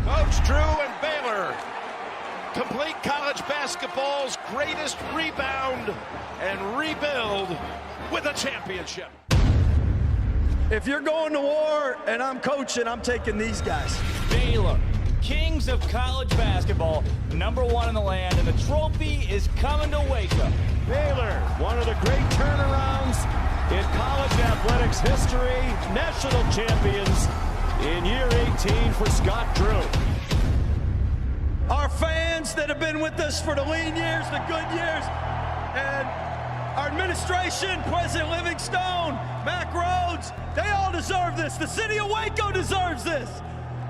Coach Drew and Baylor complete college basketball's greatest rebound and rebuild with a championship. If you're going to war and I'm coaching, I'm taking these guys. Baylor, kings of college basketball, #1 in the land, and the trophy is coming to Waco. Baylor, one of the great turnarounds in college athletics history, national champions in year 18 for Scott Drew. Our fans that have been with us for the lean years, the good years, and our administration, President Livingstone, Mac Rhodes, they all deserve this. The city of Waco deserves this.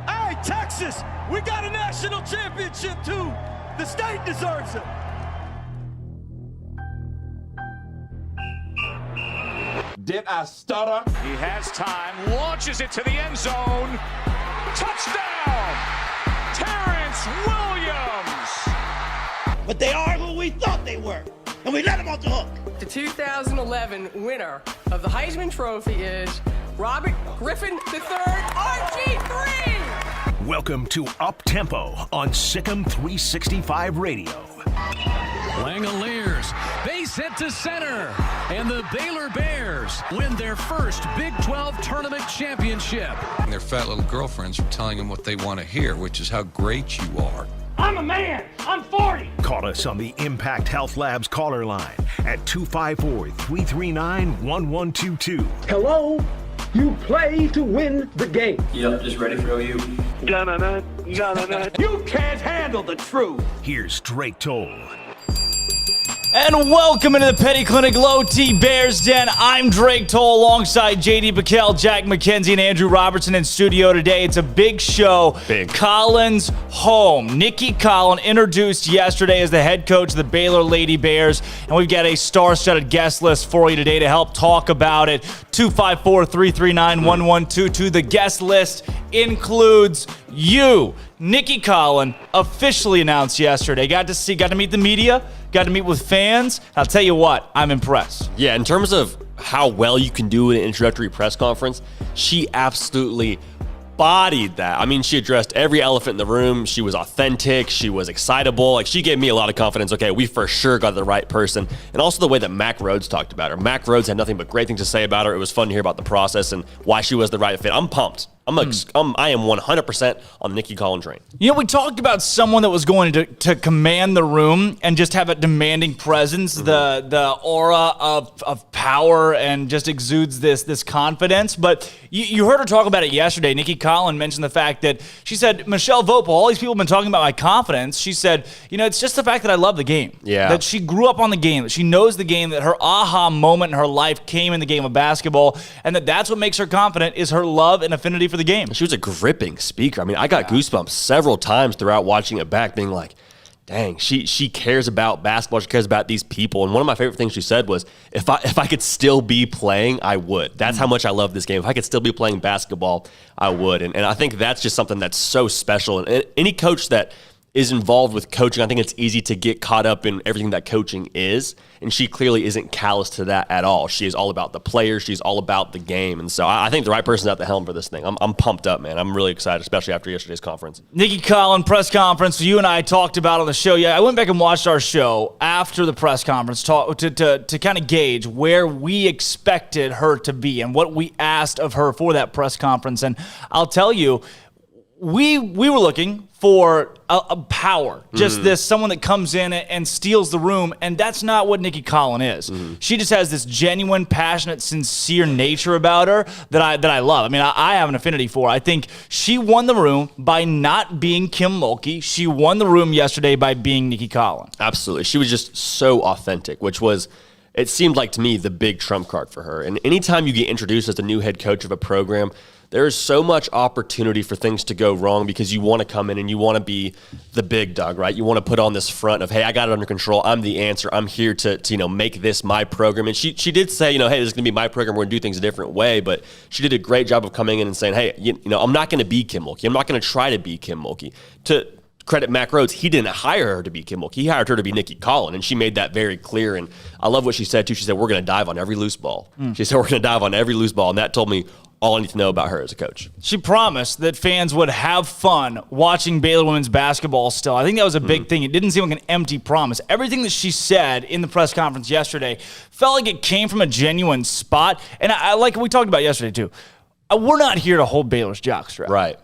Hey, Texas, we got a national championship too. The state deserves it. Did I stutter? He has time, launches it to the end zone. Touchdown! Terrence Williams! But they are who we thought they were, and we let them off the hook. The 2011 winner of the Heisman Trophy is Robert Griffin III, RG3! Welcome to Up Tempo on SicEm365 Radio. Langoliers, base hit to center, and the Baylor Bears win their first Big 12 tournament championship. Their fat little girlfriends are telling them what they want to hear, which is how great you are. I'm a man. I'm 40. Call us on the Impact Health Labs caller line at 254-339-1122. Hello? You play to win the game. Yep, just ready for OU. You can't handle the truth. Here's Drake Toll. And welcome into the Petty Clinic Low T Bears Den. I'm Drake Toll alongside J.D. PicKell, Jack McKenzie, and Andrew Robertson in studio today. It's a big show. Big. Collen's home. Nicki Collen introduced yesterday as the head coach of the Baylor Lady Bears. And we've got a star-studded guest list for you today to help talk about it. 254-339-1122. The guest list includes you. Nicki Collen officially announced yesterday. Got to meet the media. Got to meet with fans. I'll tell you what, I'm impressed. Yeah, in terms of how well you can do an introductory press conference, she absolutely bodied that. I mean, she addressed every elephant in the room. She was authentic. She was excitable. Like, she gave me a lot of confidence. Okay, we for sure got the right person. And also the way that Mac Rhodes talked about her. Mac Rhodes had nothing but great things to say about her. It was fun to hear about the process and why she was the right fit. I'm pumped. I am 100% on the Nicki Collen train. You know, we talked about someone that was going to command the room and just have a demanding presence, the aura of power, and just exudes this confidence. But you heard her talk about it yesterday. Nicki Collen mentioned the fact that she said, Michelle Vopel, all these people have been talking about my confidence. She said, you know, it's just the fact that I love the game. Yeah. That she grew up on the game, that she knows the game, that her aha moment in her life came in the game of basketball, and that's what makes her confident is her love and affinity for the game. She was a gripping speaker. I mean, I got goosebumps several times throughout watching it back, being like, dang, she cares about basketball. She cares about these people. And one of my favorite things she said was, if I could still be playing, I would. That's how much I love this game. If I could still be playing basketball, I would. And I think that's just something that's so special. And any coach that is involved with coaching, I think it's easy to get caught up in everything that coaching is, and she clearly isn't callous to that at all. She is all about the players. She's all about the game, and so I think the right person's at the helm for this thing. I'm pumped up, man. I'm really excited, especially after yesterday's conference. Nicki Collen press conference, you and I talked about on the show. Yeah, I went back and watched our show after the press conference to kind of gauge where we expected her to be and what we asked of her for that press conference, and I'll tell you, we were looking for a power, just this someone that comes in and steals the room, and that's not what Nicki Collen is. She just has this genuine, passionate, sincere nature about her that I love. I mean, I have an affinity for. I think she won the room by not being Kim Mulkey. She won the room yesterday by being Nicki Collen. Absolutely. She was just so authentic, which was, it seemed like to me, the big trump card for her. And anytime you get introduced as the new head coach of a program, there's so much opportunity for things to go wrong because you want to come in and you want to be the big dog, right? You want to put on this front of, hey, I got it under control. I'm the answer. I'm here to make this my program. And she did say, hey, this is going to be my program. We're going to do things a different way. But she did a great job of coming in and saying, hey, I'm not going to be Kim Mulkey. I'm not going to try to be Kim Mulkey. To credit Mac Rhodes, he didn't hire her to be Kim Mulkey. He hired her to be Nicki Collen, and she made that very clear. And I love what she said, too. She said, we're going to dive on every loose ball. She said, we're going to dive on every loose ball. And that told me all I need to know about her as a coach. She promised that fans would have fun watching Baylor women's basketball still. I think that was a big thing. It didn't seem like an empty promise. Everything that she said in the press conference yesterday felt like it came from a genuine spot. And I like we talked about yesterday, too. We're not here to hold Baylor's jockstrap. Right.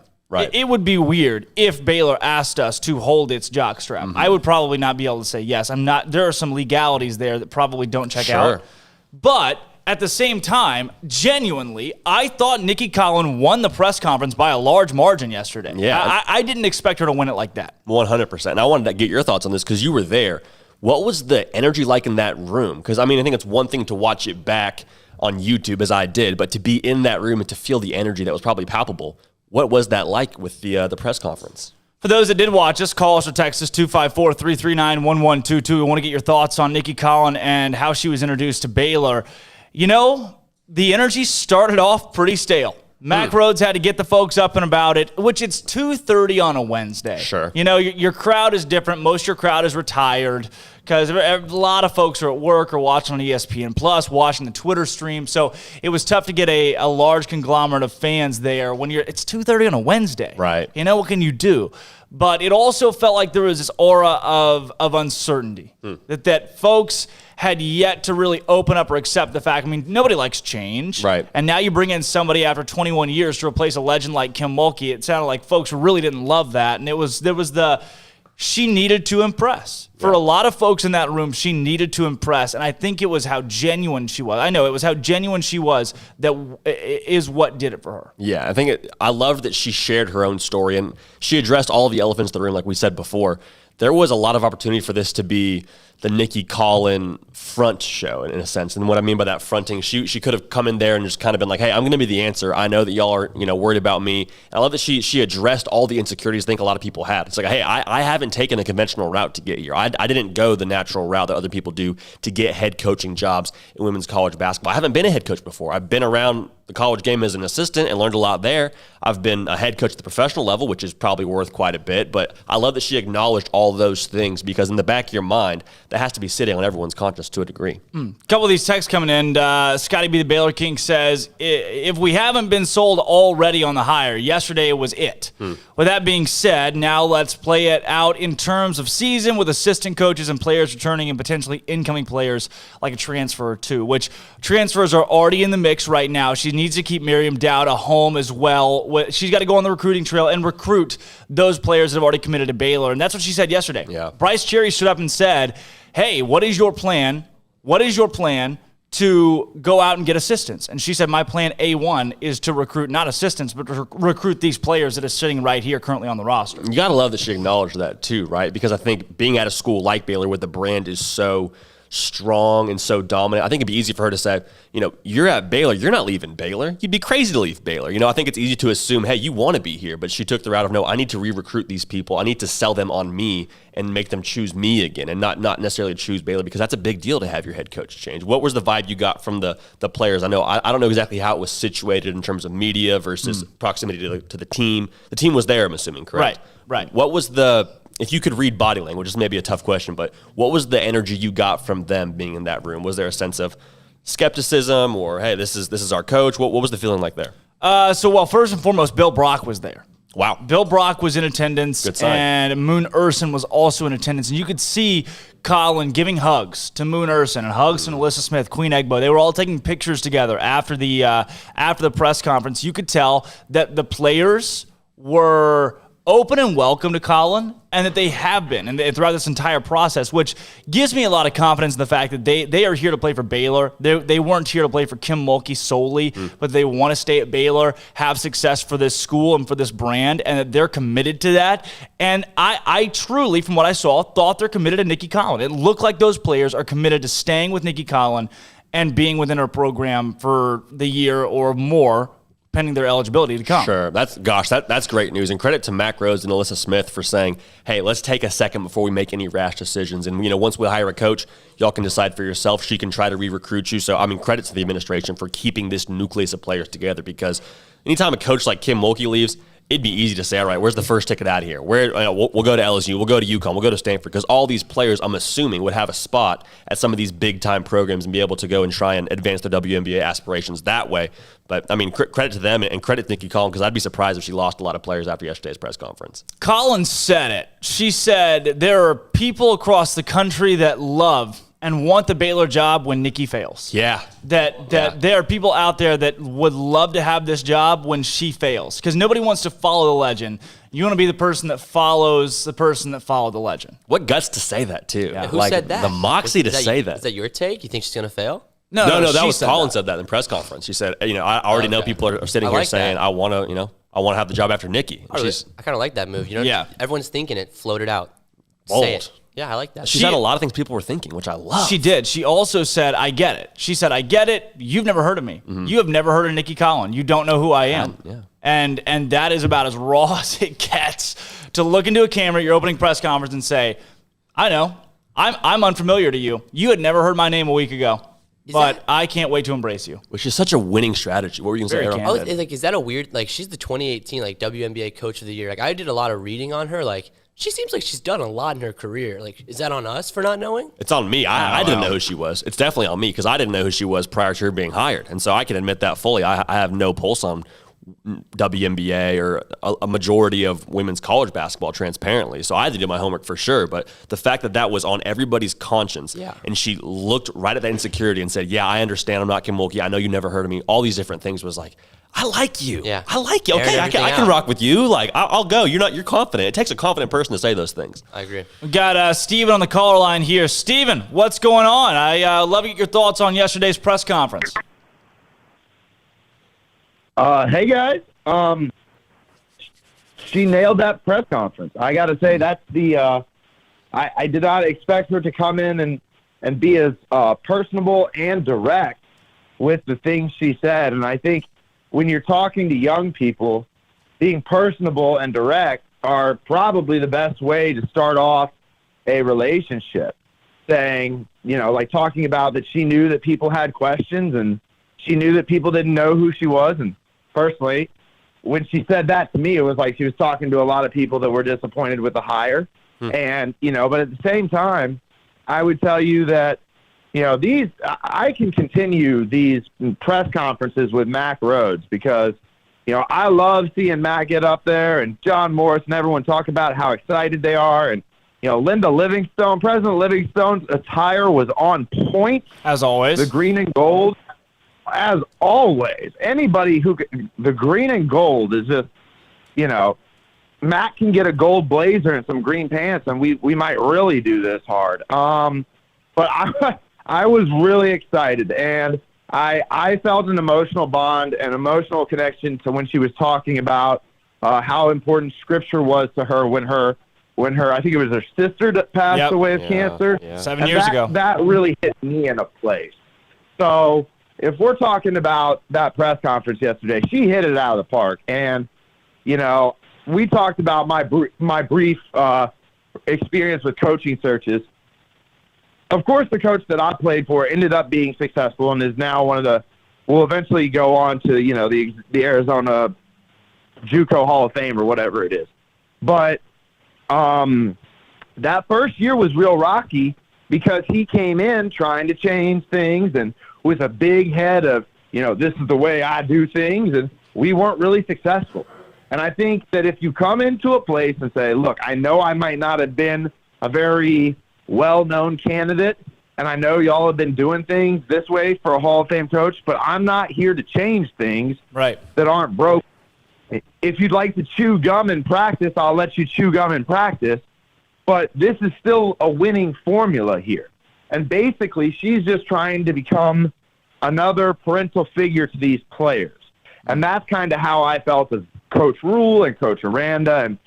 It would be weird if Baylor asked us to hold its jockstrap. I would probably not be able to say yes. I'm not. There are some legalities there that probably don't check out. But at the same time, genuinely, I thought Nicki Collen won the press conference by a large margin yesterday. Yeah. I didn't expect her to win it like that. 100%. And I wanted to get your thoughts on this because you were there. What was the energy like in that room? Because, I think it's one thing to watch it back on YouTube, as I did, but to be in that room and to feel the energy that was probably palpable. What was that like with the press conference? For those that did watch us, call us or text us 254-339-1122. We want to get your thoughts on Nicki Collen and how she was introduced to Baylor. The energy started off pretty stale. Mac Rhodes had to get the folks up and about it, which it's 2:30 on a Wednesday. Sure. Your crowd is different. Most of your crowd is retired because a lot of folks are at work or watching on ESPN Plus, watching the Twitter stream. So it was tough to get a large conglomerate of fans there when it's 2:30 on a Wednesday. Right. What can you do? But it also felt like there was this aura of uncertainty that folks had yet to really open up or accept the fact. Nobody likes change. Right. And now you bring in somebody after 21 years to replace a legend like Kim Mulkey. It sounded like folks really didn't love that. And she needed to impress. For a lot of folks in that room, she needed to impress. And I think it was how genuine she was. I know it was how genuine she was that is what did it for her. Yeah, I loved that she shared her own story and she addressed all of the elephants in the room like we said before. There was a lot of opportunity for this to be the Nicki Collen front show in a sense. And what I mean by that fronting, she could have come in there and just kind of been like, hey, I'm going to be the answer. I know that y'all are, worried about me. And I love that she addressed all the insecurities I think a lot of people had. It's like, hey, I haven't taken a conventional route to get here. I didn't go the natural route that other people do to get head coaching jobs in women's college basketball. I haven't been a head coach before. I've been around the college game as an assistant and learned a lot there. I've been a head coach at the professional level, which is probably worth quite a bit. But I love that she acknowledged all those things because in the back of your mind, that has to be sitting on everyone's conscience to a degree. A couple of these texts coming in. Scotty B. the Baylor King says, if we haven't been sold already on the hire, yesterday was it. With that being said, now let's play it out in terms of season with assistant coaches and players returning and potentially incoming players like a transfer or two, which transfers are already in the mix right now. She needs to keep Miriam Dowd a home as well. She's got to go on the recruiting trail and recruit those players that have already committed to Baylor. And that's what she said yesterday. Yeah. Bryce Cherry stood up and said, hey, what is your plan? What is your plan to go out and get assistants? And she said, my plan A1 is to recruit not assistants, but to recruit these players that are sitting right here currently on the roster. You got to love that she acknowledged that too, right? Because I think being at a school like Baylor where the brand is so strong and so dominant, I think it'd be easy for her to say, you're at Baylor, you're not leaving Baylor. You'd be crazy to leave Baylor. I think it's easy to assume, hey, you want to be here, but she took the route of, no, I need to re-recruit these people. I need to sell them on me and make them choose me again and not necessarily choose Baylor, because that's a big deal to have your head coach change. What was the vibe you got from the players? I don't know exactly how it was situated in terms of media versus proximity to the team. The team was there, I'm assuming, correct? Right. What was if you could read body language, this may be a tough question, but what was the energy you got from them being in that room? Was there a sense of skepticism or, hey, this is our coach? What was the feeling like there? First and foremost, Bill Brock was there. Wow. Bill Brock was in attendance, Good sign. and Moon Urson was also in attendance. And you could see Collen giving hugs to Moon Urson and hugs to Alyssa Smith, Queen Egbo. They were all taking pictures together after the press conference. You could tell that the players were open and welcome to Collen, and that they have been and throughout this entire process, which gives me a lot of confidence in the fact that they are here to play for Baylor. They weren't here to play for Kim Mulkey solely, but they want to stay at Baylor, have success for this school and for this brand, and that they're committed to that. And I truly, from what I saw, thought they're committed to Nicki Collen. It looked like those players are committed to staying with Nicki Collen and being within her program for the year or more pending their eligibility to come. Sure. That's great news. And credit to Mack Rhoades and Alyssa Smith for saying, hey, let's take a second before we make any rash decisions. And, once we hire a coach, y'all can decide for yourself. She can try to re-recruit you. So, credit to the administration for keeping this nucleus of players together, because anytime a coach like Kim Mulkey leaves, it'd be easy to say, all right, where's the first ticket out of here? We'll go to LSU, we'll go to UConn, we'll go to Stanford, because all these players, I'm assuming, would have a spot at some of these big-time programs and be able to go and try and advance their WNBA aspirations that way. But, credit to them and credit to Nicki Collen, because I'd be surprised if she lost a lot of players after yesterday's press conference. Collen said it. She said there are people across the country that love and want the Baylor job when Nicki fails. Yeah. That there are people out there that would love to have this job when she fails, because nobody wants to follow the legend. You want to be the person that follows the person that followed the legend. What guts to say that, too. Yeah, who said that? The moxie to say that. Is that your take? You think she's going to fail? No, that was Collen said that in the press conference. She said, I already know people are sitting here saying, I want to have the job after Nicki. I kind of like that move. Everyone's thinking it, float it out. Bold. Say it. Yeah, I like that. She said a lot of things people were thinking, which I love. She did. She also said, I get it. She said, I get it. You've never heard of me. Mm-hmm. You have never heard of Nicki Collen. You don't know who I am. Yeah. And that is about as raw as it gets, to look into a camera at your opening press conference and say, I know. I'm unfamiliar to you. You had never heard my name a week ago. But I can't wait to embrace you. Which is such a winning strategy. What were you going to say, Aaron? Is that a weird, she's the 2018 WNBA Coach of the Year. I did a lot of reading on her. She seems like she's done a lot in her career. Is that on us for not knowing? It's on me. I didn't know who she was. It's definitely on me, because I didn't know who she was prior to her being hired. And so I can admit that fully. I have no pulse on WNBA or a majority of women's college basketball, transparently. So I had to do my homework for sure. But the fact that was on everybody's conscience, and she looked right at that insecurity and said, yeah, I understand. I'm not Kim Mulkey. I know you never heard of me. All these different things was like, I like you. Yeah. I like you. Okay, I can rock with you. I'll go. You're confident. It takes a confident person to say those things. I agree. We got Steven on the caller line here. Steven, what's going on? I love to get your thoughts on yesterday's press conference. Hey, guys. She nailed that press conference. I got to say, that's I did not expect her to come in and be as personable and direct with the things she said. And I think when you're talking to young people, being personable and direct are probably the best way to start off a relationship. Saying, talking about that she knew that people had questions and she knew that people didn't know who she was. And personally, when she said that to me, it was like she was talking to a lot of people that were disappointed with the hire. And, but at the same time, I would tell you that, I can continue these press conferences with Mack Rhoades because, I love seeing Matt get up there and John Morris and everyone talk about how excited they are. And, Linda Livingstone, President Livingstone's attire was on point. As always. The green and gold. As always. Anybody the green and gold is just, Matt can get a gold blazer and some green pants and we might really do this hard. But I was really excited, and I felt an emotional bond, an emotional connection to when she was talking about how important Scripture was to her when her I think it was her sister that passed away of cancer. Yeah. 7 years ago. That really hit me in a place. So if we're talking about that press conference yesterday, she hit it out of the park. And, we talked about my brief experience with coaching searches. Of course, the coach that I played for ended up being successful and is now will eventually go on to, the Arizona JUCO Hall of Fame or whatever it is. But that first year was real rocky because he came in trying to change things and with a big head of, this is the way I do things, and we weren't really successful. And I think that if you come into a place and say, look, I know I might not have been a very well-known candidate, and I know y'all have been doing things this way for a Hall of Fame coach, but I'm not here to change things that aren't broken. If you'd like to chew gum in practice, I'll let you chew gum in practice, but this is still a winning formula here. And basically, she's just trying to become another parental figure to these players. And that's kind of how I felt as Coach Rule and Coach Aranda. And,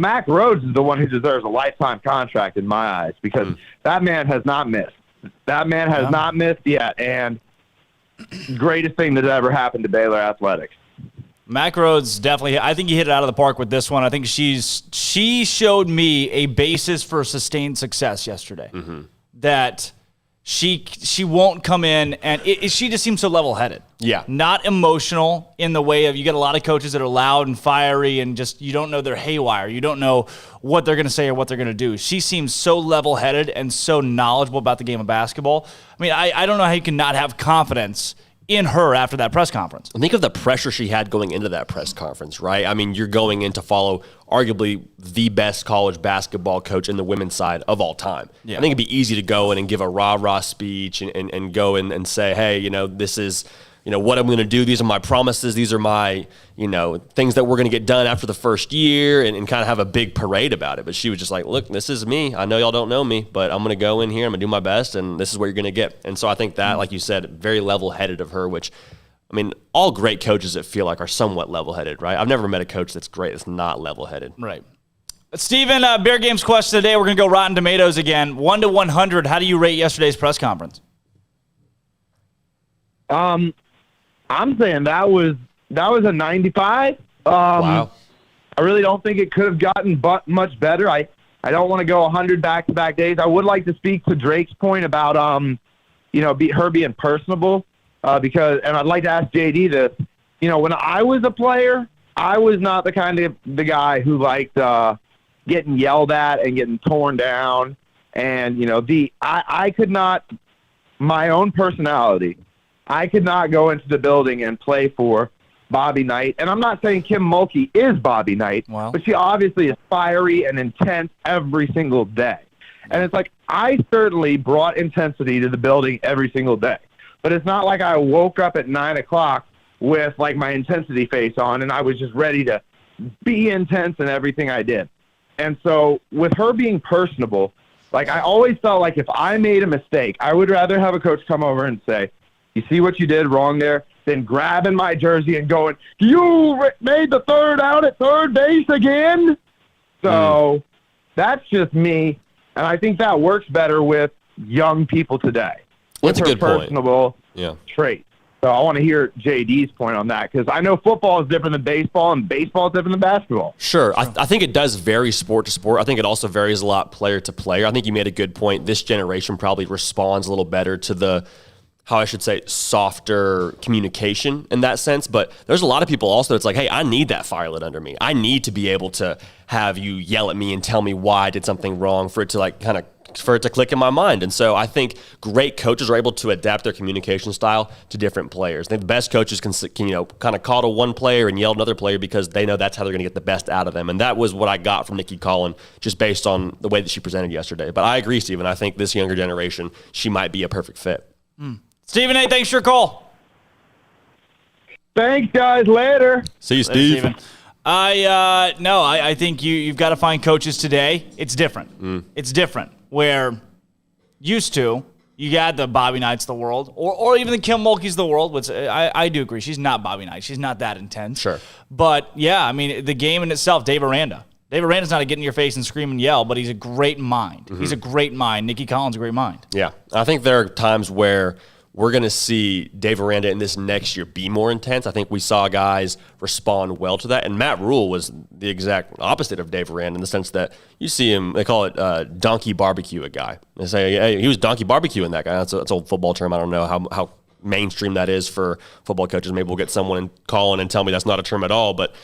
Mack Rhoades is the one who deserves a lifetime contract in my eyes because that man has not missed. That man has not missed yet. And greatest thing that ever happened to Baylor athletics. Mac Rhodes definitely. I think he hit it out of the park with this one. I think she showed me a basis for sustained success yesterday. That she won't come in and she just seems so level-headed. Yeah, not emotional in the way of you get a lot of coaches that are loud and fiery and just you don't know they're haywire. You don't know what they're going to say or what they're going to do. She seems so level-headed and so knowledgeable about the game of basketball. I mean, I don't know how you can not have confidence in her after that press conference. And think of the pressure she had going into that press conference, right? I mean, you're going in to follow arguably the best college basketball coach in the women's side of all time. Yeah. I think it'd be easy to go in and give a rah-rah speech and go in and say, hey, this is what I'm going to do. These are my promises. These are my, things that we're going to get done after the first year and kind of have a big parade about it. But she was just like, look, this is me. I know y'all don't know me, but I'm going to go in here. I'm going to do my best, and this is what you're going to get. And so I think that, like you said, very level-headed of her, which, I mean, all great coaches that feel like are somewhat level-headed, right? I've never met a coach that's great that's not level-headed. Right. Steven, Bear Games question today. We're going to go Rotten Tomatoes again. 1 to 100. How do you rate yesterday's press conference? I'm saying that was a 95. Wow. I really don't think it could have gotten much better. I don't want to go 100 back-to-back days. I would like to speak to Drake's point about her being personable because, and I'd like to ask JD this. When I was a player, I was not the kind of the guy who liked getting yelled at and getting torn down, and I could not, my own personality. I could not go into the building and play for Bobby Knight. And I'm not saying Kim Mulkey is Bobby Knight, but she obviously is fiery and intense every single day. And it's like, I certainly brought intensity to the building every single day. But it's not like I woke up at 9 o'clock with like my intensity face on and I was just ready to be intense in everything I did. And so with her being personable, like I always felt like if I made a mistake, I would rather have a coach come over and say, you see what you did wrong there? Then grabbing my jersey and going, you made the third out at third base again? So that's just me. And I think that works better with young people today. That's a good personable point. trait. So I want to hear JD's point on that because I know football is different than baseball and baseball is different than basketball. Sure. I think it does vary sport to sport. I think it also varies a lot player to player. I think you made a good point. This generation probably responds a little better to the, how I should say, softer communication in that sense. But there's a lot of people also that's like, hey, I need that fire lit under me. I need to be able to have you yell at me and tell me why I did something wrong for it to click in my mind. And so I think great coaches are able to adapt their communication style to different players. I think the best coaches can kind of call to one player and yell at another player because they know that's how they're going to get the best out of them. And that was what I got from Nicki Collen just based on the way that she presented yesterday. But I agree, Stephen. I think this younger generation, she might be a perfect fit. Stephen A., thanks for your call. Thanks, guys. Later. See you, Steve. Later, I think you've got to find coaches today. It's different. It's different. Where used to, you got the Bobby Knights of the world, or even the Kim Mulkeys of the world, which I do agree. She's not Bobby Knight. She's not that intense. Sure. But, yeah, I mean, the game in itself, Dave Aranda. Dave Aranda's not a get in your face and scream and yell, but he's a great mind. He's a great mind. Nicki Collen's a great mind. Yeah. I think there are times where we're going to see Dave Aranda in this next year be more intense. I think we saw guys respond well to that. And Matt Rule was the exact opposite of Dave Aranda in the sense that you see him, they call it donkey barbecue a guy. They say, hey, he was donkey barbecuing that guy. That's an old football term. I don't know how mainstream that is for football coaches. Maybe we'll get someone and call in and tell me that's not a term at all. But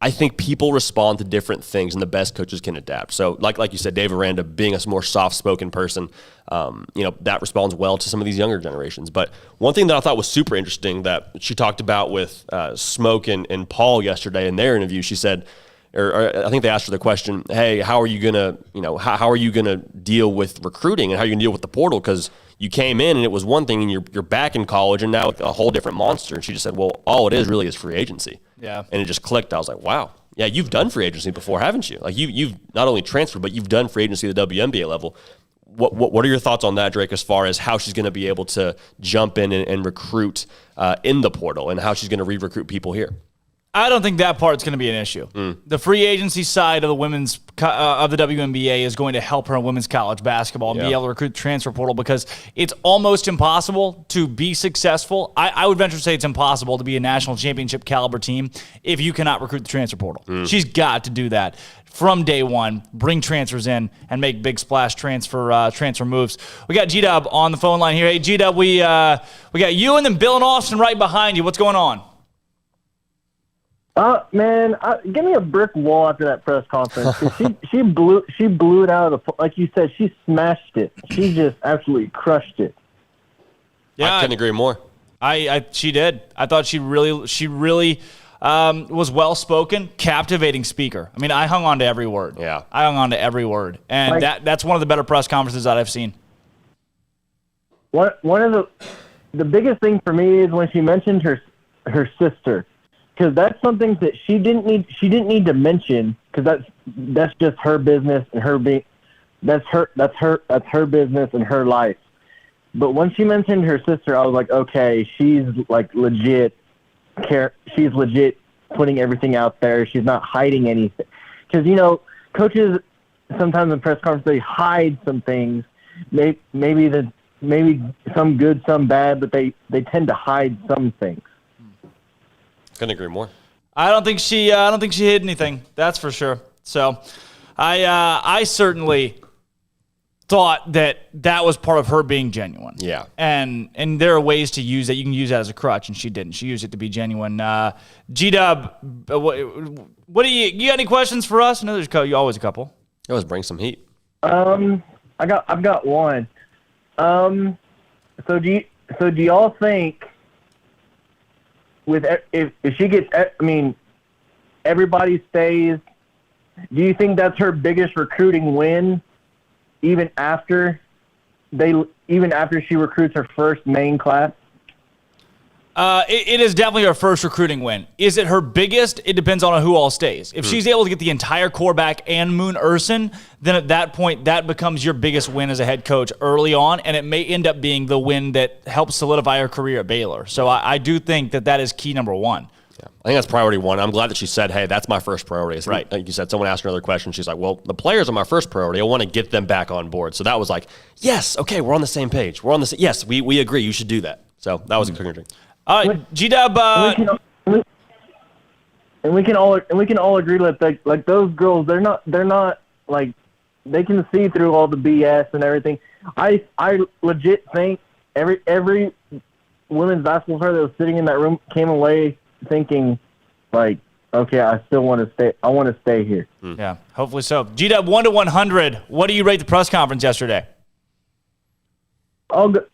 I think people respond to different things, and the best coaches can adapt. So, like you said, Dave Aranda being a more soft-spoken person, that responds well to some of these younger generations. But one thing that I thought was super interesting that she talked about with Smoak and Paul yesterday in their interview, she said, or I think they asked her the question, hey, how are you gonna, how are you gonna deal with recruiting and how are you gonna deal with the portal? Because you came in and it was one thing, and you're back in college, and now it's a whole different monster. And she just said, well, all it is really is free agency. Yeah. And it just clicked. I was like, wow. Yeah, you've done free agency before, haven't you? Like you've not only transferred, but you've done free agency at the WNBA level. What are your thoughts on that, Drake, as far as how she's going to be able to jump in and recruit in the portal and how she's going to re-recruit people here? I don't think that part's going to be an issue. The free agency side of the women's of the WNBA is going to help her in women's college basketball and be able to recruit the transfer portal, because it's almost impossible to be successful. I would venture to say it's impossible to be a national championship caliber team if you cannot recruit the transfer portal. She's got to do that from day one, bring transfers in and make big splash transfer moves. We got G-Dub on the phone line here. Hey, G-Dub, we got you and then Bill and Austin right behind you. What's going on? Man, give me a brick wall after that press conference. She blew it out of the, like you said, she smashed it. She just absolutely crushed it. Yeah, I couldn't agree more. She did. I thought she really was well spoken, captivating speaker. I mean, I hung on to every word. Yeah, I hung on to every word, and that's one of the better press conferences that I've seen. One of the biggest thing for me is when she mentioned her sister. Because that's something that she didn't need to mention, because that's just her business and that's her business and her life. But when she mentioned her sister, I was like, okay, she's like legit. She's legit putting everything out there. She's not hiding anything. Because coaches sometimes in press conferences they hide some things. Maybe some good, some bad, but they tend to hide some things. Couldn't agree more. I don't think she hid anything. That's for sure. So, I certainly thought that was part of her being genuine. Yeah. And there are ways to use that. You can use that as a crutch, and she didn't. She used it to be genuine. G-Dub, what do you got any questions for us? I know there's always a couple. Always bring some heat. I've got one. So do y'all think, if she gets, everybody stays, do you think that's her biggest recruiting win, even after she recruits her first main class? It is definitely her first recruiting win. Is it her biggest? It depends on who all stays. If she's able to get the entire core back and Moon Urson, then at that point, that becomes your biggest win as a head coach early on, and it may end up being the win that helps solidify her career at Baylor. So I do think that is key number one. Yeah. I think that's priority one. I'm glad that she said, hey, that's my first priority. It's right. Like you said, someone asked her another question. She's like, well, the players are my first priority. I want to get them back on board. So that was like, yes, okay, we're on the same page. Yes, we agree. You should do that. So that was encouraging. G-Dub. And we can all agree that like those girls, they're not like, they can see through all the BS and everything. I legit think every women's basketball player that was sitting in that room came away thinking like, okay, I still want to stay. I want to stay here. Yeah, hopefully so. G-Dub, 1 to 100. What do you rate the press conference yesterday? I'll go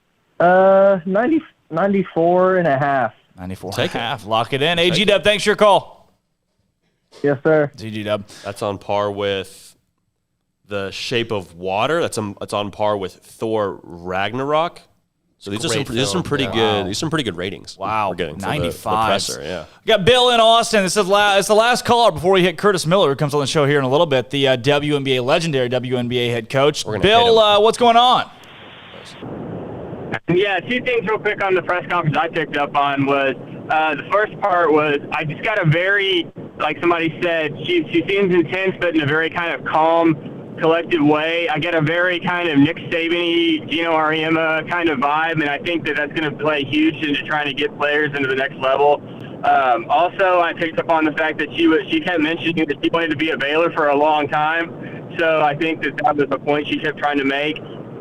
94 and a half. 94 and a half. Lock it in. Hey, G-Dub, thanks for your call. Yes, sir. G-Dub. That's on par with The Shape of Water. That's on par with Thor Ragnarok. So these are some pretty good. These are some pretty good ratings. Wow, we're getting 95. Yeah. We got Bill in Austin. This is it's the last caller before we hit Curtis Miller, who comes on the show here in a little bit. The legendary WNBA head coach. Bill, what's going on? Yeah, two things real quick on the press conference I picked up on was the first part was I just got a very, like somebody said, she seems intense, but in a very kind of calm, collected way. I get a very kind of Nick Saban-y, Gino Auriemma kind of vibe, and I think that's going to play huge into trying to get players into the next level. Also, I picked up on the fact that she kept mentioning that she wanted to be a Baylor for a long time, so I think that was a point she kept trying to make.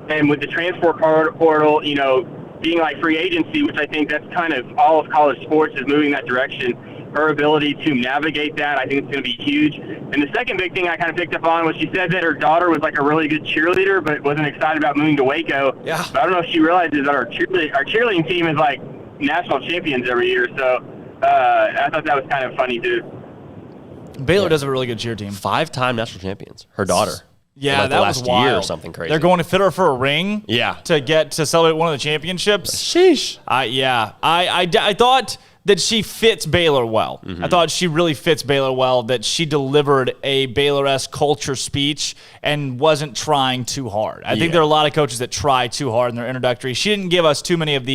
And with the transfer portal, being like free agency, which I think that's kind of all of college sports is moving that direction, her ability to navigate that, I think it's going to be huge. And the second big thing I kind of picked up on was she said that her daughter was like a really good cheerleader, but wasn't excited about moving to Waco. Yeah. But I don't know if she realizes that our cheerleading team is like national champions every year. So I thought that was kind of funny too. Baylor does have a really good cheer team. 5-time national champions. Her daughter. Yeah, like that last was wild. year or something crazy. They're going to fit her for a ring. Yeah. To celebrate one of the championships. Sheesh. I thought that she fits Baylor well. Mm-hmm. I thought she really fits Baylor well, that she delivered a Baylor-esque culture speech and wasn't trying too hard. I think there are a lot of coaches that try too hard in their introductory. She didn't give us too many of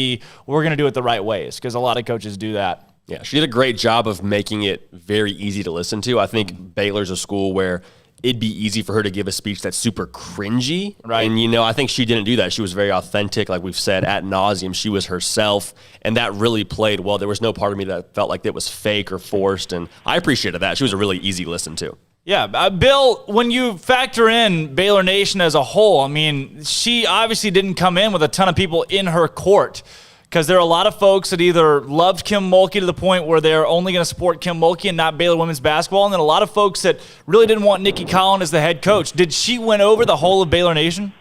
we're going to do it the right ways, because a lot of coaches do that. Yeah, she did a great job of making it very easy to listen to. I think Baylor's a school where it'd be easy for her to give a speech that's super cringy. Right. And, I think she didn't do that. She was very authentic, like we've said, ad nauseum. She was herself, and that really played well. There was no part of me that felt like it was fake or forced, and I appreciated that. She was a really easy listen to. Yeah, Bill, when you factor in Baylor Nation as a whole, I mean, she obviously didn't come in with a ton of people in her court, because there are a lot of folks that either loved Kim Mulkey to the point where they're only going to support Kim Mulkey and not Baylor women's basketball, and then a lot of folks that really didn't want Nicki Collen as the head coach. Did she win over the whole of Baylor Nation?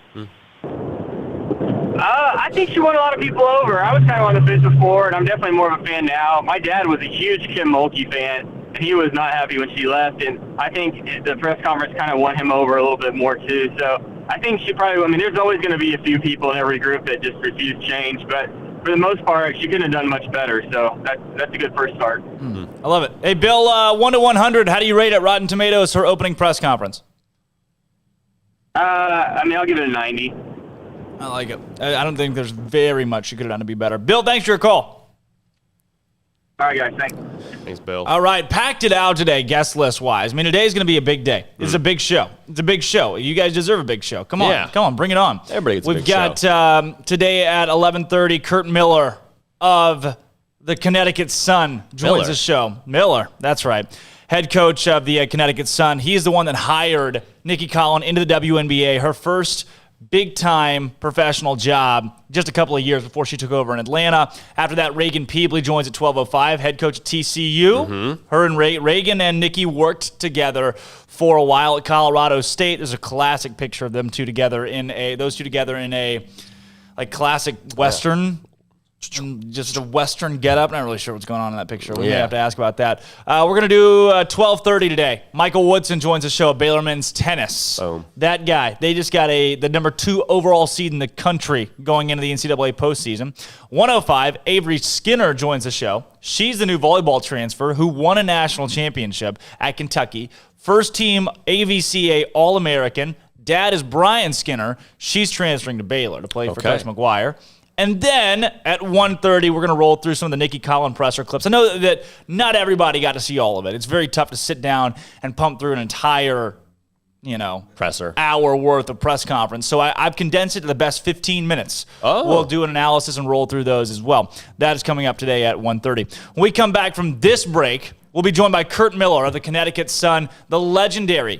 I think she won a lot of people over. I was kind of on the fence before, and I'm definitely more of a fan now. My dad was a huge Kim Mulkey fan, and he was not happy when she left, and I think the press conference kind of won him over a little bit more too. So I think she probably, there's always going to be a few people in every group that just refuse change, but for the most part, she couldn't have done much better, so that's a good first start. I love it. Hey, Bill, 1 to 100, how do you rate at Rotten Tomatoes her opening press conference? I'll give it a 90. I like it. I don't think there's very much she could have done to be better. Bill, thanks for your call. All right, guys, thanks. Thanks, Bill. All right, packed it out today, guest list-wise. I mean, today's going to be a big day. It's a big show. It's a big show. You guys deserve a big show. Come on, bring it on. Everybody gets a big show. We've got today at 11:30, Kurt Miller of the Connecticut Sun joins the show. Miller, that's right. Head coach of the Connecticut Sun. He's the one that hired Nicki Collen into the WNBA, her first big-time professional job just a couple of years before she took over in Atlanta. After that, Reagan Peebley joins at 12:05, head coach at TCU. Her and Reagan and Nicki worked together for a while at Colorado State. There's a classic picture of them together in a like classic Western. Just a Western getup. Not really sure what's going on in that picture. We may have to ask about that. We're going to do 12:30 today. Michael Woodson joins the show, Baylor men's tennis. That guy. They just got the number 2 overall seed in the country going into the NCAA postseason. 1:05, Avery Skinner joins the show. She's the new volleyball transfer who won a national championship at Kentucky. First team AVCA All-American. Dad is Brian Skinner. She's transferring to Baylor to play for Coach McGuire. And then at 1:30, we're going to roll through some of the Nicki Collen presser clips. I know that not everybody got to see all of it. It's very tough to sit down and pump through an entire, presser hour worth of press conference. So I've condensed it to the best 15 minutes. We'll do an analysis and roll through those as well. That is coming up today at 1:30. When we come back from this break, we'll be joined by Kurt Miller of the Connecticut Sun, the legendary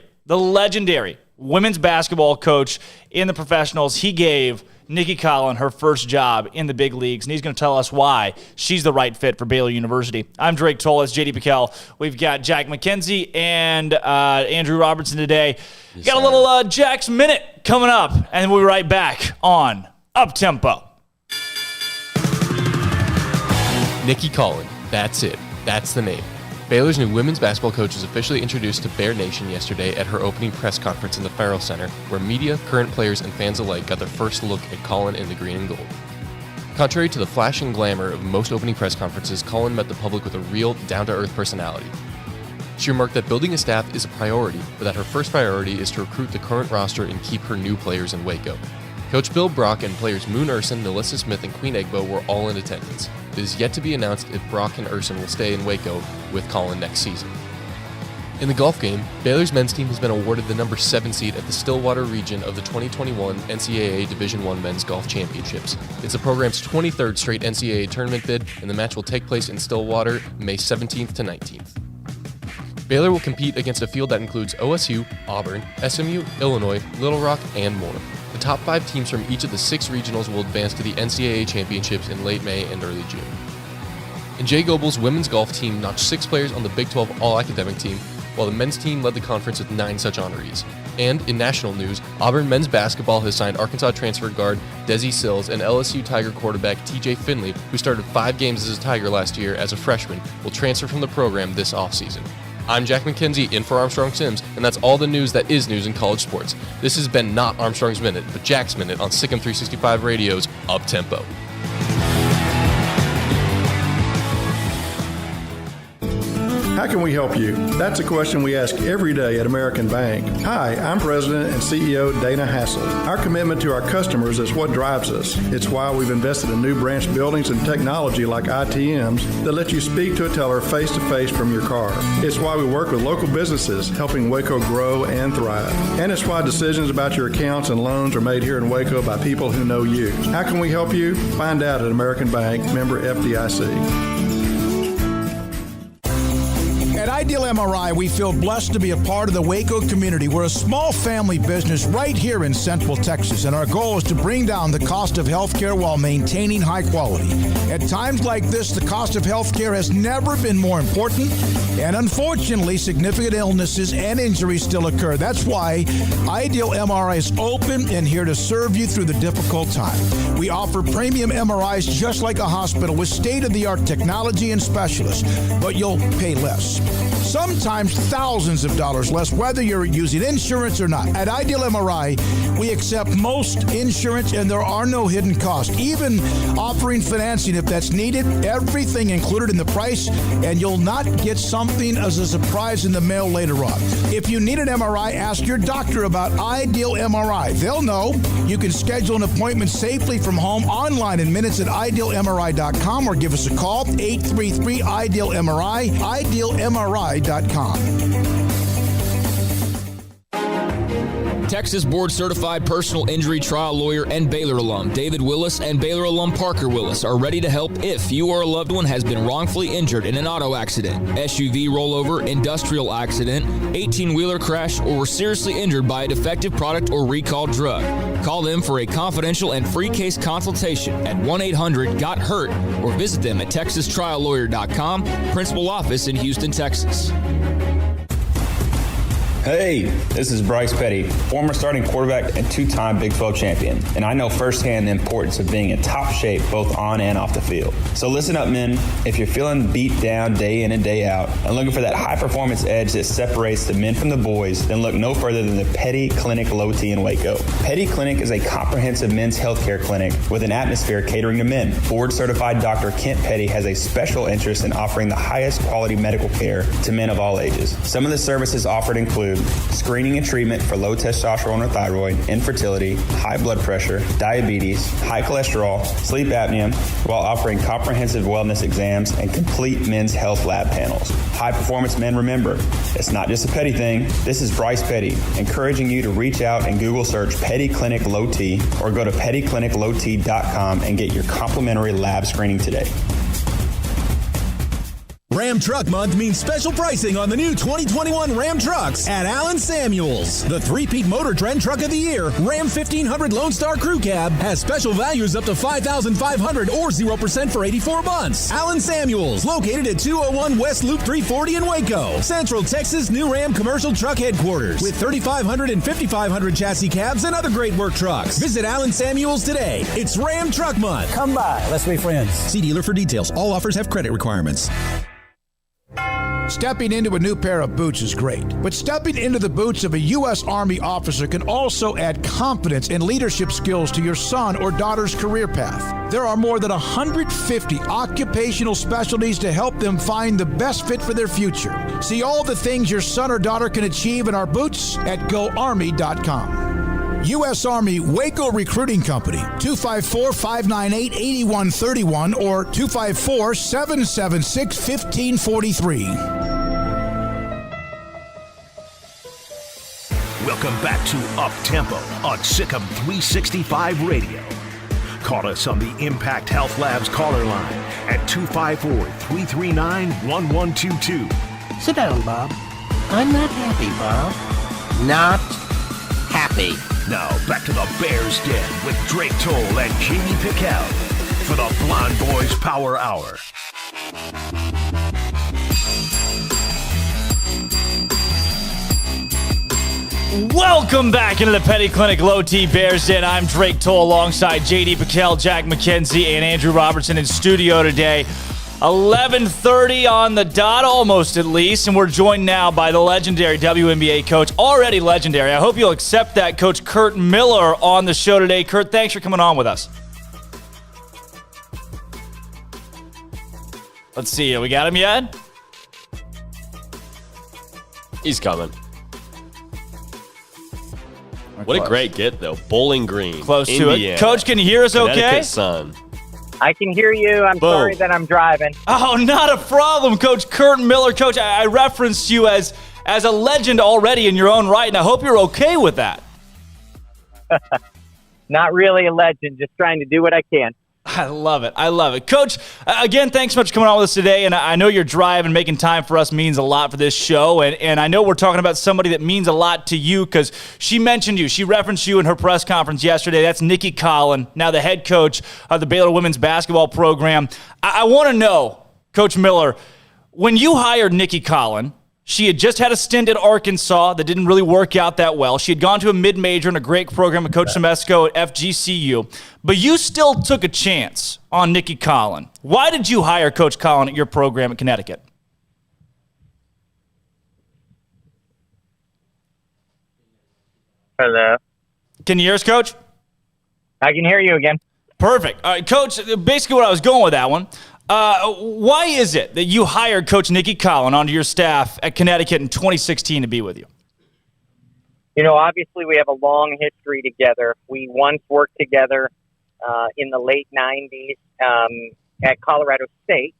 women's basketball coach in the professionals. He gave Nicki Collen her first job in the big leagues, and he's going to tell us why she's the right fit for Baylor University. I'm Drake Toll. That's J.D. PicKell. We've got Jack McKenzie and Andrew Robertson today. Got a little Jack's Minute coming up, and we'll be right back on Uptempo. Nicki Collen. That's it. That's the name. Baylor's new women's basketball coach was officially introduced to Bear Nation yesterday at her opening press conference in the Farrell Center, where media, current players, and fans alike got their first look at Collen in the green and gold. Contrary to the flash and glamour of most opening press conferences, Collen met the public with a real, down-to-earth personality. She remarked that building a staff is a priority, but that her first priority is to recruit the current roster and keep her new players in Waco. Coach Bill Brock and players Moon Urson, Nalissa Smith, and Queen Egbo were all in attendance. It is yet to be announced if Brock and Urson will stay in Waco with Collen next season. In the golf game, Baylor's men's team has been awarded the number 7 seed at the Stillwater region of the 2021 NCAA Division I Men's Golf Championships. It's the program's 23rd straight NCAA tournament bid, and the match will take place in Stillwater May 17th to 19th. Baylor will compete against a field that includes OSU, Auburn, SMU, Illinois, Little Rock, and more. The top 5 teams from each of the 6 regionals will advance to the NCAA championships in late May and early June. And Jay Goebel's women's golf team notched 6 players on the Big 12 All-Academic team, while the men's team led the conference with 9 such honorees. And in national news, Auburn men's basketball has signed Arkansas transfer guard Desi Sills and LSU Tiger quarterback TJ Finley, who started 5 games as a Tiger last year as a freshman, will transfer from the program this offseason. I'm Jack McKenzie, in for Armstrong Sims, and that's all the news that is news in college sports. This has been not Armstrong's Minute, but Jack's Minute on SicEm365 Radio's How can we help you? That's a question we ask every day at American Bank. Hi, I'm President and CEO Dana Hassel. Our commitment to our customers is what drives us. It's why we've invested in new branch buildings and technology like ITMs that let you speak to a teller face-to-face from your car. It's why we work with local businesses, helping Waco grow and thrive. And it's why decisions about your accounts and loans are made here in Waco by people who know you. How can we help you? Find out at American Bank, member FDIC. At Ideal MRI, we feel blessed to be a part of the Waco community. We're a small family business right here in Central Texas, and our goal is to bring down the cost of healthcare while maintaining high quality. At times like this, the cost of healthcare has never been more important, and unfortunately, significant illnesses and injuries still occur. That's why Ideal MRI is open and here to serve you through the difficult time. We offer premium MRIs just like a hospital with state-of-the-art technology and specialists, but you'll pay less. Sometimes thousands of dollars less, whether you're using insurance or not. At Ideal MRI, we accept most insurance and there are no hidden costs, even offering financing if that's needed. Everything included in the price, and you'll not get something as a surprise in the mail later on. If you need an MRI, ask your doctor about Ideal MRI. They'll know. You can schedule an appointment safely from home online in minutes at idealmri.com or give us a call, 833-IDEAL-MRI, idealmri.com. Texas Board Certified Personal Injury Trial Lawyer and Baylor alum David Willis and Baylor alum Parker Willis are ready to help if you or a loved one has been wrongfully injured in an auto accident, SUV rollover, industrial accident, 18-wheeler crash, or were seriously injured by a defective product or recalled drug. Call them for a confidential and free case consultation at 1-800-GOT-HURT or visit them at texastriallawyer.com, principal office in Houston, Texas. Hey, this is Bryce Petty, former starting quarterback and two-time Big 12 champion, and I know firsthand the importance of being in top shape both on and off the field. So listen up, men. If you're feeling beat down day in and day out and looking for that high-performance edge that separates the men from the boys, then look no further than the Petty Clinic Low T in Waco. Petty Clinic is a comprehensive men's healthcare clinic with an atmosphere catering to men. Board-certified Dr. Kent Petty has a special interest in offering the highest quality medical care to men of all ages. Some of the services offered include screening and treatment for low testosterone or thyroid, infertility, high blood pressure, diabetes, high cholesterol, sleep apnea, while offering comprehensive wellness exams and complete men's health lab panels. High performance men, remember, it's not just a Petty thing. This is Bryce Petty, encouraging you to reach out and Google search Petty Clinic Low T or go to pettycliniclowt.com and get your complimentary lab screening today. Ram Truck Month means special pricing on the new 2021 Ram trucks at Allen Samuels. The three-peat Motor Trend Truck of the Year, Ram 1500 Lone Star Crew Cab, has special values up to $5,500 or 0% for 84 months. Allen Samuels, located at 201 West Loop 340 in Waco, Central Texas' new Ram commercial truck headquarters with 3,500 and 5,500 chassis cabs and other great work trucks. Visit Allen Samuels today. It's Ram Truck Month. Come by. Let's be friends. See dealer for details. All offers have credit requirements. Stepping into a new pair of boots is great, but stepping into the boots of a U.S. Army officer can also add confidence and leadership skills to your son or daughter's career path. There are more than 150 occupational specialties to help them find the best fit for their future. See all the things your son or daughter can achieve in our boots at GoArmy.com. U.S. Army Waco Recruiting Company, 254-598-8131 or 254-776-1543. Welcome back to Up Tempo on SicEm365 Radio. Call us on the Impact Health Labs caller line at 254-339-1122. Sit down, Bob. I'm not happy, Bob. Not happy. Now back to the Bears Den with Drake Toll and J.D. PicKell for the Blonde Boys Power Hour. Welcome back into the Petty Clinic Low T Bears Den. I'm Drake Toll alongside J.D. PicKell, Jack McKenzie, and Andrew Robertson in studio today. 11:30 on the dot, almost at least, and we're joined now by the legendary WNBA coach, already legendary. I hope you'll accept that, Coach Curt Miller, on the show today. Curt, thanks for coming on with us. Let's see, we got him yet? He's coming. What a great get, though. Bowling Green. Close Indiana. to it. Coach, can you hear us okay? Connecticut Sun. I can hear you. I'm sorry that I'm driving. Oh, not a problem, Coach Kurt Miller. Coach, I referenced you as a legend already in your own right, and I hope you're okay with that. Not really a legend, just trying to do what I can. I love it. I love it. Coach, again, thanks so much for coming on with us today, and I know your drive and making time for us means a lot for this show, and I know we're talking about somebody that means a lot to you because she mentioned you. She referenced you in her press conference yesterday. That's Nicki Collen, now the head coach of the Baylor women's basketball program. I want to know, Coach Miller, when you hired Nicki Collen, she had just had a stint at Arkansas that didn't really work out that well. She had gone to a mid-major in a great program with Coach Semesco at FGCU. But you still took a chance on Nicki Collen. Why did you hire Coach Collen at your program at Connecticut? Hello. Can you hear us, Coach? I can hear you again. Perfect. All right, Coach, basically what I was going with that one. Why is it that you hired Coach Nicki Collen onto your staff at Connecticut in 2016 to be with you? You know, obviously we have a long history together. We once worked together in the late 90s at Colorado State,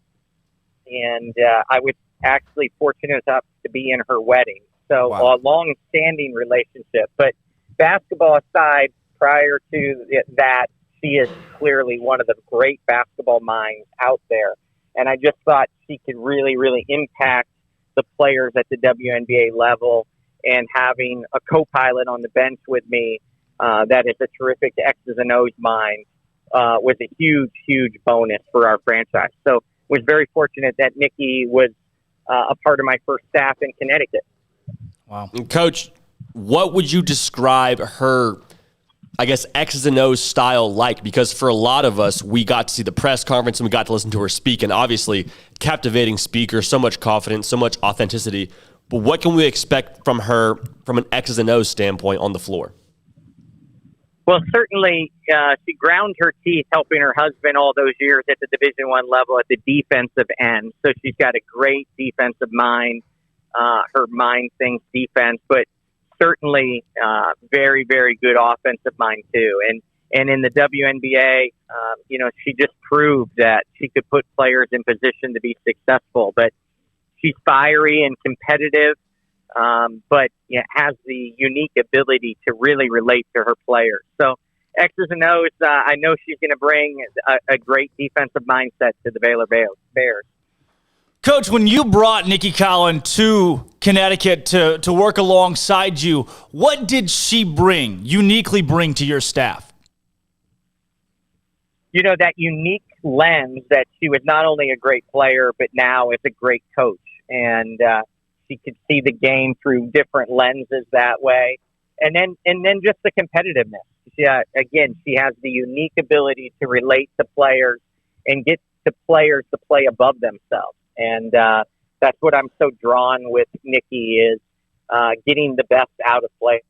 and I was actually fortunate enough to be in her wedding. So a long-standing relationship. But basketball aside, prior to that, she is clearly one of the great basketball minds out there. And I just thought she could really, really impact the players at the WNBA level. And having a co-pilot on the bench with me that is a terrific X's and O's mind was a huge, huge bonus for our franchise. So was very fortunate that Nicki was a part of my first staff in Connecticut. Wow. And Coach, what would you describe her, I guess, X's and O's style like? Because for a lot of us, we got to see the press conference and we got to listen to her speak, and obviously captivating speaker, so much confidence, so much authenticity. But what can we expect from her from an X's and O's standpoint on the floor? Well, certainly she ground her teeth helping her husband all those years at the Division I level at the defensive end. So she's got a great defensive mind. Her mind thinks defense, but certainly very, very good offensive mind too. And in the WNBA, she just proved that she could put players in position to be successful. But she's fiery and competitive, but has the unique ability to really relate to her players. So X's and O's, I know she's going to bring a great defensive mindset to the Baylor Bears. Coach, when you brought Nicki Collen to Connecticut to work alongside you, what did she uniquely bring to your staff? You know, that unique lens that she was not only a great player, but now is a great coach. And she could see the game through different lenses that way. And then just the competitiveness. She has the unique ability to relate to players and get the players to play above themselves. And that's what I'm so drawn with Nicki is getting the best out of players.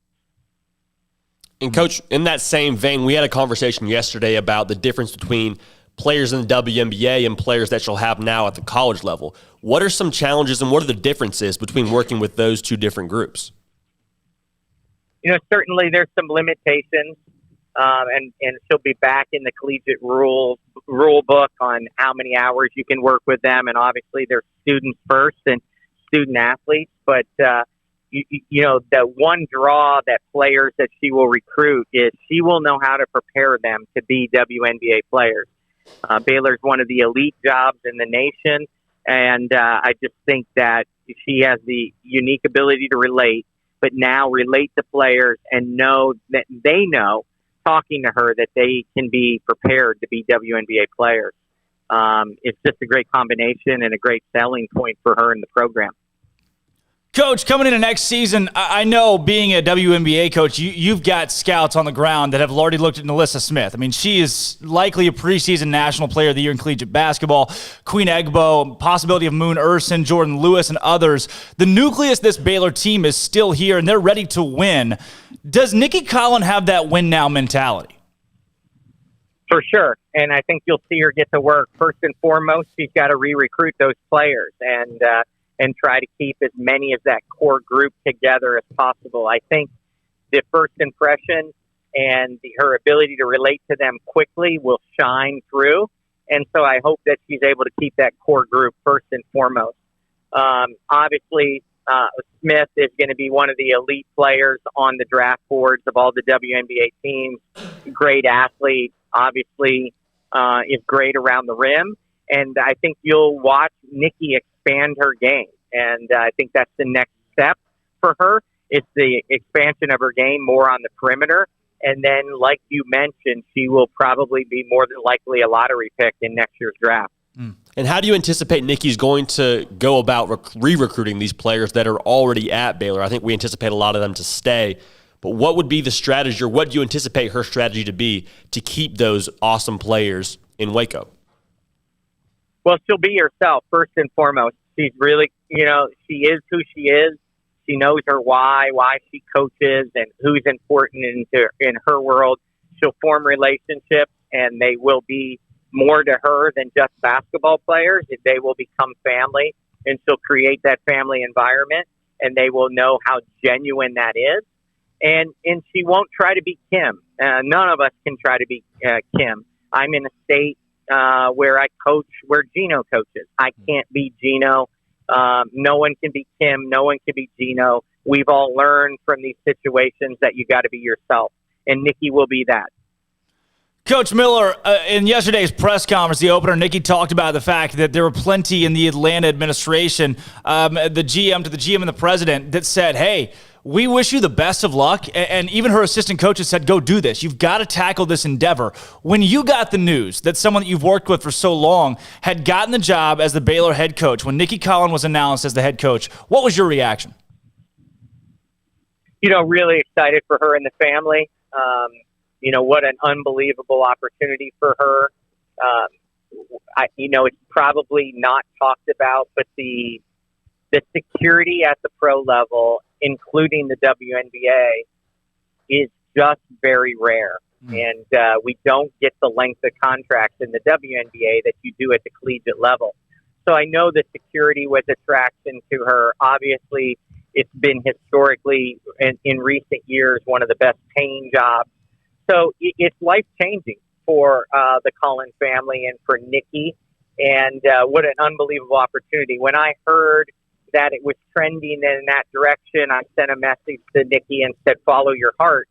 And Coach, in that same vein, we had a conversation yesterday about the difference between players in the WNBA and players that she'll have now at the college level. What are some challenges and what are the differences between working with those two different groups? You know, certainly there's some limitations, and she'll be back in the collegiate rule book on how many hours you can work with them, and obviously they're students first and student athletes. But you know, the one draw that players that she will recruit is she will know how to prepare them to be WNBA players. Baylor's one of the elite jobs in the nation, and I just think that she has the unique ability to relate, but now relate to players and know that they know, talking to her, that they can be prepared to be WNBA players. It's just a great combination and a great selling point for her in the program. Coach, coming into next season, I know being a WNBA coach, you've got scouts on the ground that have already looked at Nalissa Smith. I mean, she is likely a preseason National Player of the Year in collegiate basketball. Queen Egbo, possibility of Moon Urson, Jordan Lewis, and others. The nucleus of this Baylor team is still here, and they're ready to win. Does Nicki Collen have that win-now mentality? For sure, and I think you'll see her get to work. First and foremost, she's got to re-recruit those players, and and try to keep as many of that core group together as possible. I think the first impression and her ability to relate to them quickly will shine through. And so I hope that she's able to keep that core group first and foremost. Obviously, Smith is going to be one of the elite players on the draft boards of all the WNBA teams. Great athlete, obviously, is great around the rim. And I think you'll watch Nicki expand her game. And I think that's the next step for her. It's the expansion of her game more on the perimeter. And then, like you mentioned, she will probably be more than likely a lottery pick in next year's draft. And how do you anticipate Nicki's going to go about re-recruiting these players that are already at Baylor? I think we anticipate a lot of them to stay. But what would be the strategy, or what do you anticipate her strategy to be to keep those awesome players in Waco? Well, she'll be herself, first and foremost. She's really, she is who she is. She knows her why she coaches, and who's important in her world. She'll form relationships, and they will be more to her than just basketball players. They will become family, and she'll create that family environment, and they will know how genuine that is. And she won't try to be Kim. None of us can try to be Kim. I'm in a state where I coach where Gino coaches. I can't be Gino. No one can be Kim. No one can be Gino. We've all learned from these situations that you got to be yourself, and Nicki will be that. Coach Miller, in yesterday's press conference, the opener, Nicki talked about the fact that there were plenty in the Atlanta administration, the GM and the president, that said, hey, we wish you the best of luck. And even her assistant coaches said, go do this. You've got to tackle this endeavor. When you got the news that someone that you've worked with for so long had gotten the job as the Baylor head coach, when Nicki Collen was announced as the head coach, what was your reaction? Really excited for her and the family. What an unbelievable opportunity for her. It's probably not talked about, but the security at the pro level, including the WNBA, is just very rare. And we don't get the length of contracts in the WNBA that you do at the collegiate level. So I know the security was attraction to her. Obviously, it's been historically, in recent years, one of the best paying jobs. So it's life-changing for the Collen family and for Nicki. And what an unbelievable opportunity. When I heard that it was trending in that direction, I sent a message to Nicki and said, follow your heart.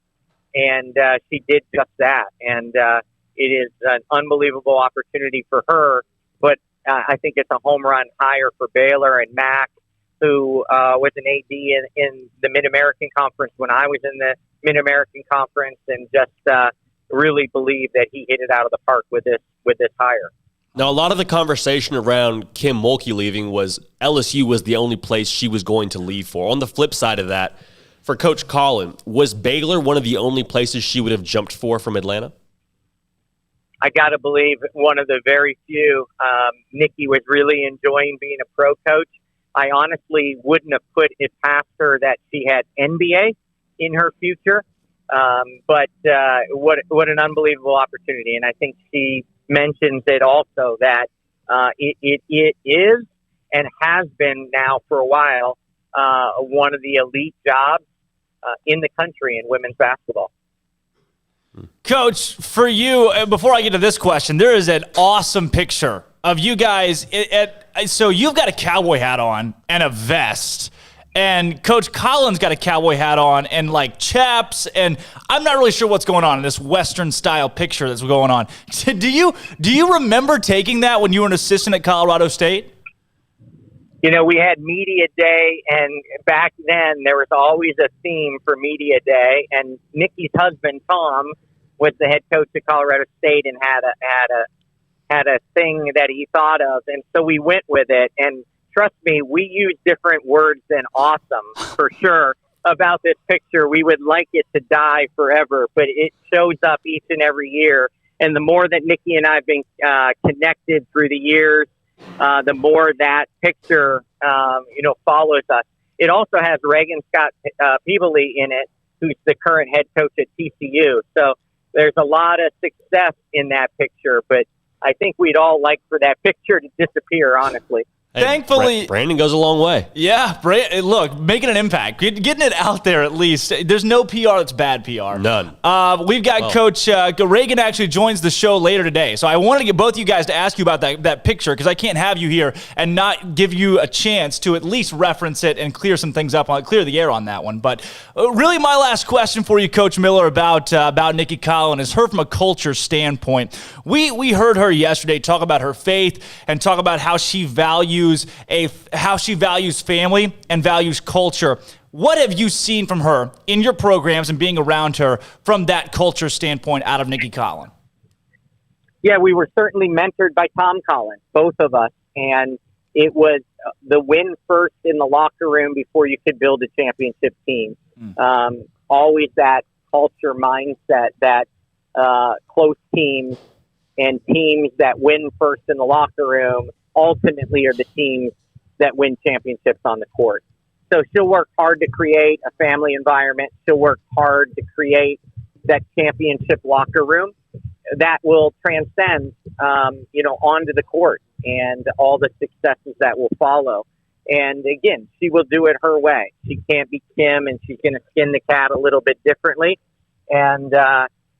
And she did just that. And it is an unbelievable opportunity for her. But I think it's a home run hire for Baylor, and Mac, who was an AD in the Mid-American Conference when I was in the Mid-American Conference, and just really believe that he hit it out of the park with this hire. Now, a lot of the conversation around Kim Mulkey leaving was LSU was the only place she was going to leave for. On the flip side of that, for Coach Collen, was Baylor one of the only places she would have jumped for from Atlanta? I got to believe one of the very few. Nicki was really enjoying being a pro coach. I honestly wouldn't have put it past her that she had NBA in her future. But what an unbelievable opportunity. And I think she mentions it also, that it is and has been now for a while one of the elite jobs in the country in women's basketball. Coach, for you, before I get to this question, there is an awesome picture of you guys. So you've got a cowboy hat on and a vest, and Coach Collen's got a cowboy hat on and like chaps, and I'm not really sure what's going on in this Western style picture that's going on. Do you remember taking that when you were an assistant at Colorado State? We had Media Day, and back then there was always a theme for Media Day, and Nicki's husband, Tom, was the head coach at Colorado State and had a thing that he thought of, and so we went with it. And trust me, we use different words than awesome, for sure, about this picture. We would like it to die forever, but it shows up each and every year. And the more that Nicki and I have been connected through the years, the more that picture, follows us. It also has Reagan Scott Peebly in it, who's the current head coach at TCU. So there's a lot of success in that picture, but I think we'd all like for that picture to disappear, honestly. Hey, Thankfully, Brandon goes a long way. Yeah, look, making an impact, getting it out there at least. There's no PR that's bad PR. None. We've got Coach Reagan actually joins the show later today, so I wanted to get both of you guys to ask you about that picture because I can't have you here and not give you a chance to at least reference it and clear some things up clear the air on that one. But really, my last question for you, Coach Miller, about Nicki Collen is her from a culture standpoint. We heard her yesterday talk about her faith and talk about how she values family and values culture. What have you seen from her in your programs and being around her from that culture standpoint out of Nicki Collen? Yeah, we were certainly mentored by Tom Collins, both of us, and it was the win first in the locker room before you could build a championship team. Always that culture mindset that close teams and teams that win first in the locker room ultimately are the teams that win championships on the court. So she'll work hard to create a family environment. She'll work hard to create that championship locker room that will transcend, onto the court and all the successes that will follow. And again, she will do it her way. She can't be Kim, and she's going to skin the cat a little bit differently. And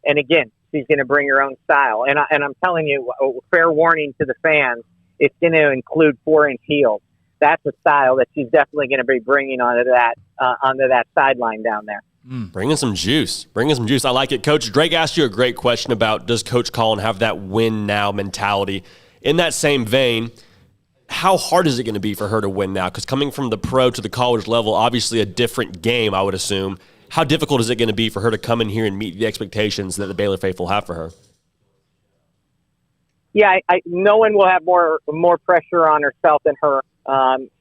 again, she's going to bring her own style. And I'm telling you, fair warning to the fans, it's going to include 4-inch heels. That's a style that she's definitely going to be bringing onto that sideline down there. Bringing some juice. I like it. Coach, Drake asked you a great question about does Coach Collen have that win now mentality? In that same vein, how hard is it going to be for her to win now? Because coming from the pro to the college level, obviously a different game, I would assume. How difficult is it going to be for her to come in here and meet the expectations that the Baylor faithful have for her? Yeah, no one will have more pressure on herself than her.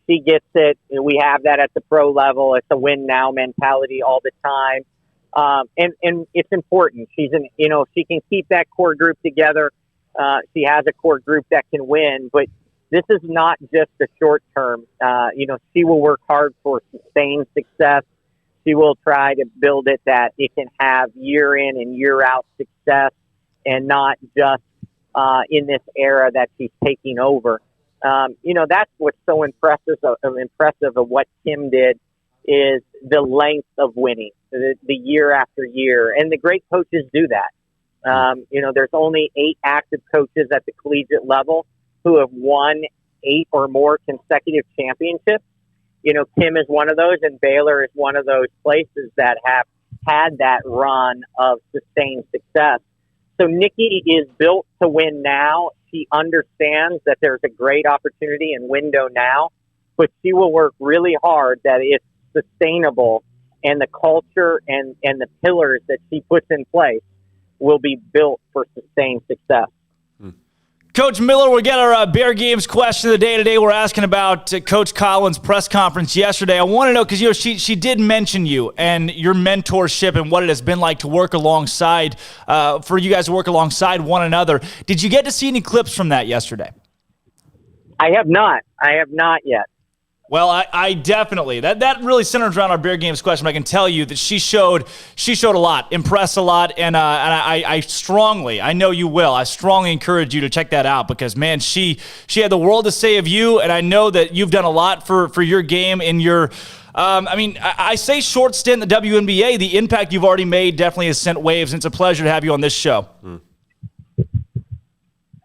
She gets it. We have that at the pro level. It's a win now mentality all the time. And it's important. She can keep that core group together. She has a core group that can win, but this is not just a short term. She will work hard for sustained success. She will try to build it that it can have year in and year out success and not just in this era that she's taking over. That's what's so impressive of what Kim did is the length of winning, the year after year. And the great coaches do that. There's only 8 active coaches at the collegiate level who have won 8 or more consecutive championships. Kim is one of those, and Baylor is one of those places that have had that run of sustained success. So Nicki is built to win now. She understands that there's a great opportunity and window now, but she will work really hard that it's sustainable and the culture and the pillars that she puts in place will be built for sustained success. Coach Miller, we get our Bear Games question of the day today. We're asking about Coach Collen's press conference yesterday. I want to know, because she did mention you and your mentorship and what it has been like to work alongside, for you guys to work alongside one another. Did you get to see any clips from that yesterday? I have not yet. Well, I definitely that really centers around our Bear Games question. I can tell you that she showed a lot, impressed a lot, and I strongly, I know you will, I strongly encourage you to check that out because man, she had the world to say of you, and I know that you've done a lot for your game in your. I say short stint in the WNBA. The impact you've already made definitely has sent waves, and it's a pleasure to have you on this show.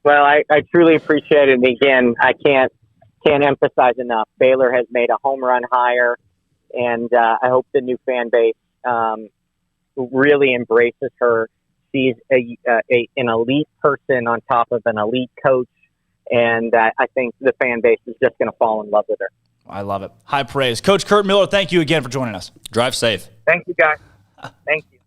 Well, I truly appreciate it. And again, I can't emphasize enough. Baylor has made a home run hire, and I hope the new fan base really embraces her. She's an elite person on top of an elite coach, and I think the fan base is just going to fall in love with her. I love it. High praise. Coach Kurt Miller, thank you again for joining us. Drive safe. Thank you, guys. Thank you.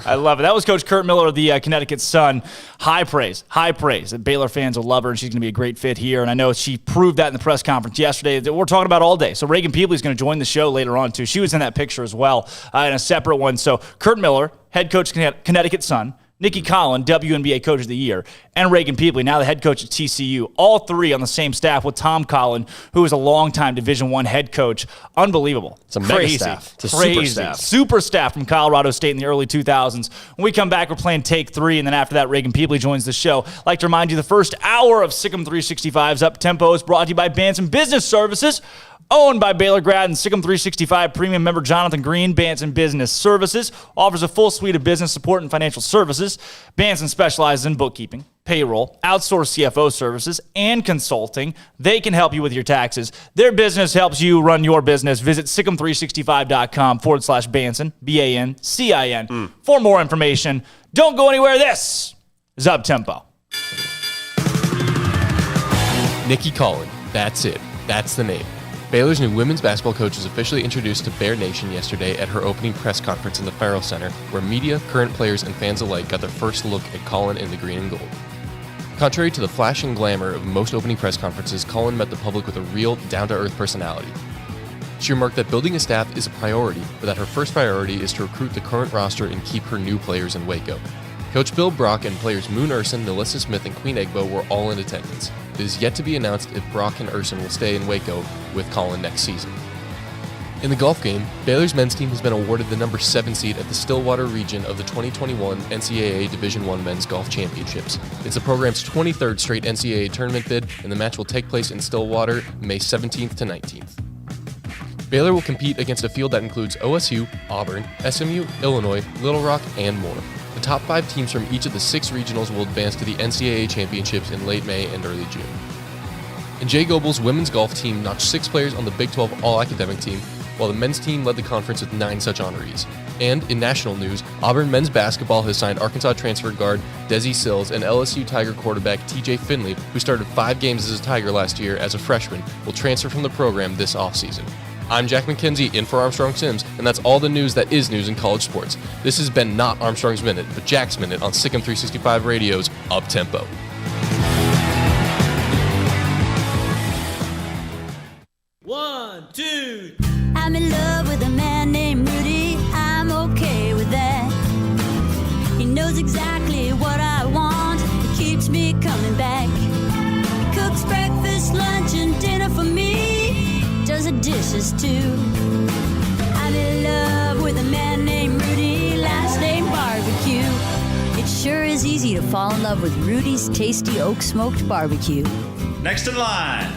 I love it. That was Coach Kurt Miller of the Connecticut Sun. High praise. The Baylor fans will love her, and she's going to be a great fit here. And I know she proved that in the press conference yesterday that we're talking about all day. So Reagan Peebly's going to join the show later on, too. She was in that picture as well in a separate one. So Kurt Miller, head coach Connecticut Sun, Nicki Collen, WNBA Coach of the Year, and Reagan Peapley, now the head coach at TCU, all three on the same staff with Tom Collen, who is a longtime Division I head coach. Unbelievable. It's a mega staff. It's a super staff. Super staff from Colorado State in the early 2000s. When we come back, we're playing Take 3, and then after that, Reagan Peapley joins the show. I'd like to remind you the first hour of SicEm365's Up Tempo is brought to you by Banson Business Services, owned by Baylor grad and SicEm365 premium member Jonathan Green. Banson Business Services offers a full suite of business support and financial services. Banson specializes in bookkeeping, payroll, outsourced CFO services, and consulting. They can help you with your taxes. Their business helps you run your business. Visit SicEm365.com/Banson, BANCIN, for more information. Don't go anywhere. This is Up Tempo. Nicki Collen, that's it. That's the name. Baylor's new women's basketball coach was officially introduced to Bear Nation yesterday at her opening press conference in the Farrell Center, where media, current players, and fans alike got their first look at Collen in the green and gold. Contrary to the flash and glamour of most opening press conferences, Collen met the public with a real, down-to-earth personality. She remarked that building a staff is a priority, but that her first priority is to recruit the current roster and keep her new players in Waco. Coach Bill Brock and players Moon Urson, Nalissa Smith, and Queen Egbo were all in attendance. It is yet to be announced if Brock and Urson will stay in Waco with Collen next season. In the golf game, Baylor's men's team has been awarded the number 7 seed at the Stillwater region of the 2021 NCAA Division I Men's Golf Championships. It's the program's 23rd straight NCAA tournament bid, and the match will take place in Stillwater May 17th to 19th. Baylor will compete against a field that includes OSU, Auburn, SMU, Illinois, Little Rock, and more. The top 5 teams from each of the 6 regionals will advance to the NCAA championships in late May and early June. And Jay Goebel's women's golf team notched 6 players on the Big 12 All-Academic team, while the men's team led the conference with 9 such honorees. And in national news, Auburn men's basketball has signed Arkansas transfer guard Desi Sills and LSU Tiger quarterback TJ Finley, who started 5 games as a Tiger last year as a freshman, will transfer from the program this offseason. I'm Jack McKenzie, in for Armstrong Sims, and that's all the news that is news in college sports. This has been not Armstrong's Minute, but Jack's Minute on SicEm365 Radio's Up Tempo. One, two. I'm in love with a man named Rudy. I'm okay with that. He knows exactly what I want. He keeps me coming back. He cooks breakfast, lunch, and dinner for me. Does the dishes too. I'm in love with a man named Rudy, last name Barbecue. It sure is easy to fall in love with Rudy's tasty oak smoked barbecue. Next in line.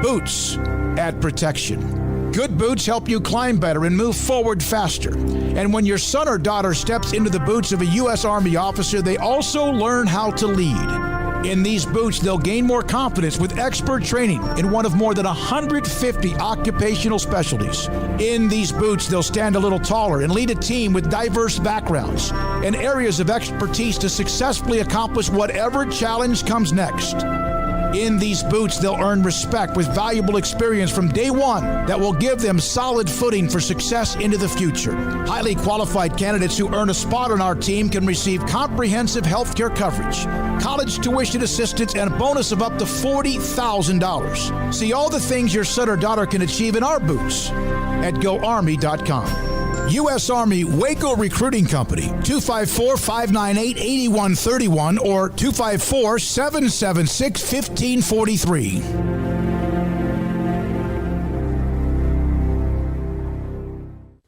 Boots add protection. Good boots help you climb better and move forward faster. And when your son or daughter steps into the boots of a U.S. Army officer, they also learn how to lead. In these boots, they'll gain more confidence with expert training in one of more than 150 occupational specialties. In these boots, they'll stand a little taller and lead a team with diverse backgrounds and areas of expertise to successfully accomplish whatever challenge comes next. In these boots, they'll earn respect with valuable experience from day one that will give them solid footing for success into the future. Highly qualified candidates who earn a spot on our team can receive comprehensive health care coverage, college tuition assistance, and a bonus of up to $40,000. See all the things your son or daughter can achieve in our boots at GoArmy.com. U.S. Army Waco Recruiting Company, 254-598-8131 or 254-776-1543.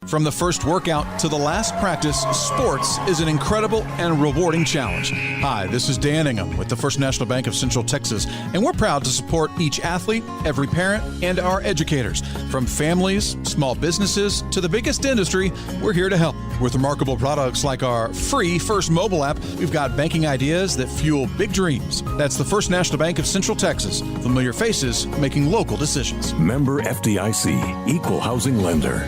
From the first workout to the last practice, sports is an incredible and rewarding challenge. Hi, this is Dan Ingham with the First National Bank of Central Texas, and we're proud to support each athlete, every parent, and our educators. From families, small businesses, to the biggest industry, we're here to help. With remarkable products like our free First mobile app, we've got banking ideas that fuel big dreams. That's the First National Bank of Central Texas. Familiar faces making local decisions. Member FDIC, Equal Housing Lender.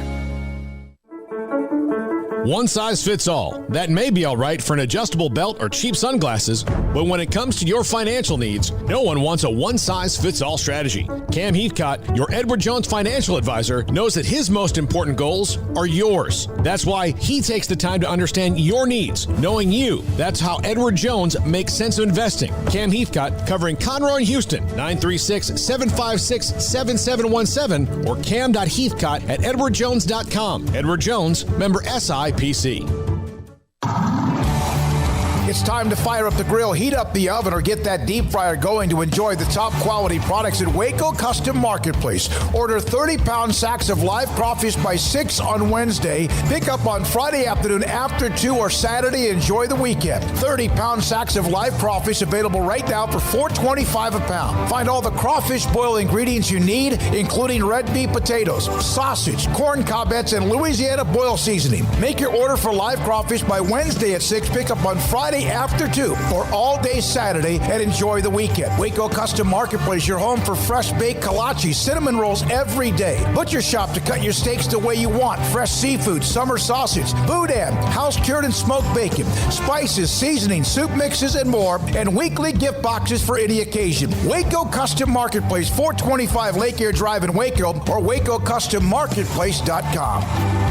One size fits all. That may be all right for an adjustable belt or cheap sunglasses, but when it comes to your financial needs, no one wants a one-size-fits-all strategy. Cam Heathcott, your Edward Jones financial advisor, knows that his most important goals are yours. That's why he takes the time to understand your needs, knowing you. That's how Edward Jones makes sense of investing. Cam Heathcott, covering Conroe and Houston, 936-756-7717 or cam.heathcott@edwardjones.com. Edward Jones, member SIPC. It's time to fire up the grill, heat up the oven, or get that deep fryer going to enjoy the top quality products at Waco Custom Marketplace. Order 30-pound sacks of live crawfish by 6 on Wednesday. Pick up on Friday afternoon after 2 or Saturday. Enjoy the weekend. 30-pound sacks of live crawfish available right now for $4.25 a pound. Find all the crawfish boil ingredients you need, including red beef potatoes, sausage, corn cobettes, and Louisiana boil seasoning. Make your order for live crawfish by Wednesday at 6. Pick up on Friday after 2 or all day Saturday, and enjoy the weekend. Waco Custom Marketplace, your home for fresh baked kolache, cinnamon rolls every day. Butcher shop to cut your steaks the way you want. Fresh seafood, summer sausage, boudin, house cured and smoked bacon, spices, seasonings, soup mixes, and more, and weekly gift boxes for any occasion. Waco Custom Marketplace, 425 Lake Air Drive in Waco, or WacoCustomMarketplace.com.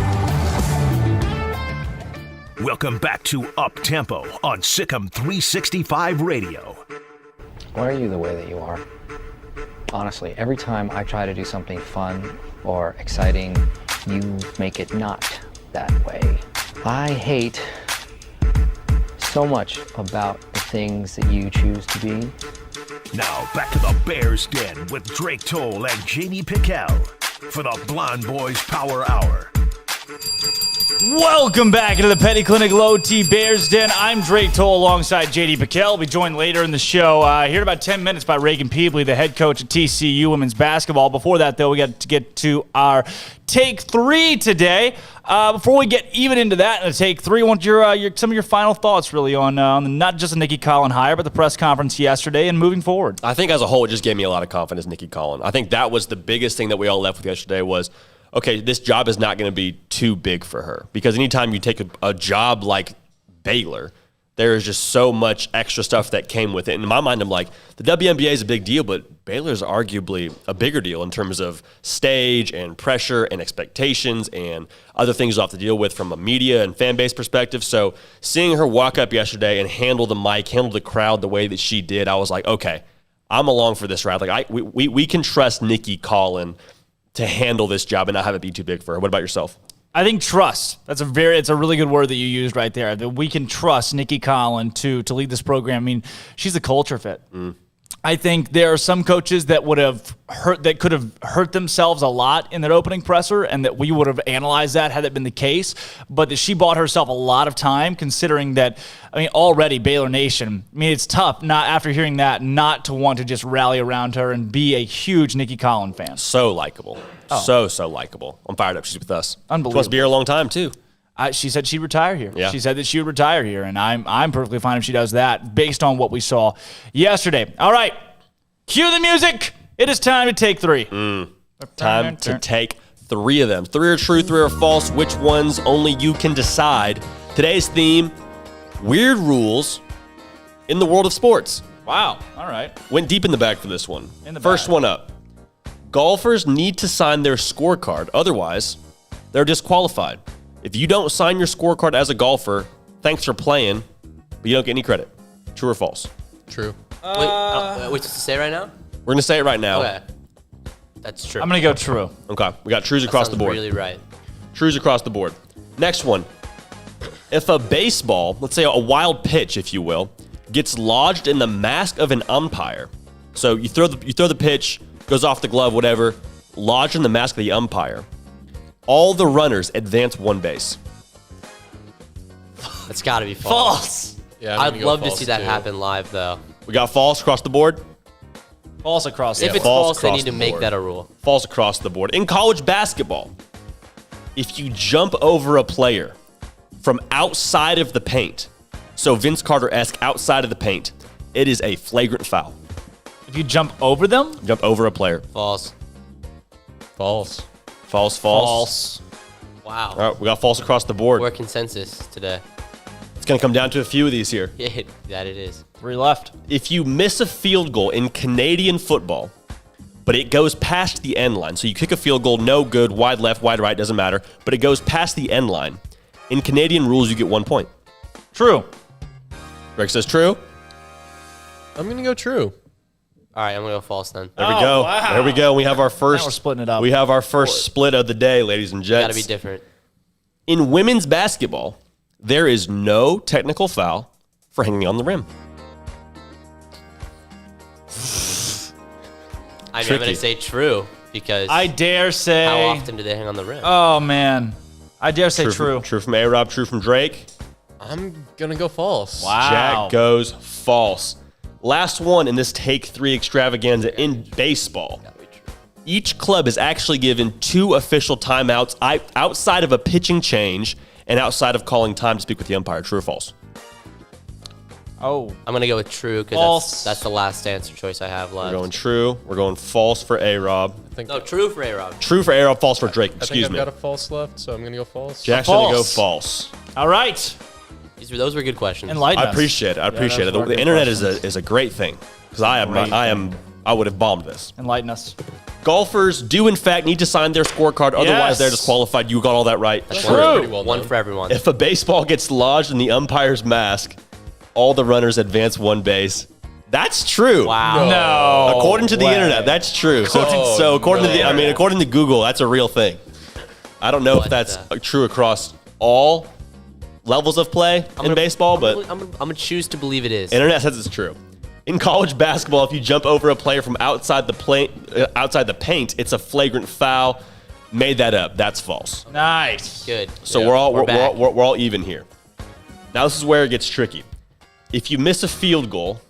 Welcome back to Up Tempo on SicEm365 Radio. Why are you the way that you are? Honestly, every time I try to do something fun or exciting, you make it not that way. I hate so much about the things that you choose to be. Now back to the Bears Den with Drake Toll and J.D. PicKell for the Blonde Boys Power Hour. Welcome back into the Petty Clinic Low T Bears Den. I'm Drake Toll alongside J.D. PicKell. We'll be joined later in the show here in about 10 minutes by Reagan Peebley, the head coach at TCU women's basketball. Before that, though, we got to get to our Take 3 today. Before we get even into that and Take 3, I want your some of your final thoughts really on not just the Nicki Collen hire, but the press conference yesterday and moving forward. I think as a whole, it just gave me a lot of confidence, Nicki Collen. I think that was the biggest thing that we all left with yesterday was, okay, this job is not going to be too big for her. Because anytime you take a job like Baylor, there is just so much extra stuff that came with it. And in my mind, I'm like, the WNBA is a big deal, but Baylor is arguably a bigger deal in terms of stage and pressure and expectations and other things you have to deal with from a media and fan base perspective. So seeing her walk up yesterday and handle the mic, handle the crowd the way that she did, I was like, okay, I'm along for this ride. Like we can trust Nicki Collen to handle this job and not have it be too big for her. What about yourself? I think trust. It's a really good word that you used right there. That we can trust Nicki Collen to lead this program. I mean, she's a culture fit. I think there are some coaches that could have hurt themselves a lot in their opening presser, and that we would have analyzed that had that been the case. But that she bought herself a lot of time, considering that, I mean, already Baylor Nation. I mean, it's tough not after hearing that not to want to just rally around her and be a huge Nicki Collen fan. So likable, so likable. I'm fired up. She's with us. Unbelievable. She wants to be here a long time too. She said she'd retire here. Yeah. She said that she would retire here, and I'm perfectly fine if she does that based on what we saw yesterday. All right, cue the music. It is time to take 3. Time to take 3 of them. 3 are true, 3 are false. Which ones only you can decide. Today's theme, weird rules in the world of sports. Wow, all right. Went deep in the bag for this one. First one up. Golfers need to sign their scorecard. Otherwise, they're disqualified. If you don't sign your scorecard as a golfer, thanks for playing, but you don't get any credit. True or false? True. Wait, to say right now? We're going to say it right now. Okay. That's true. I'm going to go true. Okay. We got trues across the board. Really right. Trues across the board. Next one. If a baseball, let's say a wild pitch, if you will, gets lodged in the mask of an umpire, so you throw the pitch, goes off the glove, whatever, lodged in the mask of the umpire, all the runners advance 1 base. That's got to be false. Yeah, I'd love to see that happen live, though. We got false across the board? False across the board. If it's false, they need to make that a rule. False across the board. In college basketball, if you jump over a player from outside of the paint, so Vince Carter-esque outside of the paint, it is a flagrant foul. If you jump over them? Jump over a player. False. False. False. Wow. All right, we got false across the board. We're a consensus today. It's going to come down to a few of these here. Yeah, that it is. 3 left. If you miss a field goal in Canadian football, but it goes past the end line, so you kick a field goal, no good, wide left, wide right, doesn't matter, but it goes past the end line. In Canadian rules, you get 1 point. True. Greg says true. I'm going to go true. All right, I'm going to go false then. There we go. Wow. There we go. We have our first. Now we're splitting it up. We have our first split of the day, ladies and gents. Got to be different. In women's basketball, there is no technical foul for hanging on the rim. I'm going to say true because I dare say. how often do they hang on the rim? Oh, man. I dare say true. True from A-Rob, true from Drake. I'm going to go false. Wow. Jack goes false. Last one in this Take 3 extravaganza in baseball. Each club is actually given 2 official timeouts outside of a pitching change and outside of calling time to speak with the umpire. True or false? Oh. I'm going to go with true because that's the last answer choice I have left. We're going true. We're going false for A-Rob. No, true for A-Rob. True for A-Rob, false for Drake. I Excuse think me. I've got a false left, so I'm going to go false. Jack's going to go false. All right. Those were good questions. Enlighten us. I appreciate it. I appreciate it. The internet is a great thing because I would have bombed this. Enlighten us. Golfers do in fact need to sign their scorecard, otherwise Yes. they're disqualified. You got all that right. That's True. One for everyone. If a baseball gets lodged in the umpire's mask, all the runners advance 1 base. That's true. Wow. No. According to the way. internet, that's true. So according to Google, that's a real thing. I don't know if that's true across all levels of play in baseball, but I'm gonna choose to believe it is. internet says it's true. In college basketball, if you jump over a player from outside the paint, it's a flagrant foul. Made that up. That's false. Nice. Good. So Yeah. we're back. all even here. Now this is where it gets tricky. If you miss a field goal,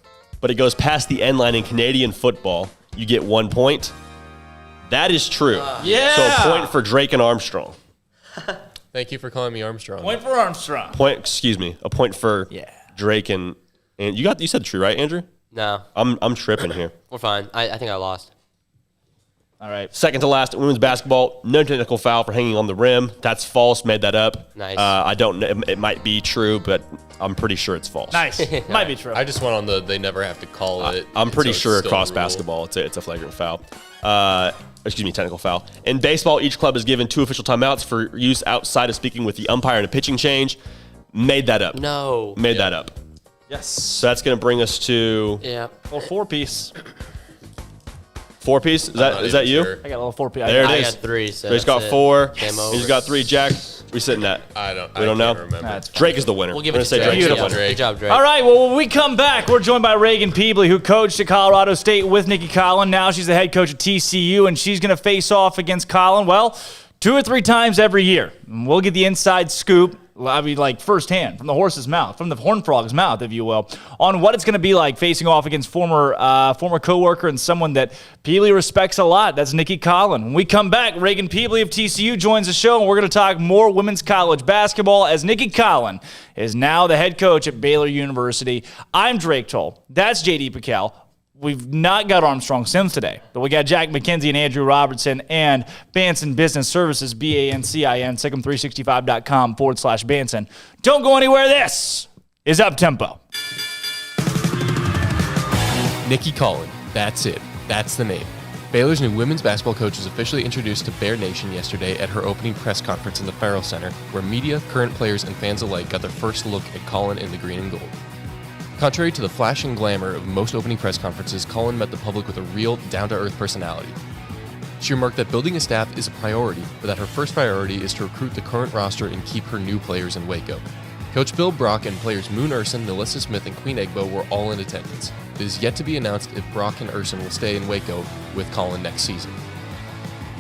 but it goes past the end line in Canadian football, you get 1 point. That is true. Yeah. So a point for Drake and Armstrong. Thank you for calling me Armstrong. Point for Armstrong. A point for Drake and you said true, right, Andrew? No. I'm tripping here. We're fine. I think I lost. All right. Second to last, women's basketball, no technical foul for hanging on the rim. That's false. Made that up. Nice. I don't know. It might be true, but I'm pretty sure it's false. Nice. Might be true. I just went on they never have to call it. I'm pretty so it's sure still across a rule. basketball, it's a flagrant foul. Technical foul. In baseball, each club is given 2 official timeouts for use outside of speaking with the umpire in a pitching change. Made that up. No. Made that up. Yes. So that's going to bring us to Yeah. Little 4-piece. 4-piece. Is that you? I got a little 4-piece. There it I is. got 3. So Drake's got that's it. 4. Game over. He's got 3. Jack, we sitting at? I don't can't know. remember. That's Drake is the winner. We'll give We're it to gonna say Drake. Drake's the Good winner. Good job, Drake. All right, well, when we come back, we're joined by Reagan Peebley, who coached at Colorado State with Nicki Collen. Now she's the head coach at TCU, and she's going to face off against Collen, 2 or 3 times every year. And we'll get the inside scoop, firsthand, from the horse's mouth, from the horned frog's mouth, if you will, on what it's going to be like facing off against former coworker and someone that Peebley respects a lot. That's Nicki Collen. When we come back, Reagan Peebley of TCU joins the show, and we're going to talk more women's college basketball as Nicki Collen is now the head coach at Baylor University. I'm Drake Toll. That's J.D. PicKell. We've not got Armstrong Sims today, but we got Jack McKenzie and Andrew Robertson and Banson Business Services, BANCIN, SicEm365.com/Banson. Don't go anywhere. This is Up Tempo. Nicki Collen. That's it. That's the name. Baylor's new women's basketball coach was officially introduced to Bear Nation yesterday at her opening press conference in the Farrell Center, where media, current players, and fans alike got their first look at Collen in the green and gold. Contrary to the flash and glamour of most opening press conferences, Collen met the public with a real, down-to-earth personality. She remarked that building a staff is a priority, but that her first priority is to recruit the current roster and keep her new players in Waco. Coach Bill Brock and players Moon Urson, Nalissa Smith, and Queen Egbo were all in attendance. It is yet to be announced if Brock and Urson will stay in Waco with Collen next season.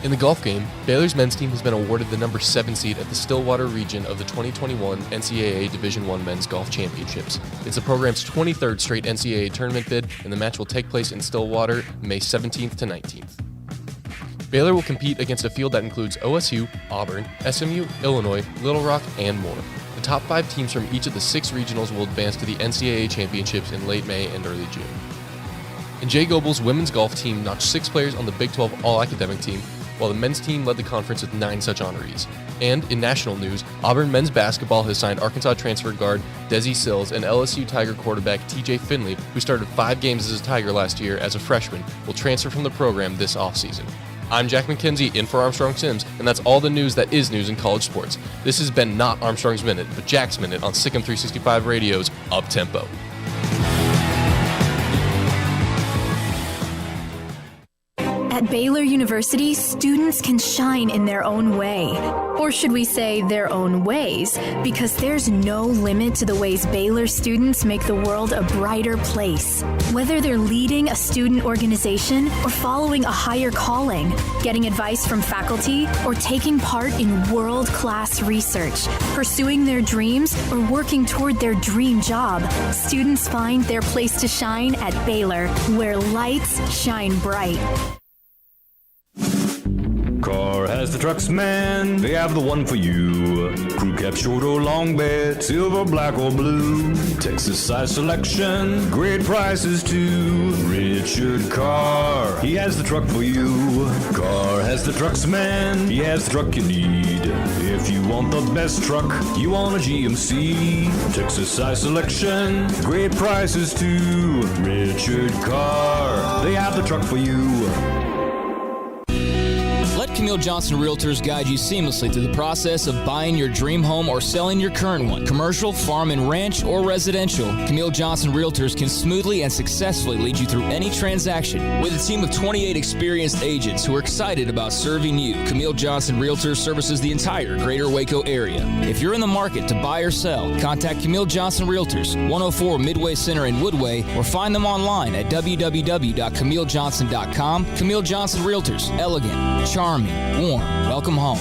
In the golf game, Baylor's men's team has been awarded the number 7 seed at the Stillwater region of the 2021 NCAA Division I Men's Golf Championships. It's the program's 23rd straight NCAA tournament bid, and the match will take place in Stillwater May 17th to 19th. Baylor will compete against a field that includes OSU, Auburn, SMU, Illinois, Little Rock, and more. The top 5 teams from each of the 6 regionals will advance to the NCAA championships in late May and early June. And Jay Goebel's women's golf team notched 6 players on the Big 12 All-Academic team, while the men's team led the conference with 9 such honorees. And in national news, Auburn men's basketball has signed Arkansas transfer guard Desi Sills and LSU Tiger quarterback TJ Finley, who started 5 games as a Tiger last year as a freshman, will transfer from the program this offseason. I'm Jack McKenzie, in for Armstrong Sims, and that's all the news that is news in college sports. This has been not Armstrong's Minute, but Jack's Minute on SicEm365 Radio's Up Tempo. At Baylor University, students can shine in their own way. Or should we say their own ways? Because there's no limit to the ways Baylor students make the world a brighter place. Whether they're leading a student organization or following a higher calling, getting advice from faculty, or taking part in world-class research, pursuing their dreams, or working toward their dream job, students find their place to shine at Baylor, where lights shine bright. Car has the trucks, man. They have the one for you. Crew cab, short or long bed, silver, black or blue. Texas size selection, great prices too. Richard Carr, he has the truck for you. Carr has the trucks, man. He has the truck you need. If you want the best truck, you want a GMC. Texas size selection, great prices too. Richard Carr, they have the truck for you. Let Camille Johnson Realtors guide you seamlessly through the process of buying your dream home or selling your current one. Commercial, farm and ranch, or residential, Camille Johnson Realtors can smoothly and successfully lead you through any transaction. With a team of 28 experienced agents who are excited about serving you, Camille Johnson Realtors services the entire greater Waco area. If you're in the market to buy or sell, contact Camille Johnson Realtors, 104 Midway Center in Woodway, or find them online at www.camillejohnson.com. Camille Johnson Realtors, elegant, charming, warm. Welcome home.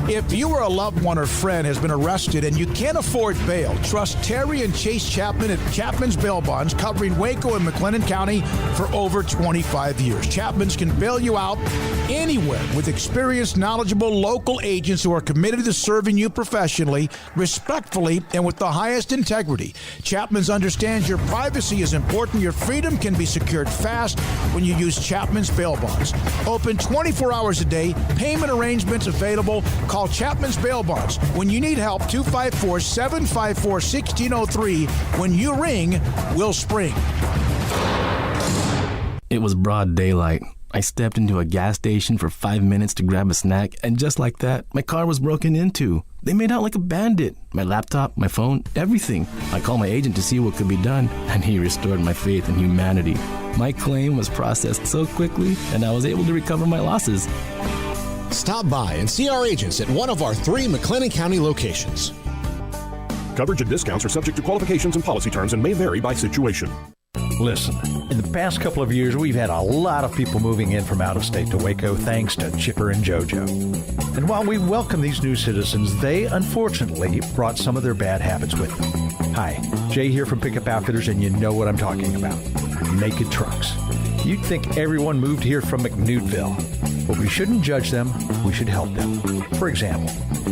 If you or a loved one or friend has been arrested and you can't afford bail, trust Terry and Chase Chapman at Chapman's Bail Bonds, covering Waco and McLennan County for over 25 years. Chapman's can bail you out anywhere with experienced, knowledgeable local agents who are committed to serving you professionally, respectfully, and with the highest integrity. Chapman's understands your privacy is important. Your freedom can be secured fast when you use Chapman's Bail Bonds. Open 24 hours a day. Payment arrangements available. Call Chapman's Bail Bonds. When you need help, 254-754-1603. When you ring, we'll spring. It was broad daylight. I stepped into a gas station for 5 minutes to grab a snack, and just like that, my car was broken into. They made out like a bandit. My laptop, my phone, everything. I called my agent to see what could be done, and he restored my faith in humanity. My claim was processed so quickly, and I was able to recover my losses. Stop by and see our agents at one of our 3 McLennan County locations. Coverage and discounts are subject to qualifications and policy terms and may vary by situation. Listen, in the past couple of years, we've had a lot of people moving in from out of state to Waco thanks to Chipper and JoJo. And while we welcome these new citizens, they unfortunately brought some of their bad habits with them. Hi, Jay here from Pickup Outfitters, and you know what I'm talking about. Naked trucks. You'd think everyone moved here from McNewtville. But we shouldn't judge them, we should help them. For example,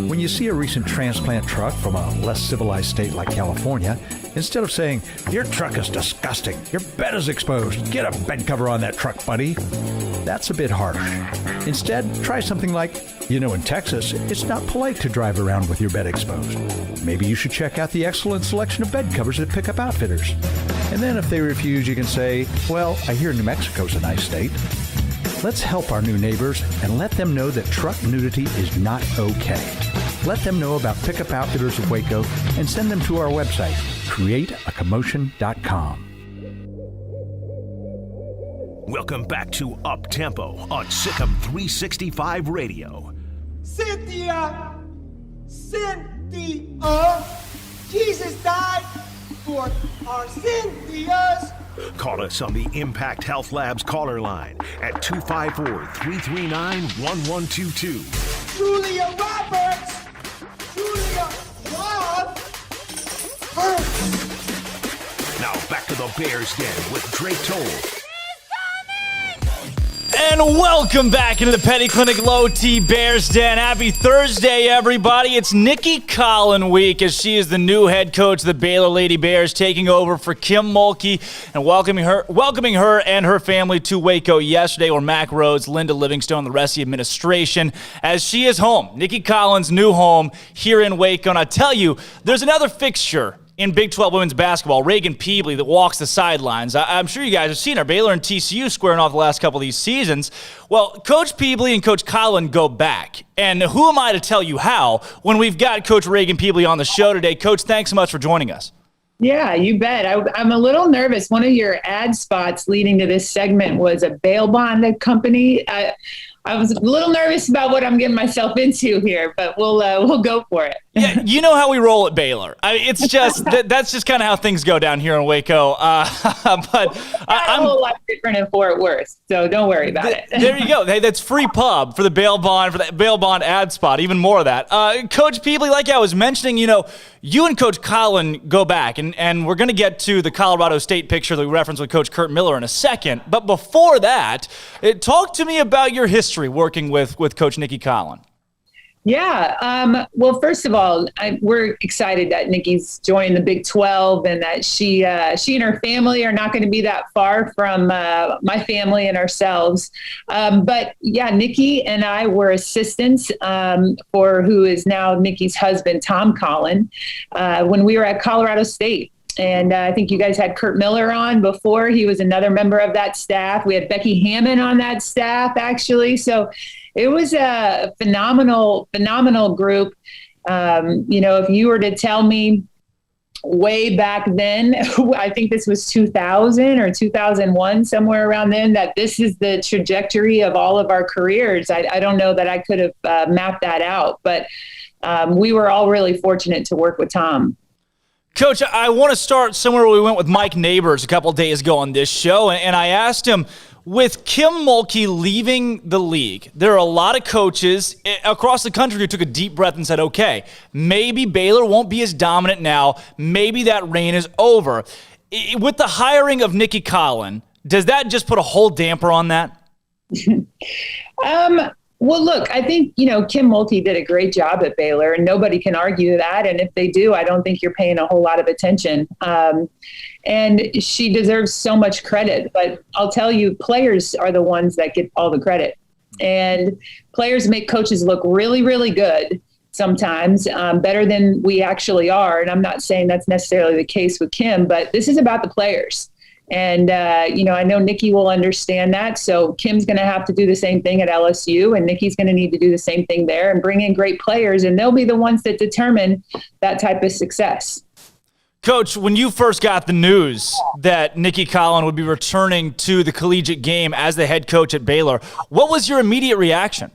when you see a recent transplant truck from a less civilized state like California, instead of saying, "Your truck is disgusting, your bed is exposed, get a bed cover on that truck, buddy," that's a bit harsh. Instead, try something like, "You know, in Texas, it's not polite to drive around with your bed exposed. Maybe you should check out the excellent selection of bed covers at Pickup Outfitters." And then if they refuse, you can say, "Well, I hear New Mexico's a nice state." Let's help our new neighbors and let them know that truck nudity is not okay. Let them know about Pickup Outfitters of Waco and send them to our website, createacommotion.com. Welcome back to Up Tempo on SicEm365 Radio. Cynthia, Jesus died for our Cynthias. Call us on the Impact Health Labs caller line at 254-339-1122. Julia Roberts, Julia Rob. Now back to the Bears Den with Drake Toll. And welcome back into the Petty Clinic Low T Bears Den. Happy Thursday, everybody. It's Nicki Collen week as she is the new head coach of the Baylor Lady Bears, taking over for Kim Mulkey and welcoming her and her family to Waco yesterday, where Mac Rhodes, Linda Livingstone, and the rest of the administration, as she is home. Nicki Collen's new home here in Waco. And I tell you, there's another fixture in Big 12 women's basketball, Reagan Peebley, that walks the sidelines. I'm sure you guys have seen her. Baylor and TCU squaring off the last couple of these seasons. Well, Coach Peebley and Coach Collen go back. And who am I to tell you how when we've got Coach Reagan Peebley on the show today? Coach, thanks so much for joining us. Yeah, you bet. I'm a little nervous. One of your ad spots leading to this segment was a bail bond company. I was a little nervous about what I'm getting myself into here, but we'll go for it. Yeah, you know how we roll at Baylor. It's just that's just kind of how things go down here in Waco. But I'm a whole lot different in Fort Worth, so don't worry about it. There you go. Hey, that's free pub for the bail bond, for that bail bond ad spot. Even more of that. Coach Peebley, like I was mentioning, you and Coach Collen go back, and we're going to get to the Colorado State picture that we referenced with Coach Kurt Miller in a second. But before that, talk to me about your history working with Coach Nicki Collen. Yeah. Well, first of all, we're excited that Nicki's joining the Big 12 and that she and her family are not going to be that far from my family and ourselves. But yeah, Nicki and I were assistants for who is now Nicki's husband, Tom Collen, when we were at Colorado State. And I think you guys had Kurt Miller on before. He was another member of that staff. We had Becky Hammond on that staff, actually. So it was a phenomenal group. If you were to tell me way back then, I think this was 2000 or 2001, somewhere around then, that this is the trajectory of all of our careers, I don't know that I could have mapped that out. But we were all really fortunate to work with Tom. Coach, I want to start somewhere where we went with Mike Neighbors a couple of days ago on this show, and I asked him, with Kim Mulkey leaving the league, there are a lot of coaches across the country who took a deep breath and said, okay, maybe Baylor won't be as dominant now. Maybe that reign is over. With the hiring of Nicki Collen, does that just put a whole damper on that? Well, look, I think, Kim Mulkey did a great job at Baylor, and nobody can argue that. And if they do, I don't think you're paying a whole lot of attention. And she deserves so much credit. But I'll tell you, players are the ones that get all the credit. And players make coaches look really, really good sometimes, better than we actually are. And I'm not saying that's necessarily the case with Kim, but this is about the players. And, I know Nicki will understand that. So Kim's going to have to do the same thing at LSU, and Nicki's going to need to do the same thing there and bring in great players. And they'll be the ones that determine that type of success. Coach, when you first got the news that Nicki Collen would be returning to the collegiate game as the head coach at Baylor, what was your immediate reaction?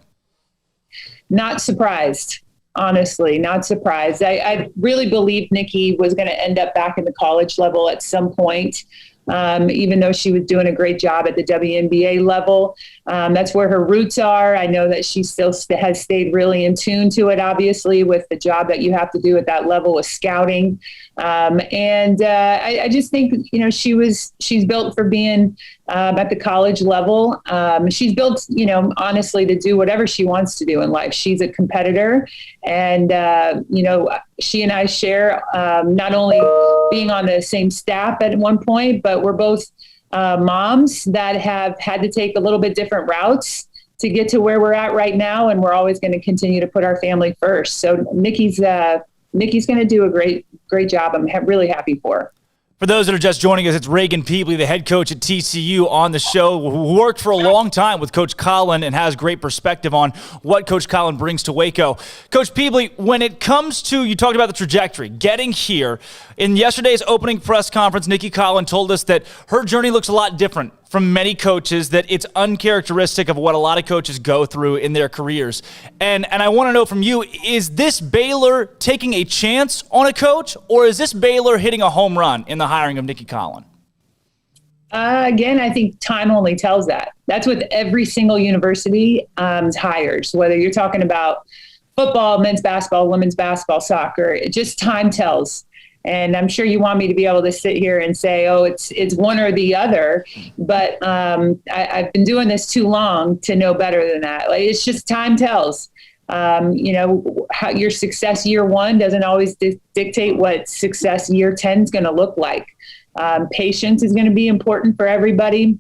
Not surprised. Honestly, not surprised. I really believed Nicki was going to end up back in the college level at some point. Even though she was doing a great job at the WNBA level. That's where her roots are. I know that she still has stayed really in tune to it, obviously, with the job that you have to do at that level with scouting. I just think, she's built for being at the college level. She's built, honestly, to do whatever she wants to do in life. She's a competitor, and, she and I share not only being on the same staff at one point, but we're both moms that have had to take a little bit different routes to get to where we're at right now. And we're always going to continue to put our family first. So Nicki's going to do a great job. I'm really happy for her. For those that are just joining us, it's Reagan Peebley, the head coach at TCU, on the show, who worked for a long time with Coach Collen and has great perspective on what Coach Collen brings to Waco. Coach Peebley, when it comes to, you talked about the trajectory, getting here, in yesterday's opening press conference, Nicki Collen told us that her journey looks a lot different from many coaches, that it's uncharacteristic of what a lot of coaches go through in their careers. And I want to know from you, is this Baylor taking a chance on a coach, or is this Baylor hitting a home run in the hiring of Nicki Collen? Again, I think time only tells that. That's with every single university hires, whether you're talking about football, men's basketball, women's basketball, soccer, just time tells. And I'm sure you want me to be able to sit here and say, oh, it's one or the other. But I've been doing this too long to know better than that. Like, it's just time tells. How your success year one doesn't always dictate what success year 10 is going to look like. Patience is going to be important for everybody.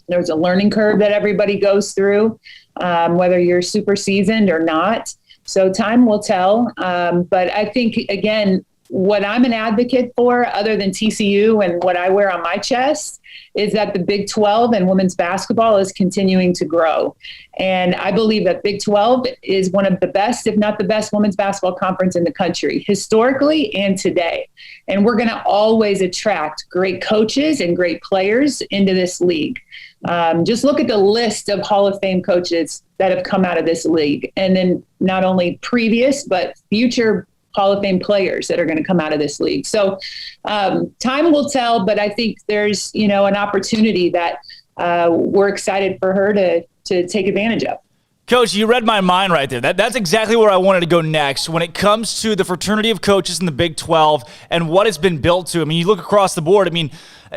There's a learning curve that everybody goes through, whether you're super seasoned or not. So time will tell. But I think, again, what I'm an advocate for, other than TCU and what I wear on my chest, is that the Big 12 and women's basketball is continuing to grow. And I believe that Big 12 is one of the best, if not the best, women's basketball conference in the country, historically and today. And we're going to always attract great coaches and great players into this league. Just look at the list of Hall of Fame coaches that have come out of this league. And then not only previous, but future Hall of Fame players that are going to come out of this league. So time will tell, but I think there's, an opportunity that we're excited for her to take advantage of. Coach, you read my mind right there. That's exactly where I wanted to go next when it comes to the fraternity of coaches in the Big 12 and what it's been built to. I mean, you look across the board. I mean,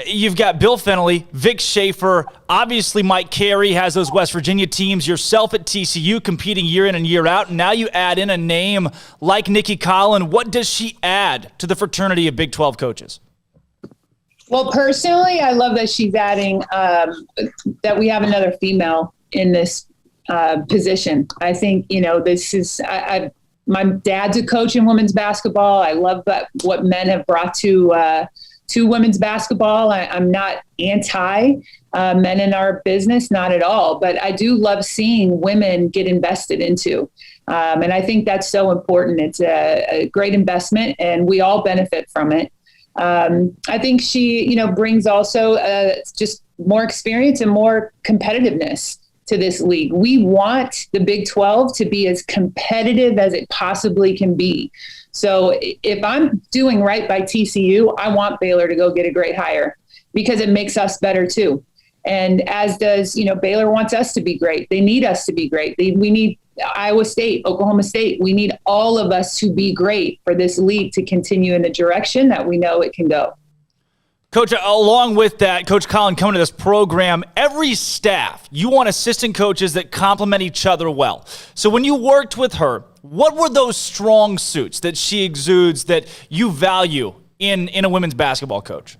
you've got Bill Fennelly, Vic Schaefer, obviously Mike Carey has those West Virginia teams, yourself at TCU competing year in and year out, and now you add in a name like Nicki Collen. What does she add to the fraternity of Big 12 coaches? Well, personally, I love that she's adding that we have another female in this position. I think, this is, my dad's a coach in women's basketball. I love what men have brought to women's basketball. I'm not anti men in our business, not at all, but I do love seeing women get invested into. And I think that's so important. It's a great investment and we all benefit from it. I think she, brings also just more experience and more competitiveness to this league. We want the Big 12 to be as competitive as it possibly can be. So if I'm doing right by TCU, I want Baylor to go get a great hire because it makes us better too. And as does, Baylor wants us to be great. They need us to be great. We need Iowa State, Oklahoma State. We need all of us to be great for this league to continue in the direction that we know it can go. Coach, along with that, Coach Collen coming to this program, every staff, you want assistant coaches that complement each other well. So when you worked with her, what were those strong suits that she exudes that you value in a women's basketball coach?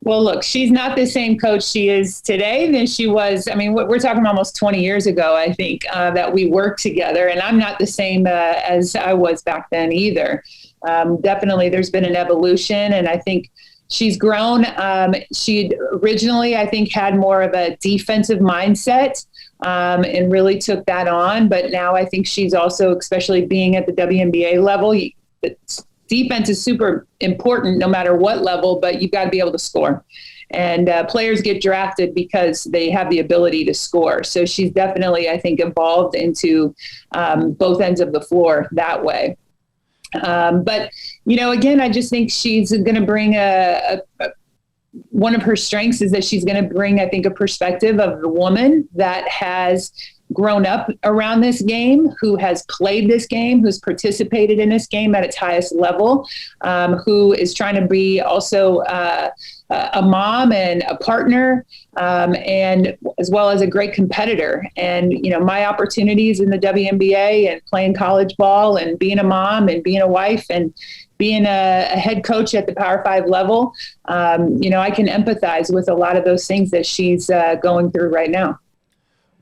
Well, look, she's not the same coach she is today than she was. I mean, we're talking almost 20 years ago, I think, that we worked together. And I'm not the same as I was back then either. Definitely, there's been an evolution. And I think she's grown. She originally, I think, had more of a defensive mindset and really took that on. But now I think she's also, especially being at the WNBA level, defense is super important no matter what level, but you've got to be able to score. And players get drafted because they have the ability to score. So she's definitely, I think, evolved into both ends of the floor that way. But, again, I just think she's going to bring one of her strengths is that she's going to bring, I think, a perspective of the woman that has grown up around this game, who has played this game, who's participated in this game at its highest level, who is trying to be also a mom and a partner, and as well as a great competitor. And, my opportunities in the WNBA and playing college ball and being a mom and being a wife and being a head coach at the Power 5 level, I can empathize with a lot of those things that she's going through right now.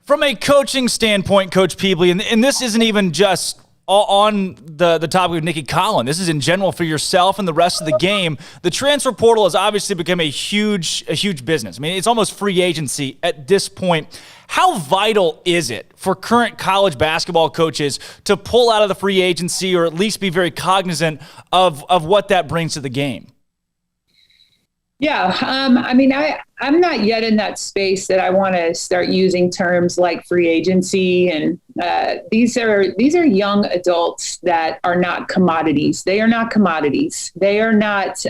From a coaching standpoint, Coach Peebly, and this isn't even just on the topic of Nicki Collen. This is in general for yourself and the rest of the game. The transfer portal has obviously become a huge business. I mean, it's almost free agency at this point. How vital is it for current college basketball coaches to pull out of the free agency or at least be very cognizant of what that brings to the game? Yeah, I'm not yet in that space that I want to start using terms like free agency, and these are young adults that are not commodities. They are not commodities. They are not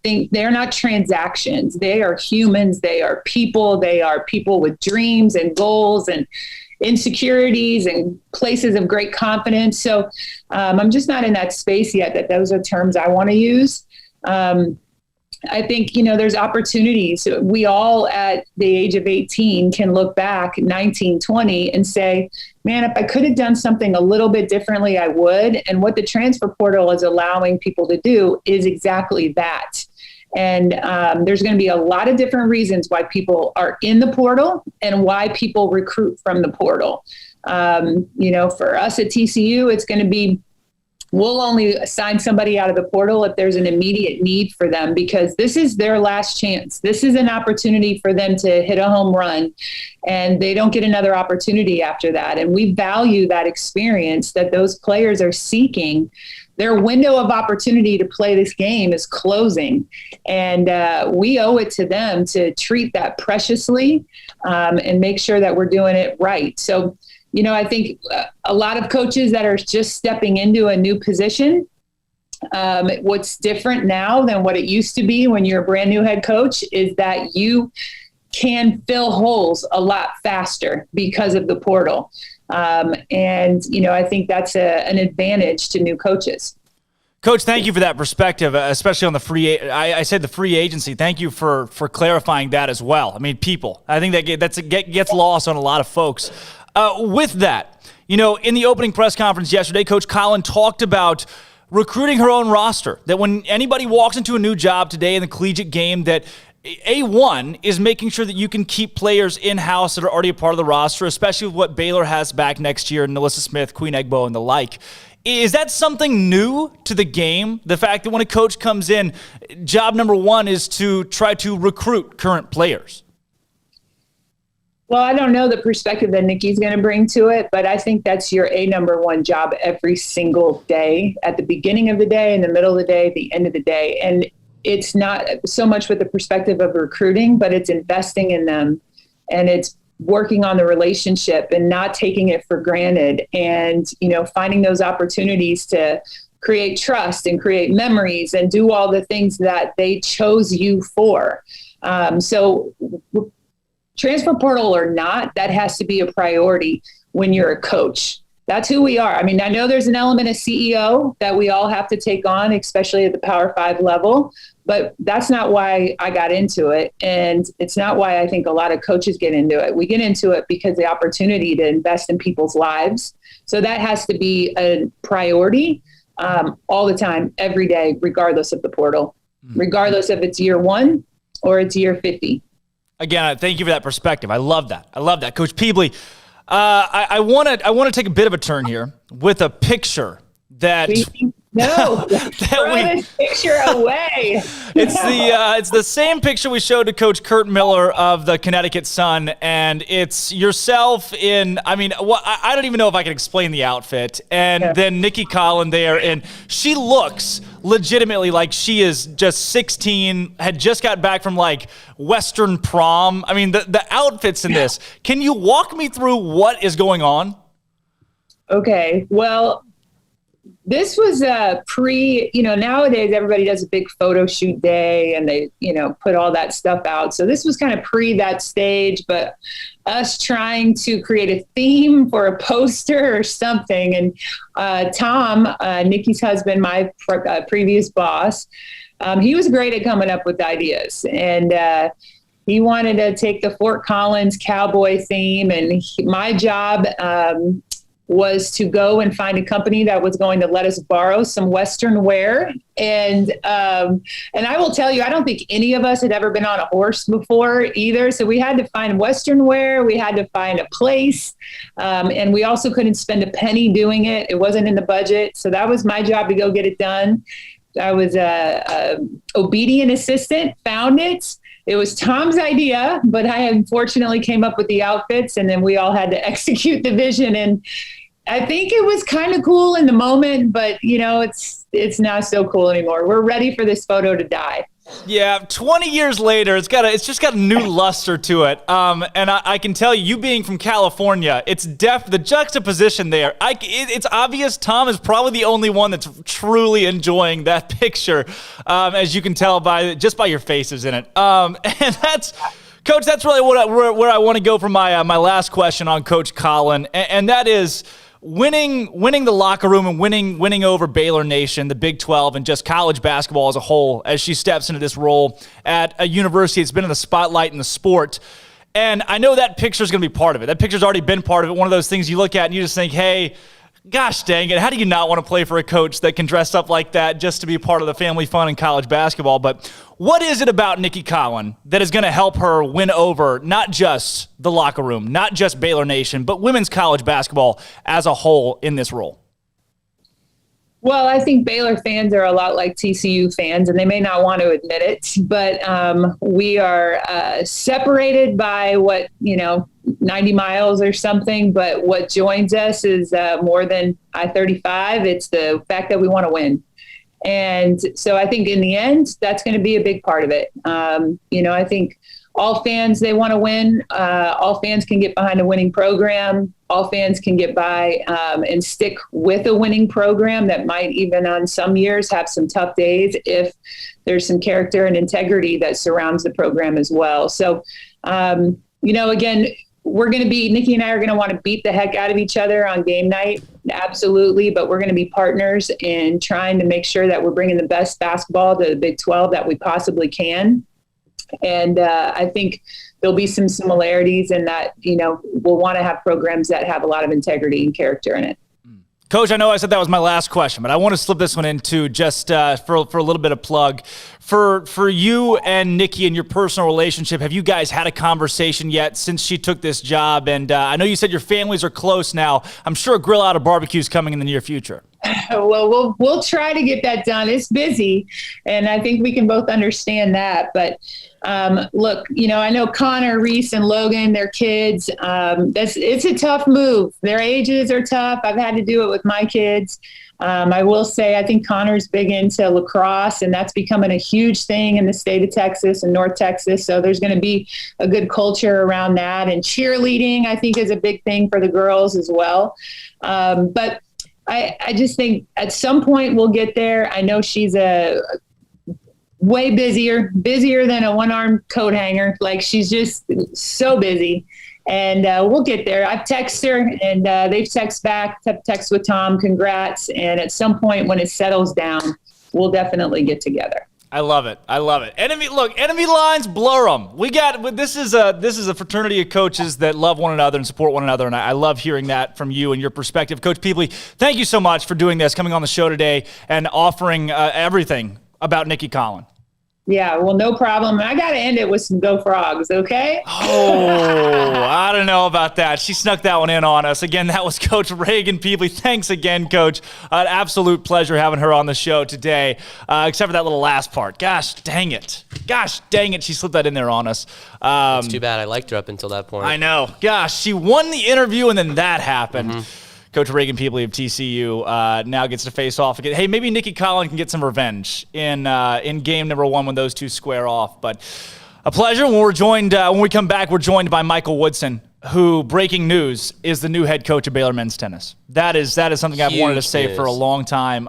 they are not transactions. They are humans. They are people. They are people with dreams and goals, and insecurities and places of great confidence. So I'm just not in that space yet that those are terms I want to use. I think, there's opportunities. We all at the age of 18 can look back 19, 20 and say, man, if I could have done something a little bit differently, I would. And what the transfer portal is allowing people to do is exactly that. And there's going to be a lot of different reasons why people are in the portal and why people recruit from the portal. For us at TCU, it's going to be, we'll only assign somebody out of the portal if there's an immediate need for them, because this is their last chance. This is an opportunity for them to hit a home run, and they don't get another opportunity after that. And we value that experience that those players are seeking. Their window of opportunity to play this game is closing, and we owe it to them to treat that preciously and make sure that we're doing it right. So, I think a lot of coaches that are just stepping into a new position, what's different now than what it used to be when you're a brand new head coach is that you can fill holes a lot faster because of the portal. I think that's an advantage to new coaches. Coach, thank you for that perspective, especially on the I said the free agency. Thank you for clarifying that as well. I mean, people. I think that gets lost on a lot of folks. With that, in the opening press conference yesterday, Coach Collen talked about recruiting her own roster, that when anybody walks into a new job today in the collegiate game, that A1 is making sure that you can keep players in-house that are already a part of the roster, especially with what Baylor has back next year, Nalissa Smith, Queen Egbo, and the like. Is that something new to the game? The fact that when a coach comes in, job number one is to try to recruit current players? Well, I don't know the perspective that Nicki's going to bring to it, but I think that's your number one job every single day, at the beginning of the day, in the middle of the day, the end of the day. And it's not so much with the perspective of recruiting, but it's investing in them, and it's working on the relationship and not taking it for granted, and, finding those opportunities to create trust and create memories and do all the things that they chose you for. So transfer portal or not, that has to be a priority when you're a coach. That's who we are. I mean, I know there's an element of CEO that we all have to take on, especially at the Power 5 level, but that's not why I got into it. And it's not why I think a lot of coaches get into it. We get into it because the opportunity to invest in people's lives. So that has to be a priority all the time, every day, regardless of the portal, regardless if it's year 1 or it's year 50. Again, thank you for that perspective. I love that. Coach Peebley, I want to take a bit of a turn here with a picture that throw this picture away. It's the same picture we showed to Coach Kurt Miller of the Connecticut Sun, and it's yourself in. I mean, I don't even know if I can explain the outfit, and then Nicki Collen there, and she looks legitimately like she is just 16, had just got back from like Western prom. I mean, the outfits in this. Can you walk me through what is going on? Okay, well, this was nowadays everybody does a big photo shoot day and they, put all that stuff out. So this was kind of pre that stage, but us trying to create a theme for a poster or something. And Tom, Nicki's husband, my previous boss, he was great at coming up with ideas. And he wanted to take the Fort Collins cowboy theme. And my job was to go and find a company that was going to let us borrow some Western wear. And I will tell you, I don't think any of us had ever been on a horse before either. So we had to find Western wear. We had to find a place. And we also couldn't spend a penny doing it. It wasn't in the budget. So that was my job to go get it done. I was a obedient assistant, found it. It was Tom's idea, but I unfortunately came up with the outfits, and then we all had to execute the vision. And I think it was kind of cool in the moment, but it's not so cool anymore. We're ready for this photo to die. Yeah, 20 years later, it's just got a new luster to it. And I can tell you being from California, it's the juxtaposition there. It's obvious Tom is probably the only one that's truly enjoying that picture, as you can tell by your faces in it. And that's Coach, that's really where I want to go for my last question on Coach Collen, and that is winning the locker room and winning over Baylor Nation, the Big 12, and just college basketball as a whole as she steps into this role at a university that's been in the spotlight in the sport. And I know that picture's going to be part of it. That picture's already been part of it. One of those things you look at and you just think, hey, gosh dang it, how do you not want to play for a coach that can dress up like that just to be part of the family fun in college basketball? But what is it about Nicki Collen that is going to help her win over not just the locker room, not just Baylor Nation, but women's college basketball as a whole in this role? Well, I think Baylor fans are a lot like TCU fans, and they may not want to admit it, but we are separated by 90 miles or something. But what joins us is more than I-35. It's the fact that we want to win. And so I think in the end, that's going to be a big part of it. I think all fans, they want to win. All fans can get behind a winning program. All fans can get by and stick with a winning program that might even on some years have some tough days if there's some character and integrity that surrounds the program as well. So, again, we're going to Nicki and I are going to want to beat the heck out of each other on game night. Absolutely. But we're going to be partners in trying to make sure that we're bringing the best basketball to the Big 12 that we possibly can. And I think there'll be some similarities in that, we'll want to have programs that have a lot of integrity and character in it. Coach, I know I said that was my last question, but I want to slip this one in too, just for a little bit of plug. For you and Nicki and your personal relationship, have you guys had a conversation yet since she took this job? And I know you said your families are close now. I'm sure a grill out of barbecue is coming in the near future. Well, we'll try to get that done. It's busy, and I think we can both understand that. But look, I know Connor, Reese, and Logan, their kids. It's a tough move. Their ages are tough. I've had to do it with my kids. I will say I think Connor's big into lacrosse, and that's becoming a huge thing in the state of Texas and North Texas. So there's going to be a good culture around that. And cheerleading, I think, is a big thing for the girls as well. But I just think at some point we'll get there. I know she's a way busier than a one-armed coat hanger. Like, she's just so busy. And we'll get there. I've texted her, and they've texted back, text with Tom, congrats. And at some point when it settles down, we'll definitely get together. I love it. Enemy lines, blur them. This is a fraternity of coaches that love one another and support one another, and I love hearing that from you and your perspective. Coach Peebley, thank you so much for doing this, coming on the show today and offering everything about Nicki Collen. Yeah, well, no problem. I got to end it with some Go Frogs, okay? Oh, I don't know about that. She snuck that one in on us. Again, that was Coach Reagan Peebley. Thanks again, Coach. An absolute pleasure having her on the show today, except for that little last part. Gosh dang it, she slipped that in there on us. It's too bad. I liked her up until that point. I know. Gosh, she won the interview, and then that happened. Mm-hmm. Coach Reagan Peebley of TCU now gets to face off again. Hey, maybe Nicki Collen can get some revenge in game number 1 when those two square off. But a pleasure. When we come back, we're joined by Michael Woodson, who, breaking news, is the new head coach of Baylor men's tennis. That is something I've wanted to say for a long time.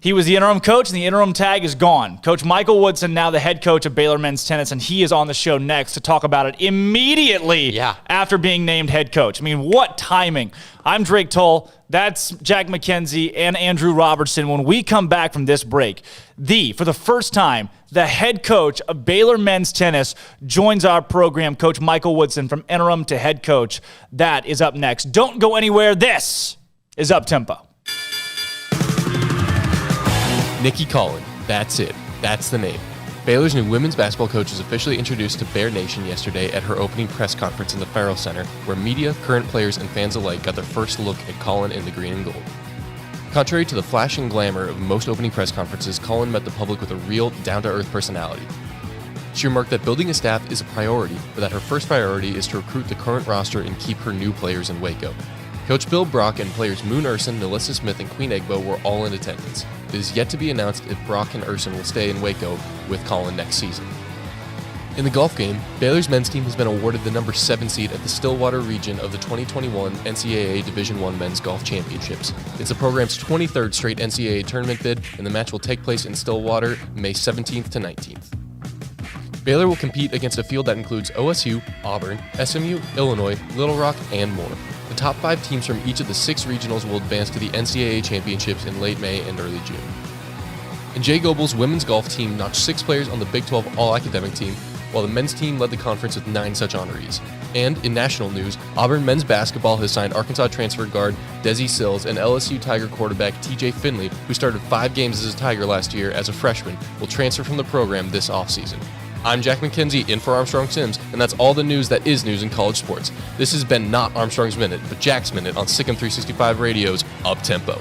He was the interim coach, and the interim tag is gone. Coach Michael Woodson, now the head coach of Baylor men's tennis, and he is on the show next to talk about it immediately after being named head coach. I mean, what timing. I'm Drake Toll. That's Jack McKenzie and Andrew Robertson. When we come back from this break, for the first time, the head coach of Baylor men's tennis joins our program, Coach Michael Woodson, from interim to head coach. That is up next. Don't go anywhere. This is Up Tempo. Nicki Collen, that's it. That's the name. Baylor's new women's basketball coach was officially introduced to Bear Nation yesterday at her opening press conference in the Farrell Center, where media, current players, and fans alike got their first look at Collen in the green and gold. Contrary to the flash and glamour of most opening press conferences, Collen met the public with a real, down-to-earth personality. She remarked that building a staff is a priority, but that her first priority is to recruit the current roster and keep her new players in Waco. Coach Bill Brock and players Moon Urson, Nalissa Smith, and Queen Egbo were all in attendance. It is yet to be announced if Brock and Urson will stay in Waco with Collen next season. In the golf game, Baylor's men's team has been awarded the number 7 seed at the Stillwater region of the 2021 NCAA Division I Men's Golf Championships. It's the program's 23rd straight NCAA tournament bid, and the match will take place in Stillwater May 17th to 19th. Baylor will compete against a field that includes OSU, Auburn, SMU, Illinois, Little Rock, and more. The top 5 teams from each of the 6 regionals will advance to the NCAA championships in late May and early June. And Jay Goebel's women's golf team notched 6 players on the Big 12 All-Academic team, while the men's team led the conference with 9 such honorees. And in national news, Auburn men's basketball has signed Arkansas transfer guard Desi Sills and LSU Tiger quarterback TJ Finley, who started 5 games as a Tiger last year as a freshman, will transfer from the program this offseason. I'm Jack McKenzie, in for Armstrong Sims, and that's all the news that is news in college sports. This has been not Armstrong's Minute, but Jack's Minute on SicEm365 Radio's Up Tempo.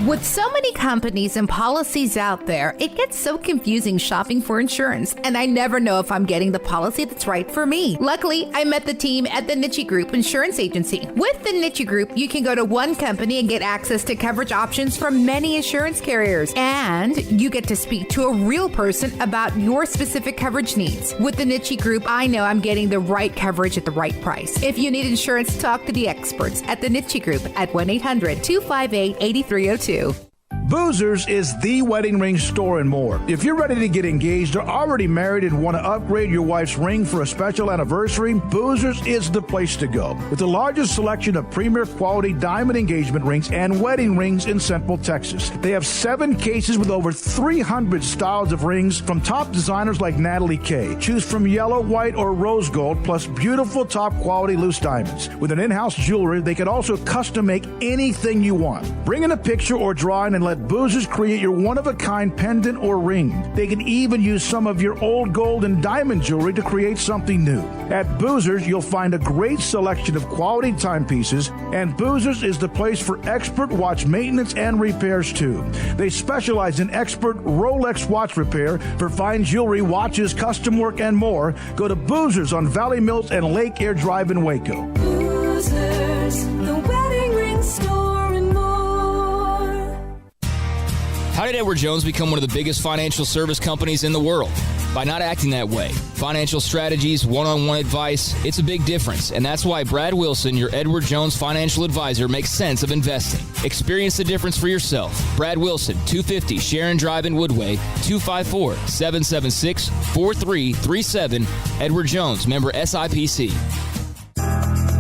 With so many companies and policies out there, it gets so confusing shopping for insurance, and I never know if I'm getting the policy that's right for me. Luckily, I met the team at the Nicki Group Insurance Agency. With the Nicki Group, you can go to one company and get access to coverage options from many insurance carriers, and you get to speak to a real person about your specific coverage needs. With the Nicki Group, I know I'm getting the right coverage at the right price. If you need insurance, talk to the experts at the Nicki Group at 1-800-258-8302. Boozers is the wedding ring store and more. If you're ready to get engaged or already married and want to upgrade your wife's ring for a special anniversary, Boozers is the place to go. With the largest selection of premier quality diamond engagement rings and wedding rings in Central Texas. They have 7 cases with over 300 styles of rings from top designers like Natalie Kay. Choose from yellow, white, or rose gold, plus beautiful top quality loose diamonds. With an in-house jewelry, they can also custom make anything you want. Bring in a picture or drawing and let Boozers create your one-of-a-kind pendant or ring. They can even use some of your old gold and diamond jewelry to create something new. At Boozers, you'll find a great selection of quality timepieces, and Boozers is the place for expert watch maintenance and repairs too. They specialize in expert Rolex watch repair for fine jewelry, watches, custom work, and more. Go to Boozers on Valley Mills and Lake Air Drive in Waco. Boozers, the wedding ring store and more. How did Edward Jones become one of the biggest financial service companies in the world? By not acting that way. Financial strategies, one-on-one advice, it's a big difference. And that's why Brad Wilson, your Edward Jones financial advisor, makes sense of investing. Experience the difference for yourself. Brad Wilson, 250 Sharon Drive in Woodway, 254-776-4337. Edward Jones, member SIPC.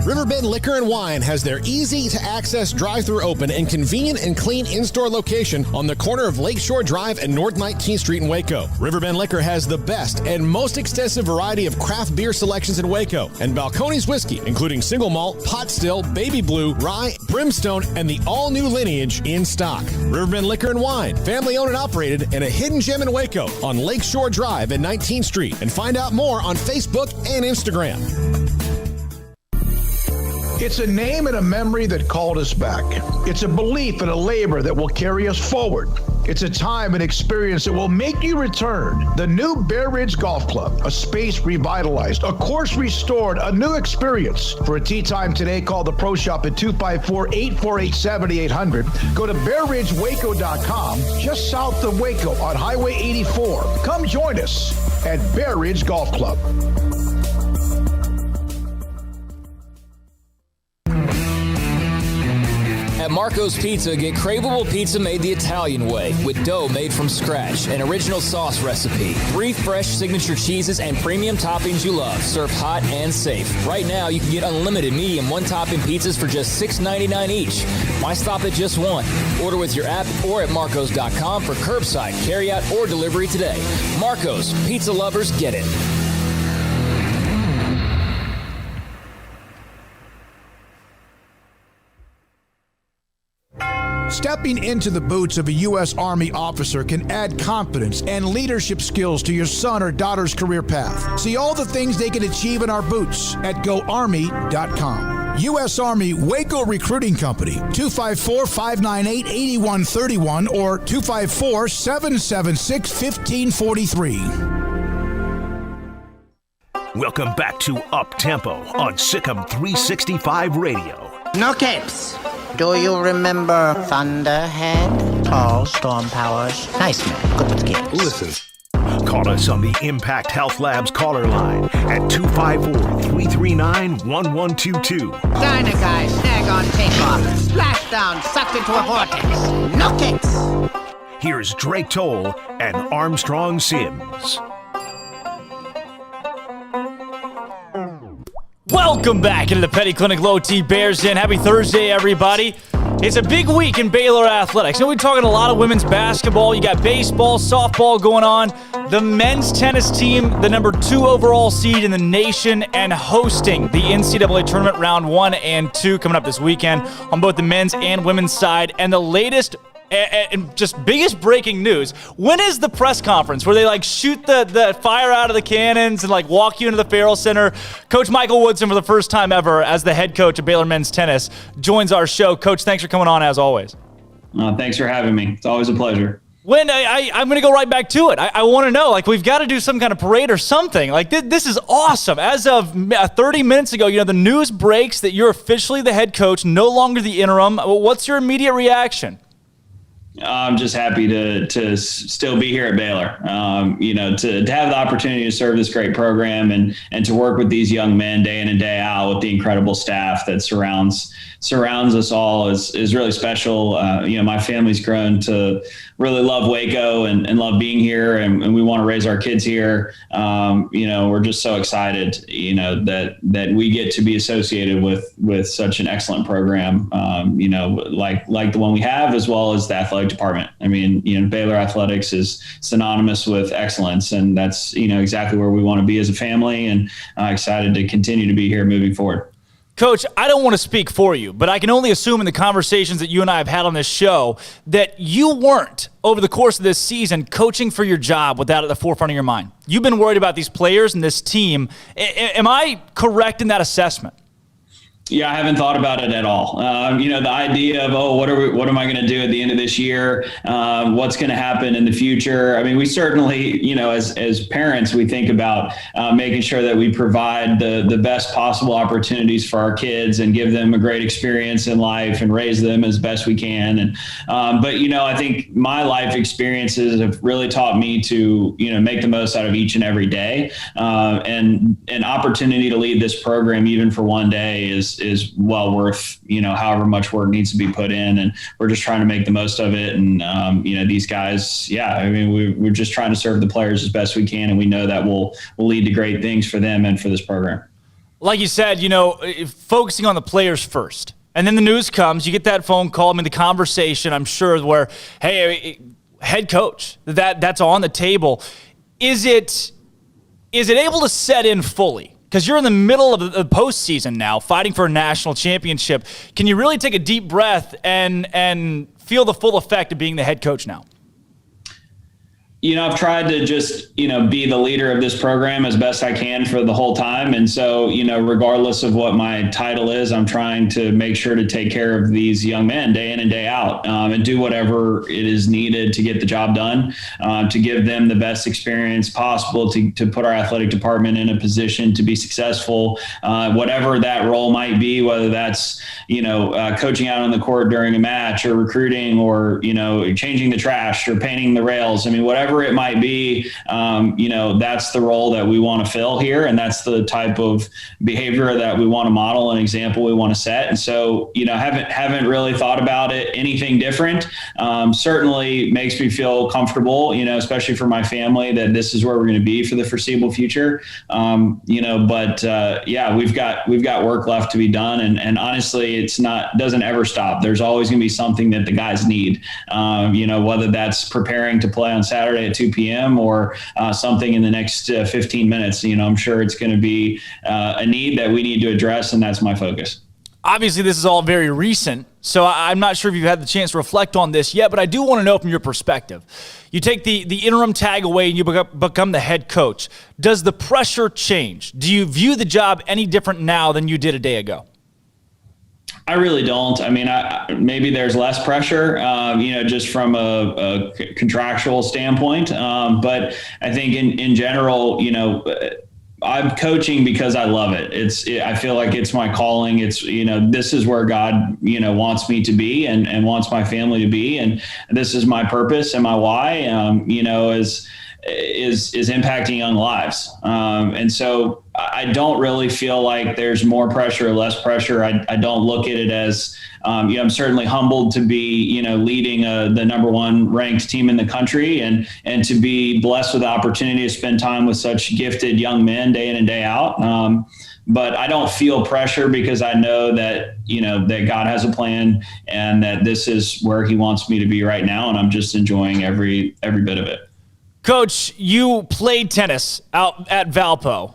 Riverbend Liquor and Wine has their easy-to-access drive-thru open and convenient and clean in-store location on the corner of Lakeshore Drive and North 19th Street in Waco. Riverbend Liquor has the best and most extensive variety of craft beer selections in Waco, and Balcones whiskey, including single malt, pot still, baby blue, rye, brimstone, and the all-new lineage in stock. Riverbend Liquor and Wine, family-owned and operated, and a hidden gem in Waco on Lakeshore Drive and 19th Street. And find out more on Facebook and Instagram. It's a name and a memory that called us back. It's a belief and a labor that will carry us forward. It's a time and experience that will make you return. The new Bear Ridge Golf Club, a space revitalized, a course restored, a new experience. For a tee time today, call the Pro Shop at 254-848-7800. Go to BearRidgeWaco.com, just south of Waco on Highway 84. Come join us at Bear Ridge Golf Club. At Marco's Pizza, get craveable pizza made the Italian way with dough made from scratch, an original sauce recipe, 3 fresh signature cheeses, and premium toppings you love, served hot and safe. Right now, you can get unlimited medium one-topping pizzas for just $6.99 each. Why stop at just one? Order with your app or at marcos.com for curbside, carryout, or delivery today. Marco's, pizza lovers get it. Stepping into the boots of a U.S. Army officer can add confidence and leadership skills to your son or daughter's career path. See all the things they can achieve in our boots at GoArmy.com. U.S. Army Waco Recruiting Company, 254-598-8131 or 254-776-1543. Welcome back to Up Tempo on SicEm365 Radio. No capes. Do you remember Thunderhead? Tall, storm powers. Nice man. Good with kids. Listen. Call us on the Impact Health Labs caller line at 254-339-1122. Diner guy, snag on takeoff. Splash down, sucked into a vortex. No kicks. Here's Drake Toll and Armstrong Sims. Welcome back into the Petty Clinic Low T Bears Den. Happy Thursday, everybody. It's a big week in Baylor athletics. We're talking a lot of women's basketball. You got baseball, softball going on. The men's tennis team, the number 2 overall seed in the nation, and hosting the NCAA tournament round 1 and 2 coming up this weekend on both the men's and women's side. And the latest and just biggest breaking news, when is the press conference where they like shoot the fire out of the cannons and like walk you into the Farrell Center? Coach Michael Woodson, for the first time ever as the head coach of Baylor men's tennis, joins our show. Coach, thanks for coming on as always. Thanks for having me. It's always a pleasure. When I'm going to go right back to it. I want to know, like, we've got to do some kind of parade or something. Like, this is awesome. As of 30 minutes ago, the news breaks that you're officially the head coach, no longer the interim. What's your immediate reaction? I'm just happy to still be here at Baylor. To have the opportunity to serve this great program and to work with these young men day in and day out with the incredible staff that surrounds us all is really special. My family's grown to really love Waco and love being here, and we want to raise our kids here. We're just so excited, that we get to be associated with such an excellent program, like the one we have, as well as the athletic department. I mean, Baylor athletics is synonymous with excellence, and that's, exactly where we want to be as a family, and excited to continue to be here moving forward. Coach, I don't want to speak for you, but I can only assume in the conversations that you and I have had on this show that you weren't, over the course of this season, coaching for your job with that at the forefront of your mind. You've been worried about these players and this team. Am I correct in that assessment? Yeah, I haven't thought about it at all. The idea of, what am I going to do at the end of this year? What's going to happen in the future? I mean, we certainly, as parents, we think about making sure that we provide the best possible opportunities for our kids and give them a great experience in life and raise them as best we can. But I think my life experiences have really taught me to, make the most out of each and every day. And an opportunity to lead this program, even for one day, is well worth, however much work needs to be put in, and we're just trying to make the most of it. And, these guys, we're just trying to serve the players as best we can. And we know that will lead to great things for them and for this program. Like you said, focusing on the players first, and then the news comes, you get that phone call, the conversation, I'm sure, where, hey, head coach, that's on the table. Is it able to set in fully? Because you're in the middle of the postseason now, fighting for a national championship. Can you really take a deep breath and feel the full effect of being the head coach now? I've tried to just, be the leader of this program as best I can for the whole time. And so, regardless of what my title is, I'm trying to make sure to take care of these young men day in and day out, and do whatever it is needed to get the job done, to give them the best experience possible, to put our athletic department in a position to be successful, whatever that role might be, whether that's, coaching out on the court during a match, or recruiting, or, changing the trash, or painting the rails. Whatever it might be, that's the role that we want to fill here. And that's the type of behavior that we want to model, an example we want to set. And so, haven't really thought about it, anything different. Certainly makes me feel comfortable, especially for my family, that this is where we're going to be for the foreseeable future. We've got work left to be done. And honestly, doesn't ever stop. There's always going to be something that the guys need, whether that's preparing to play on Saturday at 2 p.m. or something in the next 15 minutes. I'm sure it's going to be a need that we need to address, and that's my focus. Obviously, this is all very recent, so I'm not sure if you've had the chance to reflect on this yet, but I do want to know from your perspective. You take the interim tag away and you become the head coach. Does the pressure change? Do you view the job any different now than you did a day ago? I really don't. Maybe there's less pressure, just from a contractual standpoint. But I think in general, I'm coaching because I love it. I feel like it's my calling. It's, this is where God, wants me to be and wants my family to be. And this is my purpose and my why, is impacting young lives. And so I don't really feel like there's more pressure or less pressure. I don't look at it as, I'm certainly humbled to be, leading the number one ranked team in the country and to be blessed with the opportunity to spend time with such gifted young men day in and day out. But I don't feel pressure because I know that, that God has a plan and that this is where he wants me to be right now. And I'm just enjoying every bit of it. Coach, you played tennis out at Valpo,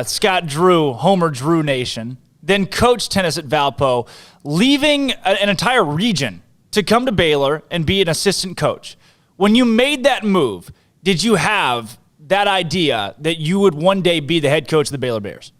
Scott Drew, Homer Drew Nation, then coached tennis at Valpo, leaving an entire region to come to Baylor and be an assistant coach. When you made that move, did you have that idea that you would one day be the head coach of the Baylor Bears?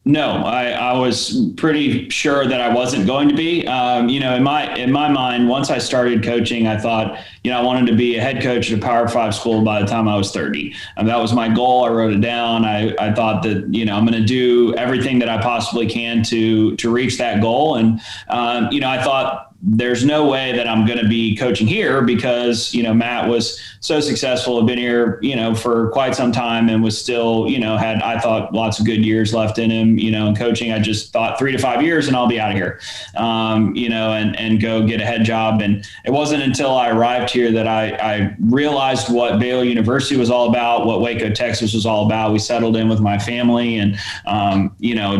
No, I was pretty sure that I wasn't going to be. In my mind, once I started coaching, I thought, I wanted to be a head coach at a Power 5 school by the time I was 30. That was my goal. I wrote it down. I thought that, I'm going to do everything that I possibly can to reach that goal. And, I thought there's no way that I'm going to be coaching here because, Matt was so successful, had been here, for quite some time and was still, had, I thought, lots of good years left in him, in coaching. I just thought 3 to 5 years and I'll be out of here, and go get a head job. And it wasn't until I arrived here that I realized what Baylor University was all about, what Waco, Texas was all about. We settled in with my family and,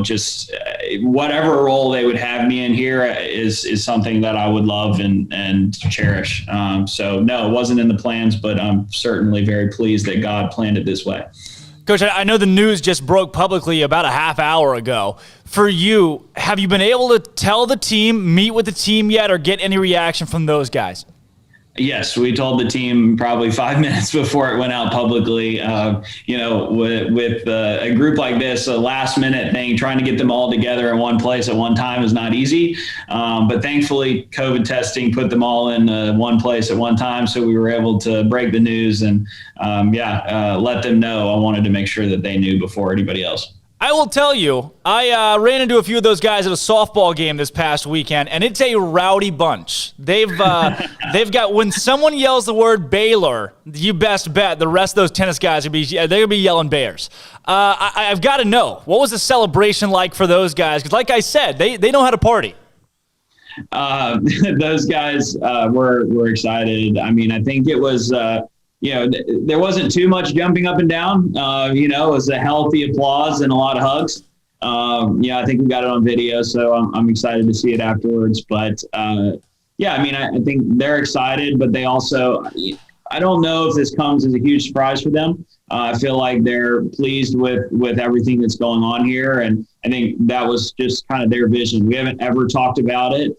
just whatever role they would have me in here is something that I would love and cherish. So no, it wasn't in the plans, but I'm certainly very pleased that God planned it this way. Coach, I know the news just broke publicly about a half hour ago. For you, have you been able to tell the team, meet with the team yet, or get any reaction from those guys? Yes, we told the team probably 5 minutes before it went out publicly. With a group like this, a last minute thing, trying to get them all together in one place at one time is not easy. But thankfully, COVID testing put them all in one place at one time. So we were able to break the news and let them know. I wanted to make sure that they knew before anybody else. I will tell you, I ran into a few of those guys at a softball game this past weekend, and it's a rowdy bunch. They've got, when someone yells the word Baylor, you best bet the rest of those tennis guys they're gonna be yelling Bears. I've got to know, what was the celebration like for those guys? Because like I said, they know how to party. Those guys were excited. I mean, I think it was. There wasn't too much jumping up and down. It was a healthy applause and a lot of hugs. I think we got it on video, so I'm excited to see it afterwards. But I think they're excited, but they also, I don't know if this comes as a huge surprise for them. I feel like they're pleased with everything that's going on here. And I think that was just kind of their vision. We haven't ever talked about it.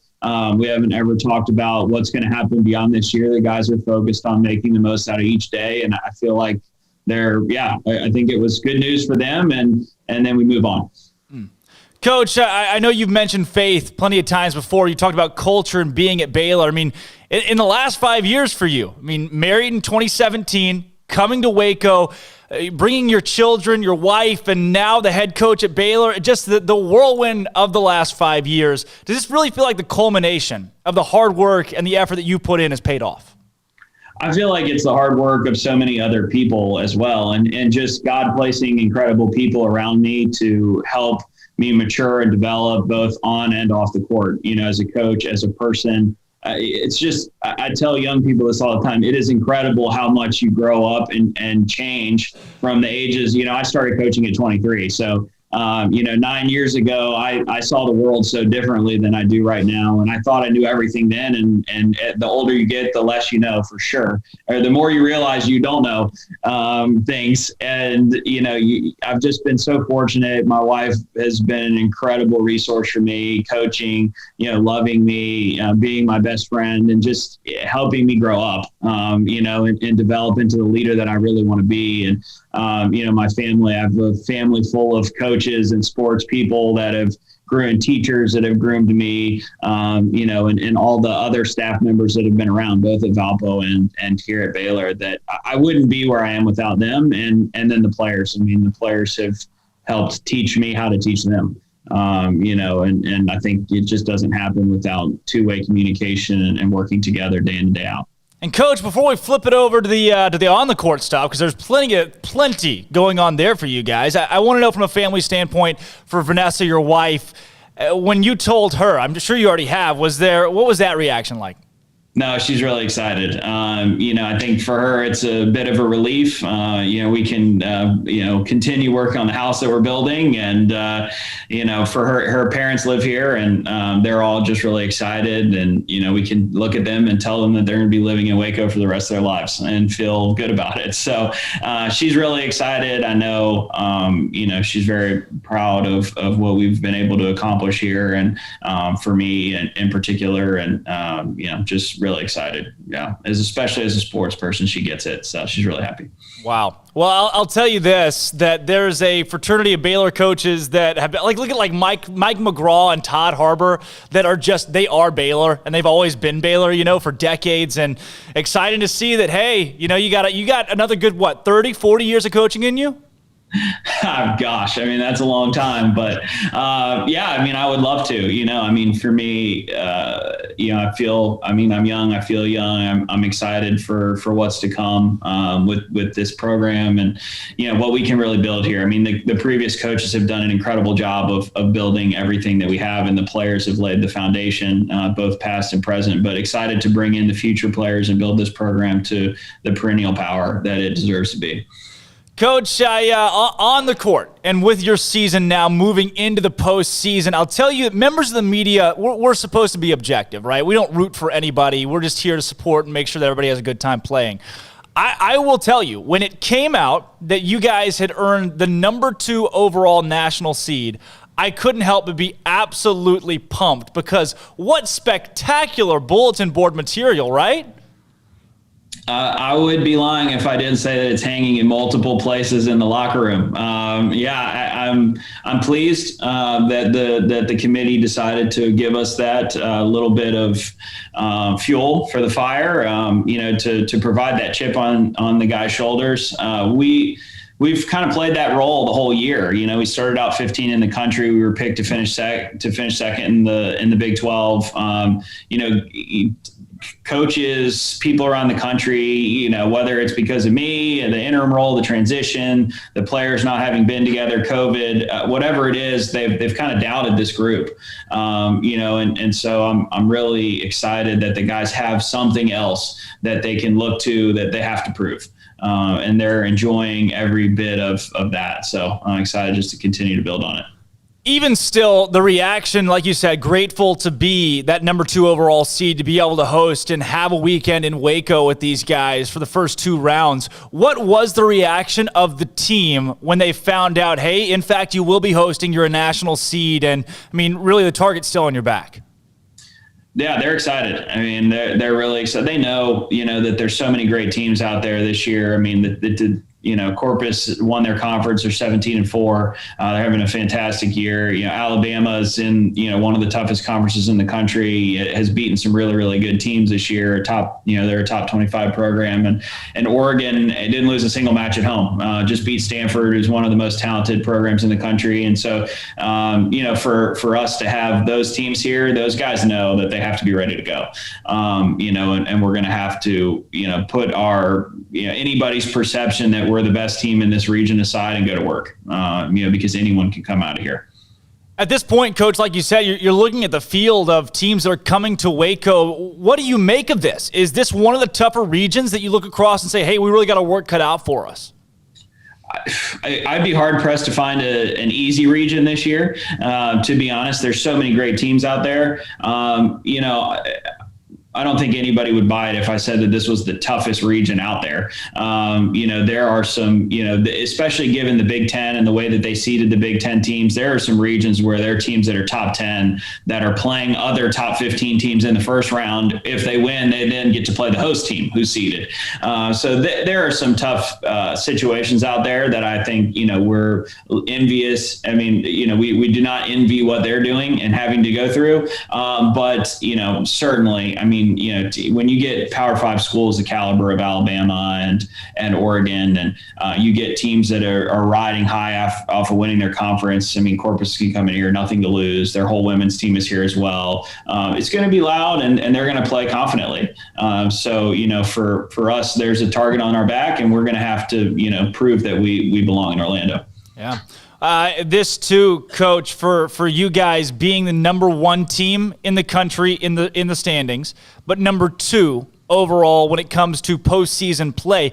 We haven't ever talked about what's going to happen beyond this year. The guys are focused on making the most out of each day. And I feel like I think it was good news for them. And then we move on. Coach, I know you've mentioned faith plenty of times before. You talked about culture and being at Baylor. I mean, in the last 5 years for you, married in 2017, coming to Waco, bringing your children, your wife, and now the head coach at Baylor, just the whirlwind of the last 5 years. Does this really feel like the culmination of the hard work and the effort that you put in has paid off? I feel like it's the hard work of so many other people as well. And just God placing incredible people around me to help me mature and develop both on and off the court, as a coach, as a person. It's just, I tell young people this all the time. It is incredible how much you grow up and change from the ages. I started coaching at 23. So, 9 years ago, I saw the world so differently than I do right now. And I thought I knew everything then. And the older you get, the less you know for sure. Or the more you realize you don't know things. And, I've just been so fortunate. My wife has been an incredible resource for me, coaching, loving me, being my best friend, and just helping me grow up, and develop into the leader that I really want to be. And, my family, I have a family full of coaches and sports people that have groomed, teachers that have groomed me, and all the other staff members that have been around, both at Valpo and here at Baylor, that I wouldn't be where I am without them. And then the players. The players have helped teach me how to teach them. And I think it just doesn't happen without two-way communication and working together day in and day out. And Coach, before we flip it over to the on the court stuff, because there's plenty going on there for you guys, I want to know from a family standpoint for Vanessa, your wife, when you told her, I'm sure you already have, what was that reaction like? No, she's really excited. I think for her, it's a bit of a relief. We can, continue working on the house that we're building. And, for her parents live here and they're all just really excited. And, we can look at them and tell them that they're going to be living in Waco for the rest of their lives and feel good about it. So she's really excited. I know, she's very proud of what we've been able to accomplish here. And for me in particular, and, just really excited. Yeah. Especially as a sports person, she gets it. So she's really happy. Wow. Well, I'll tell you this, that there's a fraternity of Baylor coaches that have been, look at Mike McGraw and Todd Harbour that are they are Baylor and they've always been Baylor, for decades, and exciting to see that, hey, you got another good, 30, 40 years of coaching in you? Gosh, that's a long time, but I would love to, for me, I feel, I'm young, I feel young. I'm excited for what's to come with this program and, what we can really build here. The previous coaches have done an incredible job of building everything that we have, and the players have laid the foundation, both past and present, but excited to bring in the future players and build this program to the perennial power that it deserves to be. Coach, on the court and with your season now moving into the postseason, I'll tell you, members of the media, we're supposed to be objective, right? We don't root for anybody. We're just here to support and make sure that everybody has a good time playing. I will tell you, when it came out that you guys had earned the number 2 overall national seed, I couldn't help but be absolutely pumped, because what spectacular bulletin board material, right? I would be lying if I didn't say that it's hanging in multiple places in the locker room. I'm pleased that the committee decided to give us that little bit of fuel for the fire. To provide that chip on the guy's shoulders. We've kind of played that role the whole year. We started out 15 in the country. We were picked to finish second in the Big 12. Coaches, people around the country, whether it's because of me and the interim role, the transition, the players not having been together, COVID, whatever it is, they've kind of doubted this group, and so I'm really excited that the guys have something else that they can look to, that they have to prove. And they're enjoying every bit of that. So I'm excited just to continue to build on it. Even still, the reaction, like you said, grateful to be that number 2 overall seed, to be able to host and have a weekend in Waco with these guys for the first 2 rounds. What was the reaction of the team when they found out, hey, in fact, you will be hosting, you're a national seed, and really the target's still on your back? Yeah, they're excited. They're really excited. They know, that there's so many great teams out there this year. Corpus won their conference. They're 17-4. They're having a fantastic year. Alabama is in, one of the toughest conferences in the country. It has beaten some really, really good teams this year. They're a top 25 program. And Oregon, it didn't lose a single match at home. Just beat Stanford, who's one of the most talented programs in the country. And so, for us to have those teams here, those guys know that they have to be ready to go. And we're going to have to, put our, anybody's perception that we're the best team in this region aside and go to work, because anyone can come out of here. At this point, Coach, like you said, you're looking at the field of teams that are coming to Waco. What do you make of this? Is this one of the tougher regions that you look across and say, hey, we really got our work cut out for us? I'd be hard pressed to find an easy region this year. To be honest, there's so many great teams out there. I don't think anybody would buy it if I said that this was the toughest region out there. There are some, especially given the Big Ten and the way that they seeded the Big Ten teams, there are some regions where there are teams that are top 10 that are playing other top 15 teams in the first round. If they win, they then get to play the host team who's seeded. So there are some tough situations out there that I think, we're envious. We do not envy what they're doing and having to go through. But certainly, mean, when you get Power 5 schools the caliber of Alabama and Oregon, and you get teams that are riding high off of winning their conference. I mean, Corpus can come in here, nothing to lose. Their whole women's team is here as well. It's going to be loud, and they're going to play confidently. So, for us, there's a target on our back, and we're going to have to, prove that we belong in Orlando. Yeah. This too, Coach, for you guys being the number 1 team in the country in the standings, but number 2 overall when it comes to postseason play.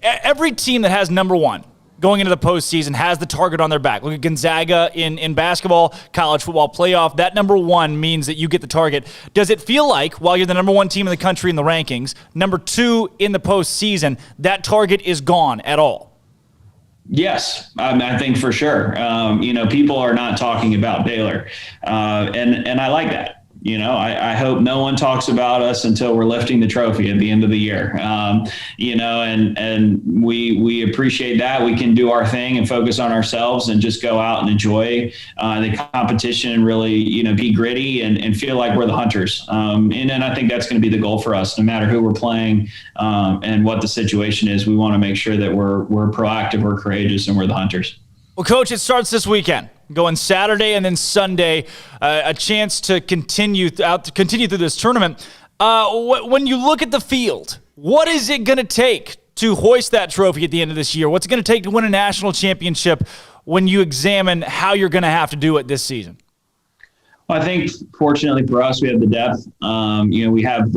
Every team that has number 1 going into the postseason has the target on their back. Look at Gonzaga in basketball, college football playoff. That number 1 means that you get the target. Does it feel like, while you're the number 1 team in the country in the rankings, number 2 in the postseason, that target is gone at all? Yes, I think for sure. People are not talking about Baylor, and I like that. I hope no one talks about us until we're lifting the trophy at the end of the year. And we appreciate that. We can do our thing and focus on ourselves and just go out and enjoy the competition and really, be gritty and feel like we're the hunters. And I think that's going to be the goal for us, no matter who we're playing and what the situation is. We want to make sure that we're proactive, we're courageous, and we're the hunters. Well, Coach, it starts this weekend. Going Saturday and then Sunday, a chance to continue through this tournament. When you look at the field, what is it going to take to hoist that trophy at the end of this year? What's it going to take to win a national championship when you examine how you're going to have to do it this season? Well, I think fortunately for us, we have the depth. We have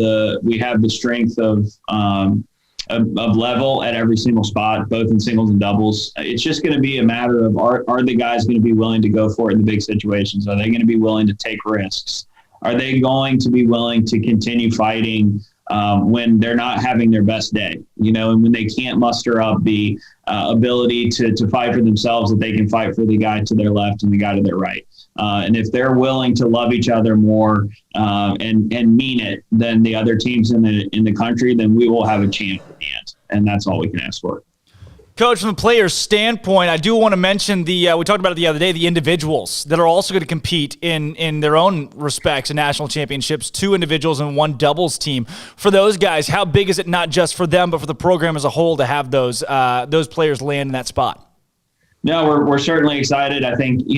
the strength of level at every single spot, both in singles and doubles. It's just going to be a matter of are the guys going to be willing to go for it in the big situations? Are they going to be willing to take risks? Are they going to be willing to continue fighting when they're not having their best day? And when they can't muster up the ability to fight for themselves, that they can fight for the guy to their left and the guy to their right. And if they're willing to love each other more and mean it than the other teams in the country, then we will have a chance at the end. And that's all we can ask for. Coach, from the player's standpoint, I do want to mention we talked about it the other day, the individuals that are also going to compete in their own respects in national championships, 2 individuals and 1 doubles team. For those guys, how big is it not just for them, but for the program as a whole to have those players land in that spot? No, we're certainly excited. I think,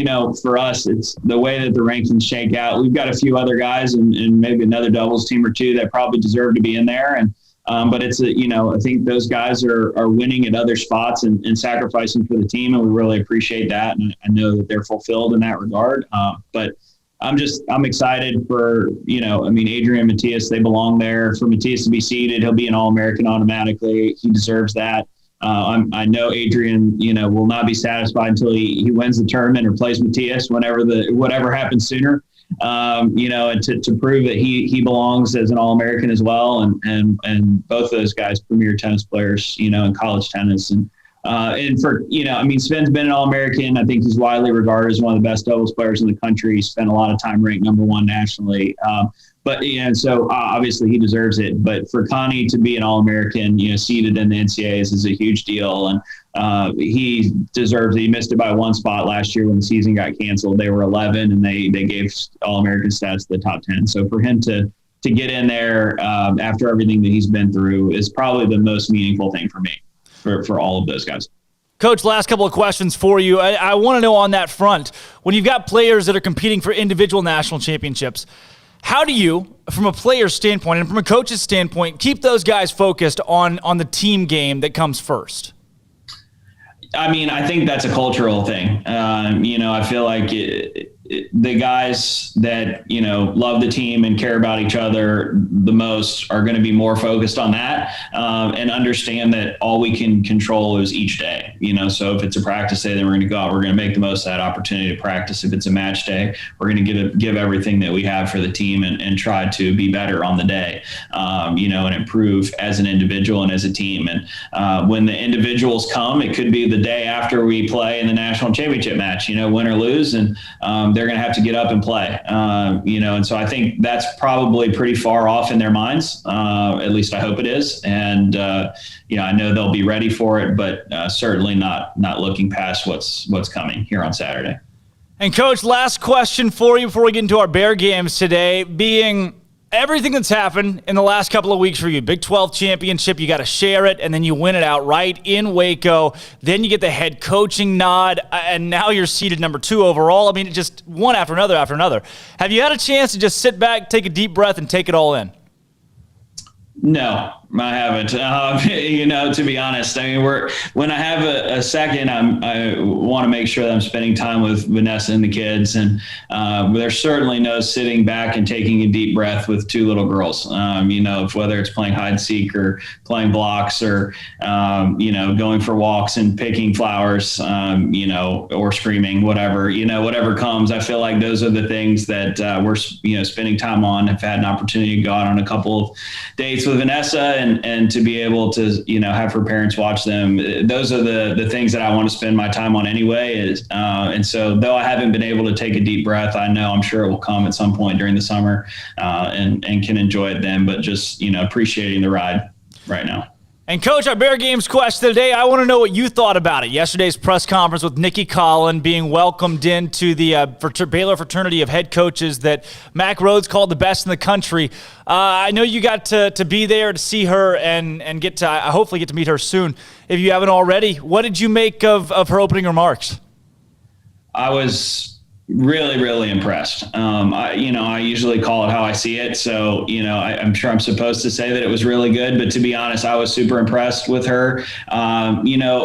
for us, it's the way that the rankings shake out. We've got a few other guys and maybe another doubles team or 2 that probably deserve to be in there. But it's, I think those guys are winning at other spots and sacrificing for the team. And we really appreciate that. And I know that they're fulfilled in that regard. But I'm excited for, Adrian and Matthias, they belong there. For Matthias to be seeded, he'll be an All-American automatically. He deserves that. I know Adrian, will not be satisfied until he wins the tournament or plays Matthias, whatever happens sooner. And to prove that he belongs as an All-American as well, and both of those guys, premier tennis players, in college tennis, and for Sven's been an All-American. I think he's widely regarded as one of the best doubles players in the country. He spent a lot of time ranked number 1 nationally. So obviously he deserves it. But for Connie to be an All-American, seeded in the NCAAs is a huge deal. And he deserves it. He missed it by 1 spot last year when the season got canceled. They were 11 and they gave All-American stats to the top 10. So for him to get in there after everything that he's been through is probably the most meaningful thing for me, for all of those guys. Coach, last couple of questions for you. I want to know on that front, when you've got players that are competing for individual national championships, how do you, from a player's standpoint and from a coach's standpoint, keep those guys focused on the team game that comes first? I think that's a cultural thing. I feel like the guys that, love the team and care about each other the most are going to be more focused on that and understand that all we can control is each day. So if it's a practice day, then we're going to go out, we're going to make the most of that opportunity to practice. If it's a match day, we're going to give everything that we have for the team and try to be better on the day, and improve as an individual and as a team. And when the individuals come, it could be the day after we play in the national championship match, win or lose, and they're going to have to get up and play, and so I think that's probably pretty far off in their minds. At least I hope it is. And, I know they'll be ready for it, but certainly not looking past what's coming here on Saturday. And Coach, last question for you before we get into our Bear games today, being everything that's happened in the last couple of weeks for you. Big 12 championship, you got to share it, and then you win it outright in Waco. Then you get the head coaching nod, and now you're seated number 2 overall. I mean, it just one after another after another. Have you had a chance to just sit back, take a deep breath, and take it all in? No, I haven't. To be honest, I mean, when I have a second, I want to make sure that I'm spending time with Vanessa and the kids. And there's certainly no sitting back and taking a deep breath with 2 little girls. Whether it's playing hide and seek or playing blocks or, going for walks and picking flowers, or screaming, whatever comes. I feel like those are the things that we're, spending time on. I've had an opportunity to go out on a couple of dates with Vanessa and to be able to, have her parents watch them. Those are the things that I want to spend my time on anyway. And so though I haven't been able to take a deep breath, I'm sure it will come at some point during the summer and can enjoy it then, but just, appreciating the ride right now. And Coach, our Bear Games question today, I want to know what you thought about it. Yesterday's press conference with Nicki Collen being welcomed into the Baylor fraternity of head coaches that Mack Rhoades called the best in the country. I know you got to be there to see her and get to hopefully get to meet her soon if you haven't already. What did you make of her opening remarks? I was really, really impressed. I usually call it how I see it. So, I'm sure I'm supposed to say that it was really good, but to be honest, I was super impressed with her.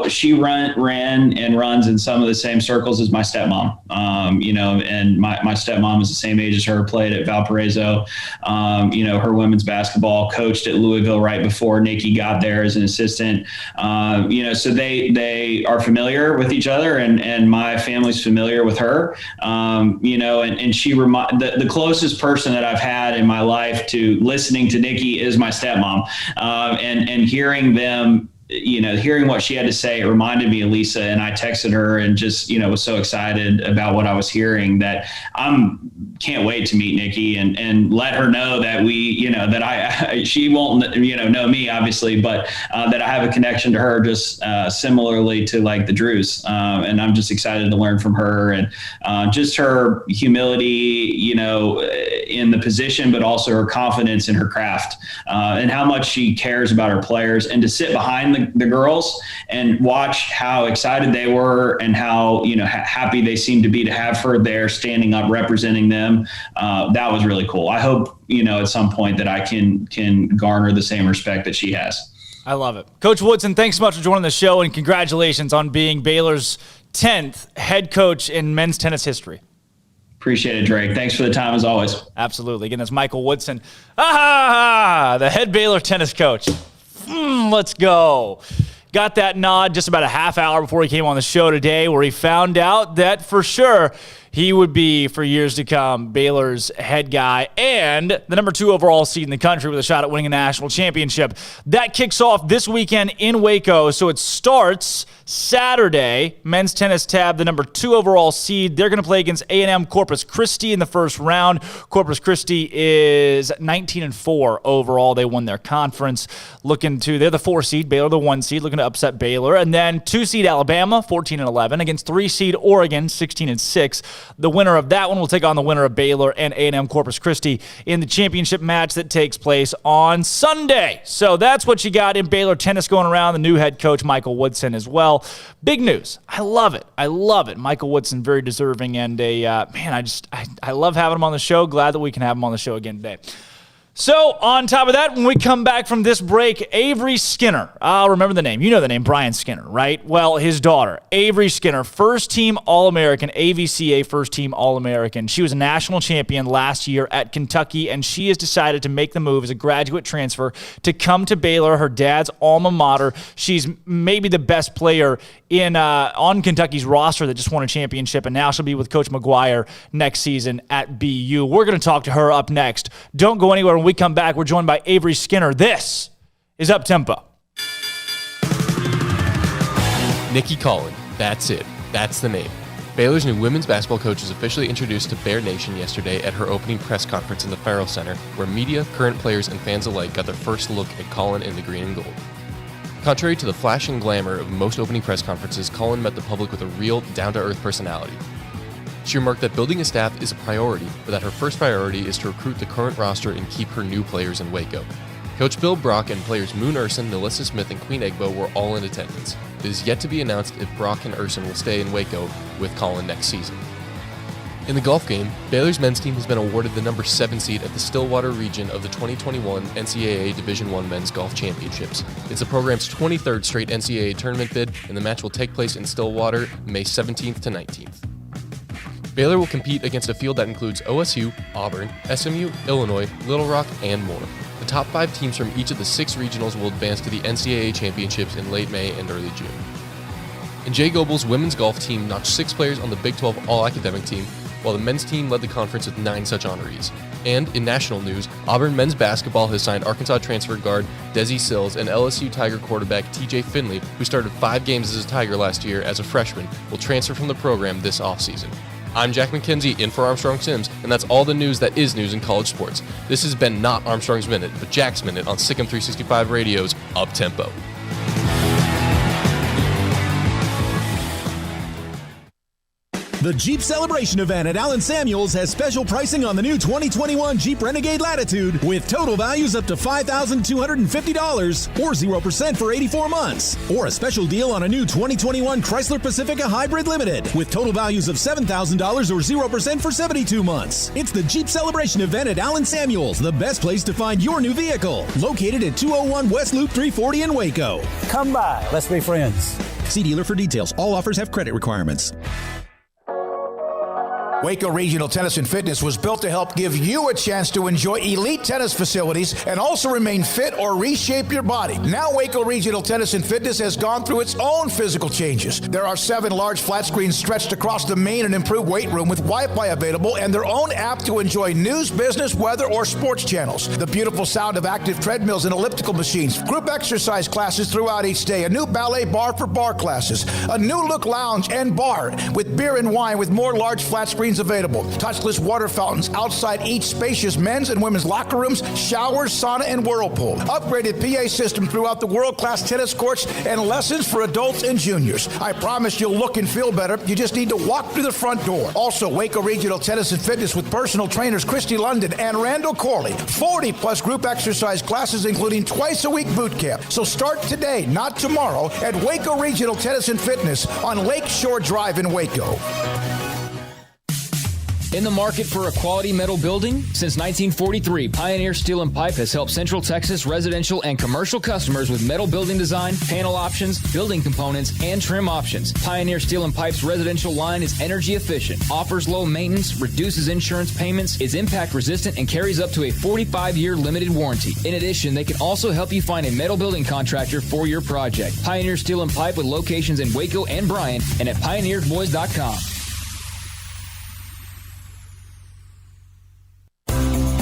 She ran and runs in some of the same circles as my stepmom, and my stepmom is the same age as her, played at Valparaiso. Her women's basketball, coached at Louisville right before Nicki got there as an assistant. So they are familiar with each other and my family's familiar with her. And she the closest person that I've had in my life to listening to Nicki is my stepmom, and hearing them, hearing what she had to say, it reminded me of Lisa, and I texted her and just, was so excited about what I was hearing that can't wait to meet Nicki and let her know that she won't, know me obviously, but that I have a connection to her just similarly to like the Drews. And I'm just excited to learn from her and just her humility, in the position, but also her confidence in her craft and how much she cares about her players, and to sit behind the girls and watch how excited they were and how, happy they seemed to be to have her there standing up, representing them. That was really cool. I hope, at some point that I can garner the same respect that she has. I love it. Coach Woodson, thanks so much for joining the show, and congratulations on being Baylor's 10th head coach in men's tennis history. Appreciate it, Drake. Thanks for the time, as always. Absolutely. Again, that's Michael Woodson, the head Baylor tennis coach. Let's go. Got that nod just about a half hour before he came on the show today, where he found out that for sure he would be, for years to come, Baylor's head guy and the number 2 overall seed in the country with a shot at winning a national championship. That kicks off this weekend in Waco, so it starts Saturday. Men's tennis tab, the number 2 overall seed. They're going to play against A&M Corpus Christi in the first round. Corpus Christi is 19-4 overall. They won their conference. They're the 4 seed, Baylor the 1 seed, looking to upset Baylor. And then 2 seed Alabama, 14-11, against 3 seed Oregon, 16-6. The winner of that one will take on the winner of Baylor and A&M Corpus Christi in the championship match that takes place on Sunday. So that's what you got in Baylor tennis going around. The new head coach, Michael Woodson, as well. Big news. I love it. I love it. Michael Woodson, very deserving, and I love having him on the show. Glad that we can have him on the show again today. So, on top of that, when we come back from this break, Avery Skinner. I'll remember the name. You know the name, Brian Skinner, right? Well, his daughter, Avery Skinner, first-team All-American, AVCA first-team All-American. She was a national champion last year at Kentucky, and she has decided to make the move as a graduate transfer to come to Baylor, her dad's alma mater. She's maybe the best player on Kentucky's roster that just won a championship, and now she'll be with Coach McGuire next season at BU. We're going to talk to her up next. Don't go anywhere. When we come back, we're joined by Avery Skinner. This is Up Tempo. Nicki Collen, that's it. That's the name. Baylor's new women's basketball coach was officially introduced to Bear Nation yesterday at her opening press conference in the Farrell Center, where media, current players, and fans alike got their first look at Collen in the green and gold. Contrary to the flash and glamour of most opening press conferences, Collen met the public with a real, down-to-earth personality. She remarked that building a staff is a priority, but that her first priority is to recruit the current roster and keep her new players in Waco. Coach Bill Brock and players Moon Urson, Nalissa Smith, and Queen Egbo were all in attendance. It is yet to be announced if Brock and Urson will stay in Waco with Collen next season. In the golf game, Baylor's men's team has been awarded the number 7 seed at the Stillwater region of the 2021 NCAA Division I Men's Golf Championships. It's the program's 23rd straight NCAA tournament bid, and the match will take place in Stillwater May 17th to 19th. Baylor will compete against a field that includes OSU, Auburn, SMU, Illinois, Little Rock, and more. The top 5 teams from each of the 6 regionals will advance to the NCAA championships in late May and early June. And Jay Goebel's women's golf team notched 6 players on the Big 12 All-Academic team, while the men's team led the conference with 9 such honorees. And in national news, Auburn men's basketball has signed Arkansas transfer guard Desi Sills and LSU Tiger quarterback TJ Finley, who started 5 games as a Tiger last year as a freshman, will transfer from the program this offseason. I'm Jack McKenzie, in for Armstrong Sims, and that's all the news that is news in college sports. This has been not Armstrong's Minute, but Jack's Minute on SicEm365 Radio's Up Tempo. The Jeep Celebration event at Allen Samuels has special pricing on the new 2021 Jeep Renegade Latitude with total values up to $5,250 or 0% for 84 months. Or a special deal on a new 2021 Chrysler Pacifica Hybrid Limited with total values of $7,000 or 0% for 72 months. It's the Jeep Celebration event at Allen Samuels, the best place to find your new vehicle. Located at 201 West Loop 340 in Waco. Come by. Let's be friends. See dealer for details. All offers have credit requirements. Waco Regional Tennis and Fitness was built to help give you a chance to enjoy elite tennis facilities and also remain fit or reshape your body. Now Waco Regional Tennis and Fitness has gone through its own physical changes. There are 7 large flat screens stretched across the main and improved weight room with Wi-Fi available and their own app to enjoy news, business, weather, or sports channels. The beautiful sound of active treadmills and elliptical machines, group exercise classes throughout each day, a new ballet bar for bar classes, a new look lounge and bar with beer and wine with more large flat screens available. Touchless water fountains outside each spacious men's and women's locker rooms, showers, sauna, and whirlpool. Upgraded PA system throughout the world-class tennis courts and lessons for adults and juniors. I promise you'll look and feel better. You just need to walk through the front door. Also, Waco Regional Tennis and Fitness with personal trainers Christy London and Randall Corley. 40-plus group exercise classes, including twice-a-week boot camp. So start today, not tomorrow, at Waco Regional Tennis and Fitness on Lakeshore Drive in Waco. In the market for a quality metal building? Since 1943, Pioneer Steel and Pipe has helped Central Texas residential and commercial customers with metal building design, panel options, building components, and trim options. Pioneer Steel and Pipe's residential line is energy efficient, offers low maintenance, reduces insurance payments, is impact resistant, and carries up to a 45-year limited warranty. In addition, they can also help you find a metal building contractor for your project. Pioneer Steel and Pipe with locations in Waco and Bryan and at pioneeredboys.com.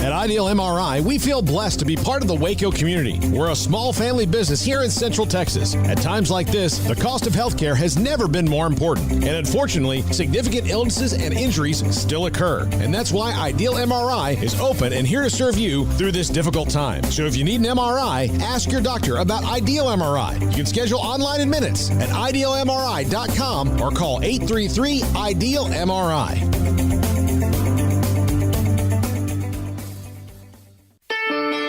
At Ideal MRI, we feel blessed to be part of the Waco community. We're a small family business here in Central Texas. At times like this, the cost of healthcare has never been more important. And unfortunately, significant illnesses and injuries still occur. And that's why Ideal MRI is open and here to serve you through this difficult time. So if you need an MRI, ask your doctor about Ideal MRI. You can schedule online in minutes at idealmri.com or call 833-IDEAL-MRI.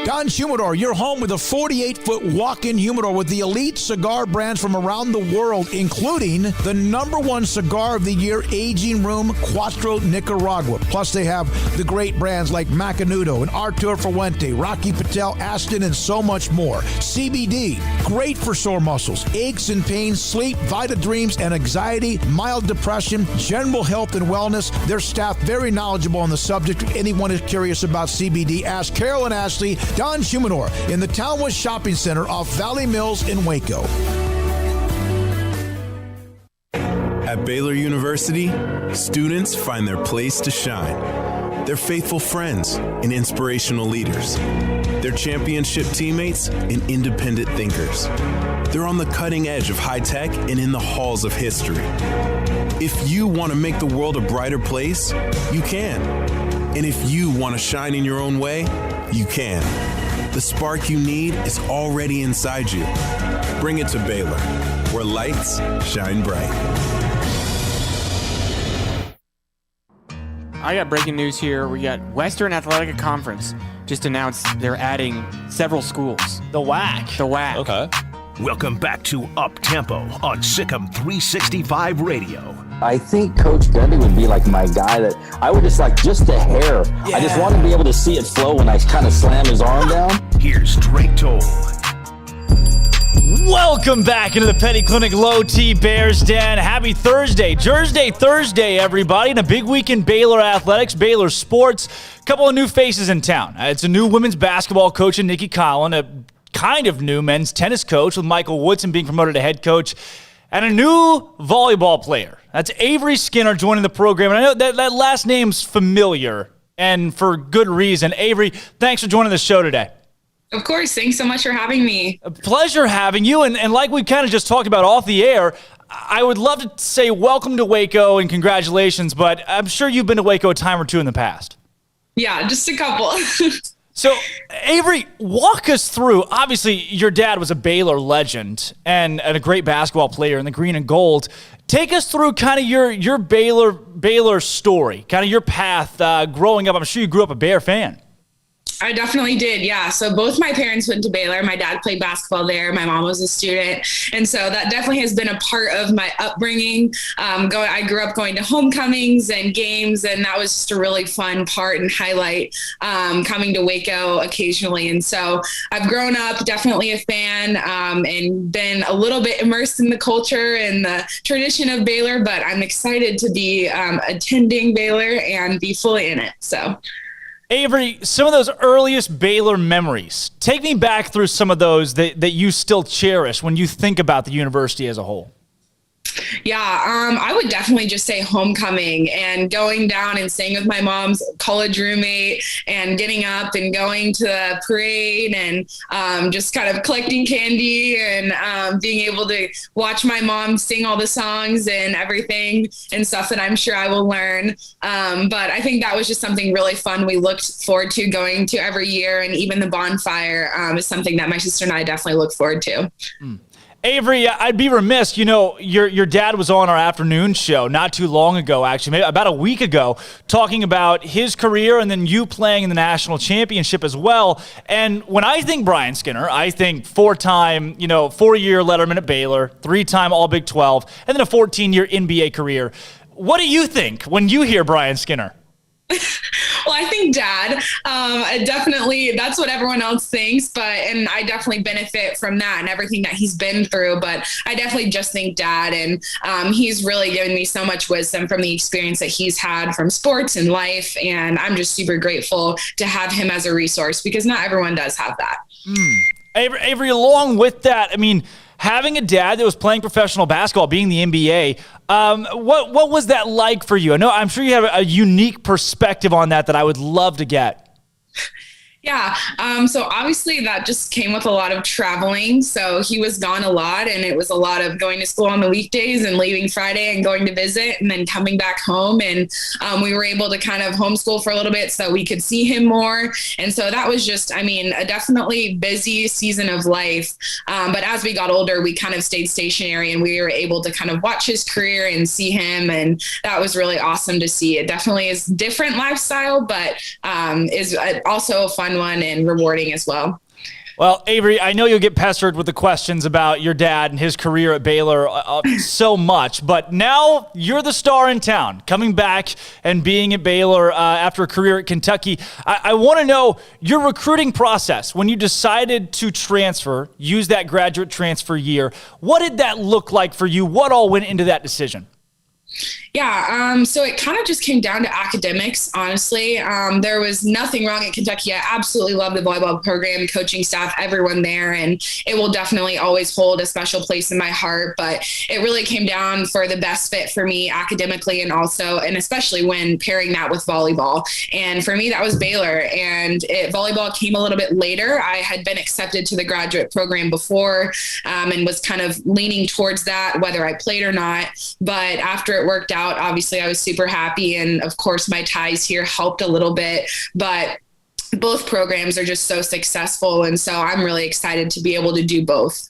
Don Humidor, your home with a 48-foot walk-in humidor with the elite cigar brands from around the world, including the #1 cigar of the year, Aging Room Cuatro Nicaragua. Plus, they have the great brands like Macanudo and Artur Fuente, Rocky Patel, Aston, and so much more. CBD, great for sore muscles, aches and pains, sleep, Vita Dreams, and anxiety, mild depression, general health and wellness. Their staff very knowledgeable on the subject. If anyone is curious about CBD, ask Carol and Ashley. Don Humidor in the Townwest Shopping Center off Valley Mills in Waco. At Baylor University, students find their place to shine. They're faithful friends and inspirational leaders. They're championship teammates and independent thinkers. They're on the cutting edge of high tech and in the halls of history. If you want to make the world a brighter place, you can. And if you want to shine in your own way, you can. The spark you need is already inside you. Bring it to Baylor, where lights shine bright. I got breaking news here. We got Western Athletic Conference just announced they're adding several schools. The WAC. The WAC. Okay. Welcome back to Up Tempo on SicEm365 Radio. I think Coach Gundy would be like my guy that I would just like just a hair. Yeah. I just want to be able to see it flow when I kind of slam his arm down. Here's Drake Toll. Welcome back into the Petty Clinic Low T Bears Den. Happy Thursday. Thursday, everybody. And a big week in Baylor athletics, Baylor sports. A couple of new faces in town. It's a new women's basketball coach in Nicki Collen, a kind of new men's tennis coach with Michael Woodson being promoted to head coach, and a new volleyball player. That's Avery Skinner joining the program. And I know that last name's familiar, and for good reason. Avery, thanks for joining the show today. Of course. Thanks so much for having me. A pleasure having you. And like we kind of just talked about off the air, I would love to say welcome to Waco and congratulations, but I'm sure you've been to Waco a time or two in the past. Yeah, just a couple. So, Avery, walk us through. Obviously, your dad was a Baylor legend and a great basketball player in the green and gold. Take us through kind of your Baylor story, kind of your path growing up. I'm sure you grew up a Bear fan. I definitely did. Yeah. So both my parents went to Baylor. My dad played basketball there. My mom was a student. And so that definitely has been a part of my upbringing. I grew up going to homecomings and games, and that was just a really fun part and highlight, coming to Waco occasionally. And so I've grown up definitely a fan, and been a little bit immersed in the culture and the tradition of Baylor, but I'm excited to be attending Baylor and be fully in it. So Avery, some of those earliest Baylor memories. Take me back through some of those that you still cherish when you think about the university as a whole. Yeah, I would definitely just say homecoming and going down and staying with my mom's college roommate and getting up and going to the parade and just kind of collecting candy and being able to watch my mom sing all the songs and everything and stuff that I'm sure I will learn. But I think that was just something really fun we looked forward to going to every year, and even the bonfire is something that my sister and I definitely look forward to. Avery, I'd be remiss, your dad was on our afternoon show not too long ago, actually, maybe about a week ago, talking about his career and then you playing in the national championship as well. And when I think Brian Skinner, I think 4-time, 4-year letterman at Baylor, 3-time All Big 12, and then a 14-year NBA career. What do you think when you hear Brian Skinner? Well, I think dad, definitely that's what everyone else thinks, and I definitely benefit from that and everything that he's been through, but I definitely just think dad, and he's really given me so much wisdom from the experience that he's had from sports and life. And I'm just super grateful to have him as a resource because not everyone does have that. Avery, along with that, I mean, having a dad that was playing professional basketball, being the NBA, what was that like for you? I'm sure you have a unique perspective on that I would love to get. Yeah. So obviously that just came with a lot of traveling. So he was gone a lot, and it was a lot of going to school on the weekdays and leaving Friday and going to visit and then coming back home. And we were able to kind of homeschool for a little bit so we could see him more. And so that was just, a definitely busy season of life. But as we got older, we kind of stayed stationary and we were able to kind of watch his career and see him. And that was really awesome to see. It definitely is different lifestyle, but is also a fun one and rewarding as well. Well, Avery, I know you'll get pestered with the questions about your dad and his career at Baylor so much, but now you're the star in town, coming back and being at Baylor after a career at Kentucky. I want to know your recruiting process. When you decided to transfer, use that graduate transfer year, what did that look like for you? What all went into that decision? Yeah, so it kind of just came down to academics, honestly. There was nothing wrong at Kentucky. I absolutely love the volleyball program, coaching staff, everyone there, and it will definitely always hold a special place in my heart. But it really came down for the best fit for me academically, and especially when pairing that with volleyball. And for me, that was Baylor, and volleyball came a little bit later. I had been accepted to the graduate program before, and was kind of leaning towards that, whether I played or not. But after it worked out, obviously I was super happy. And of course my ties here helped a little bit, but both programs are just so successful. And so I'm really excited to be able to do both.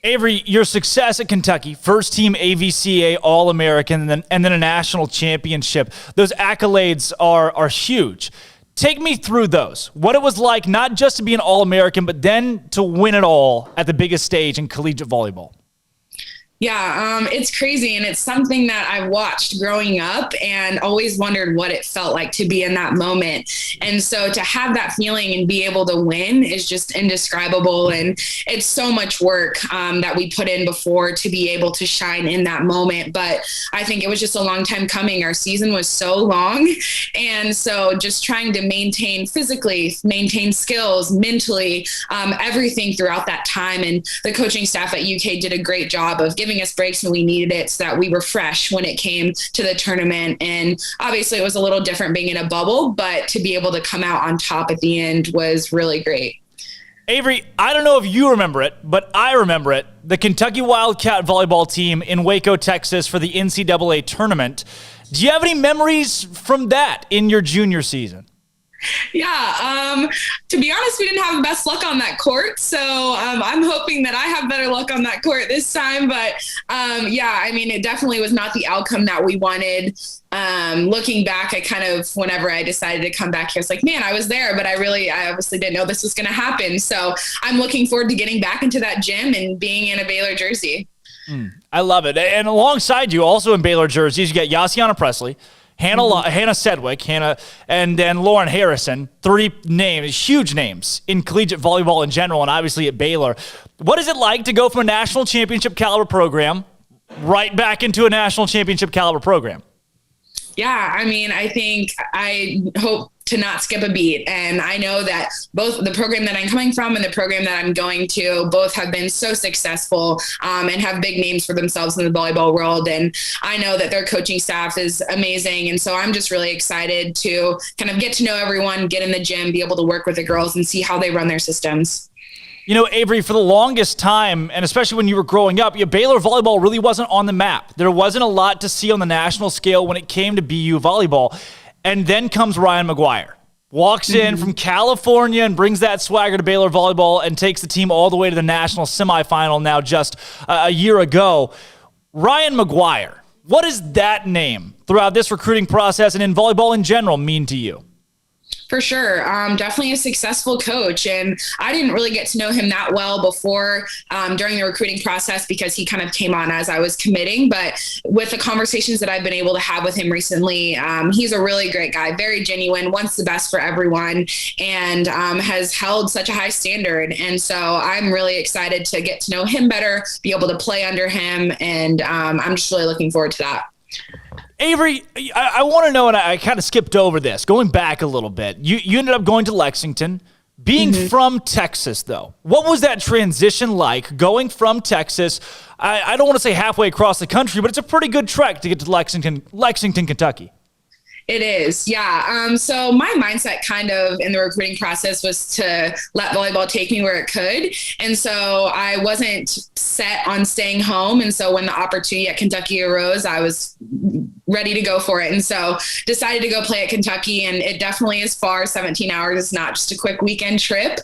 Avery, your success at Kentucky, first team AVCA All-American, and then a national championship, those accolades are huge. Take me through those. What it was like not just to be an All-American, but then to win it all at the biggest stage in collegiate volleyball. Yeah, it's crazy. And it's something that I watched growing up and always wondered what it felt like to be in that moment. And so to have that feeling and be able to win is just indescribable. And it's so much work that we put in before to be able to shine in that moment. But I think it was just a long time coming. Our season was so long. And so just trying to maintain physically, maintain skills, mentally, everything throughout that time. And the coaching staff at UK did a great job of giving us breaks when we needed it so that we were fresh when it came to the tournament. And obviously it was a little different being in a bubble, but to be able to come out on top at the end was really great. Avery, I don't know if you remember it, but I remember it. The Kentucky Wildcat volleyball team in Waco, Texas for the NCAA tournament. Do you have any memories from that in your junior season? Yeah, to be honest, we didn't have the best luck on that court. So I'm hoping that I have better luck on that court this time. But yeah, I mean, it definitely was not the outcome that we wanted. Looking back, I kind of, whenever I decided to come back here, I was like, man, I was there, but I obviously didn't know this was going to happen. So I'm looking forward to getting back into that gym and being in a Baylor jersey. I love it. And alongside you, also in Baylor jerseys, you got Yassiana Presley, Hannah Sedgwick, and then Lauren Harrison. 3 names, huge names in collegiate volleyball in general, and obviously at Baylor. What is it like to go from a national championship caliber program right back into a national championship caliber program? Yeah, I mean, I hope to not skip a beat. And I know that both the program that I'm coming from and the program that I'm going to both have been so successful and have big names for themselves in the volleyball world. And I know that their coaching staff is amazing. And so I'm just really excited to kind of get to know everyone, get in the gym, be able to work with the girls and see how they run their systems. You know, Avery, for the longest time, and especially when you were growing up, Baylor volleyball really wasn't on the map. There wasn't a lot to see on the national scale when it came to BU volleyball. And then comes Ryan McGuire, walks in from California and brings that swagger to Baylor volleyball and takes the team all the way to the national semifinal now just a year ago. Ryan McGuire, what does that name throughout this recruiting process and in volleyball in general mean to you? For sure. Definitely a successful coach. And I didn't really get to know him that well before during the recruiting process because he kind of came on as I was committing. But with the conversations that I've been able to have with him recently, he's a really great guy, very genuine, wants the best for everyone, and has held such a high standard. And so I'm really excited to get to know him better, be able to play under him. And I'm just really looking forward to that. Avery, I want to know, and I kind of skipped over this, going back a little bit. You ended up going to Lexington, being from Texas, though. What was that transition like, going from Texas? I don't want to say halfway across the country, but it's a pretty good trek to get to Lexington, Kentucky. It is, yeah. So my mindset kind of in the recruiting process was to let volleyball take me where it could. And so I wasn't set on staying home. And so when the opportunity at Kentucky arose, I was ready to go for it. And so decided to go play at Kentucky. And it definitely is far. 17 hours is not just a quick weekend trip.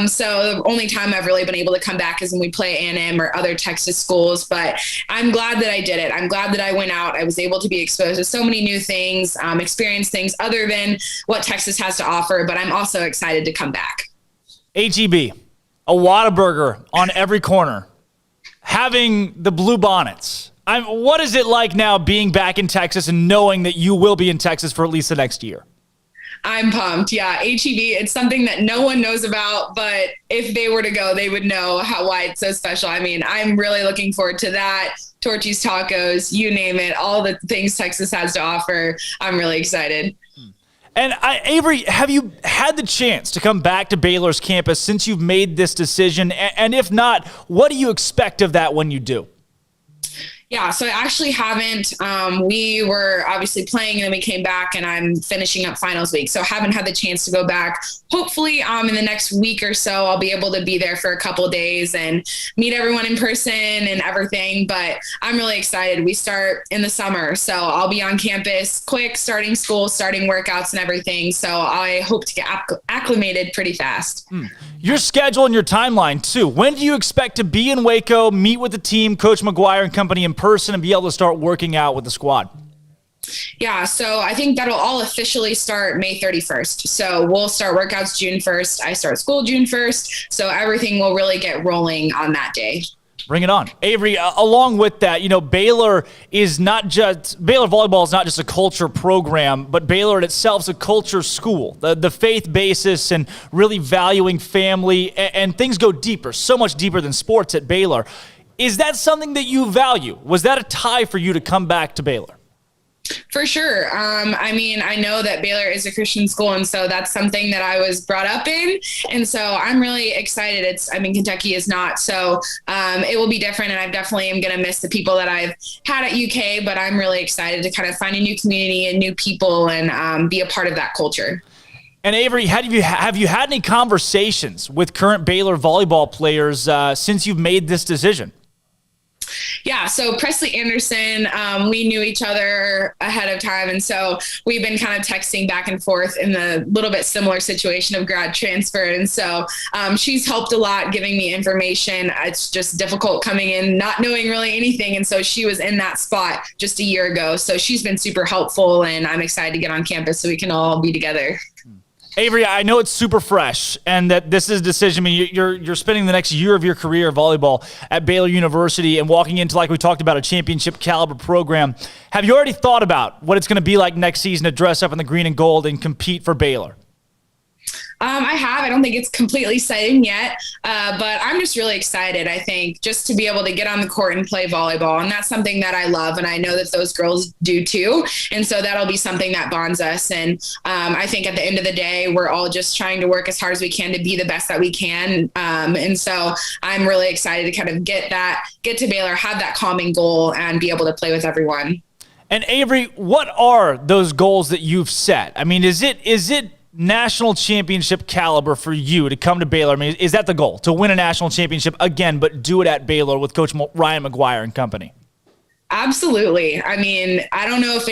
So the only time I've really been able to come back is when we play A&M or other Texas schools. But I'm glad that I did it. I'm glad that I went out. I was able to be exposed to so many new things. Experience things other than what Texas has to offer, but I'm also excited to come back. HEB, a Whataburger on every corner, having the blue bonnets. What is it like now being back in Texas and knowing that you will be in Texas for at least the next year? I'm pumped. Yeah, HEB, it's something that no one knows about, but if they were to go, they would know why it's so special. I mean, I'm really looking forward to that. Torchy's Tacos, you name it, all the things Texas has to offer. I'm really excited. And Avery, have you had the chance to come back to Baylor's campus since you've made this decision? And if not, what do you expect of that when you do? Yeah, so I actually haven't. We were obviously playing and then we came back and I'm finishing up finals week. So I haven't had the chance to go back. Hopefully in the next week or so, I'll be able to be there for a couple of days and meet everyone in person and everything. But I'm really excited. We start in the summer. So I'll be on campus quick, starting school, starting workouts and everything. So I hope to get acclimated pretty fast. Your schedule and your timeline, too. When do you expect to be in Waco, meet with the team, Coach McGuire and company in person, and be able to start working out with the squad? Yeah, so I think that'll all officially start May 31st. So we'll start workouts June 1st. I start school June 1st. So everything will really get rolling on that day. Bring it on. Avery, along with that, Baylor volleyball is not just a culture program, but Baylor in itself is a culture school. The faith basis and really valuing family, and things go deeper, so much deeper than sports at Baylor. Is that something that you value? Was that a tie for you to come back to Baylor? For sure. I know that Baylor is a Christian school, and so that's something that I was brought up in. And so I'm really excited. Kentucky is not. So it will be different, and I definitely am going to miss the people that I've had at UK, but I'm really excited to kind of find a new community and new people and be a part of that culture. And Avery, have you had any conversations with current Baylor volleyball players since you've made this decision? Yeah, so Presley Anderson, we knew each other ahead of time, and so we've been kind of texting back and forth in the little bit similar situation of grad transfer, and so she's helped a lot giving me information. It's just difficult coming in not knowing really anything, and so she was in that spot just a year ago, so she's been super helpful, and I'm excited to get on campus so we can all be together. Avery, I know it's super fresh and that this is a decision. I mean, you're spending the next year of your career of volleyball at Baylor University and walking into, like we talked about, a championship caliber program. Have you already thought about what it's going to be like next season to dress up in the green and gold and compete for Baylor? I have. I don't think it's completely set in yet, but I'm just really excited, I think, just to be able to get on the court and play volleyball. And that's something that I love, and I know that those girls do too. And so that'll be something that bonds us. And I think at the end of the day, we're all just trying to work as hard as we can to be the best that we can. And so I'm really excited to kind of get to Baylor, have that common goal, and be able to play with everyone. And Avery, what are those goals that you've set? I mean, is it national championship caliber for you to come to Baylor? I mean, is that the goal, to win a national championship again, but do it at Baylor with Coach Ryan McGuire and company? Absolutely. I mean, I don't know if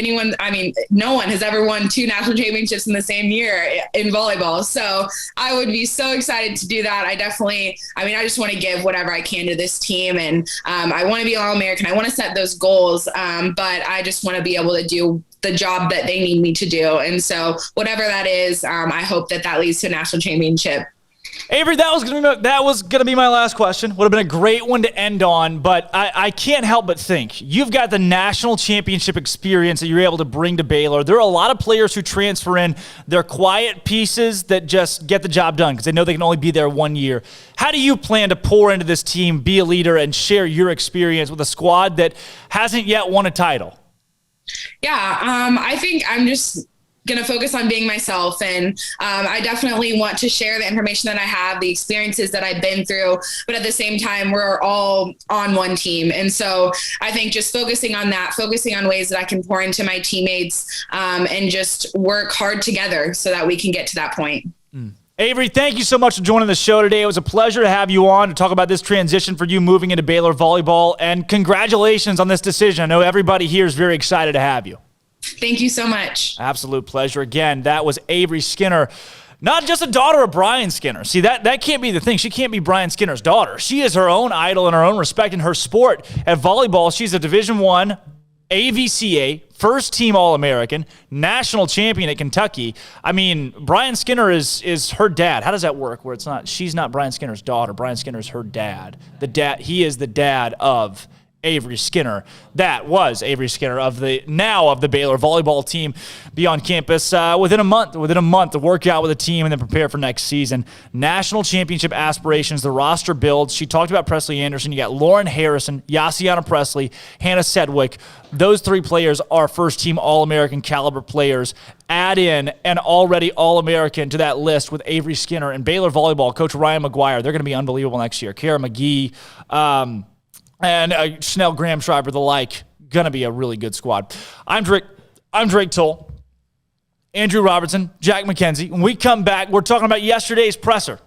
no one has ever won 2 national championships in the same year in volleyball. So I would be so excited to do that. I just want to give whatever I can to this team. And I want to be All-American. I want to set those goals. But I just want to be able to do the job that they need me to do. And so whatever that is, I hope that leads to a national championship. Avery, that was gonna be my last question. Would have been a great one to end on, but I can't help but think you've got the national championship experience that you're able to bring to Baylor. There are a lot of players who transfer in. They're quiet pieces that just get the job done because they know they can only be there 1 year. How do you plan to pour into this team, be a leader, and share your experience with a squad that hasn't yet won a title? Yeah, I think I'm just going to focus on being myself. And I definitely want to share the information that I have, the experiences that I've been through, but at the same time, we're all on one team. And so I think just focusing on that, focusing on ways that I can pour into my teammates and just work hard together so that we can get to that point. Avery, thank you so much for joining the show today. It was a pleasure to have you on to talk about this transition for you moving into Baylor volleyball, and congratulations on this decision. I know everybody here is very excited to have you. Thank you so much. Absolute pleasure. Again, that was Avery Skinner, not just a daughter of Brian Skinner. See, that can't be the thing. She can't be Brian Skinner's daughter. She is her own idol in her own respect in her sport. At volleyball, she's a Division I AVCA, first-team All-American, national champion at Kentucky. I mean, Brian Skinner is her dad. How does that work where she's not Brian Skinner's daughter? Brian Skinner's her dad. He is the dad of Avery Skinner. That was Avery Skinner of the Baylor volleyball team. Be on campus within a month to work out with the team and then prepare for next season. National championship aspirations, the roster builds. She talked about Presley Anderson. You got Lauren Harrison, Yassiana Presley, Hannah Sedgwick. Those 3 players are first-team All-American caliber players. Add in an already All-American to that list with Avery Skinner and Baylor volleyball. Coach Ryan McGuire, they're going to be unbelievable next year. Kara McGee, and Schnell, Graham, Schreiber, the like. Going to be a really good squad. I'm Drake Toll, Andrew Robertson, Jack McKenzie. When we come back, we're talking about yesterday's presser.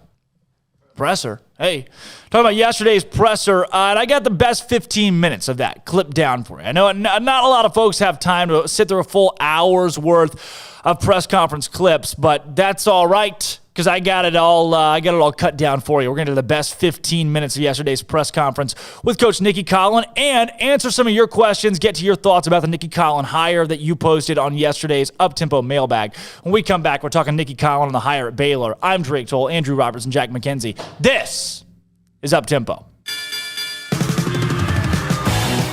Hey, talking about yesterday's presser, and I got the best 15 minutes of that clipped down for you. I know not a lot of folks have time to sit through a full hour's worth of press conference clips, but that's all right because I got it all cut down for you. We're going to do the best 15 minutes of yesterday's press conference with Coach Nicki Collen and answer some of your questions, get to your thoughts about the Nicki Collen hire that you posted on yesterday's Up-Tempo mailbag. When we come back, we're talking Nicki Collen and the hire at Baylor. I'm Drake Toll, Andrew Robertson, Jack McKenzie. This is Up-Tempo.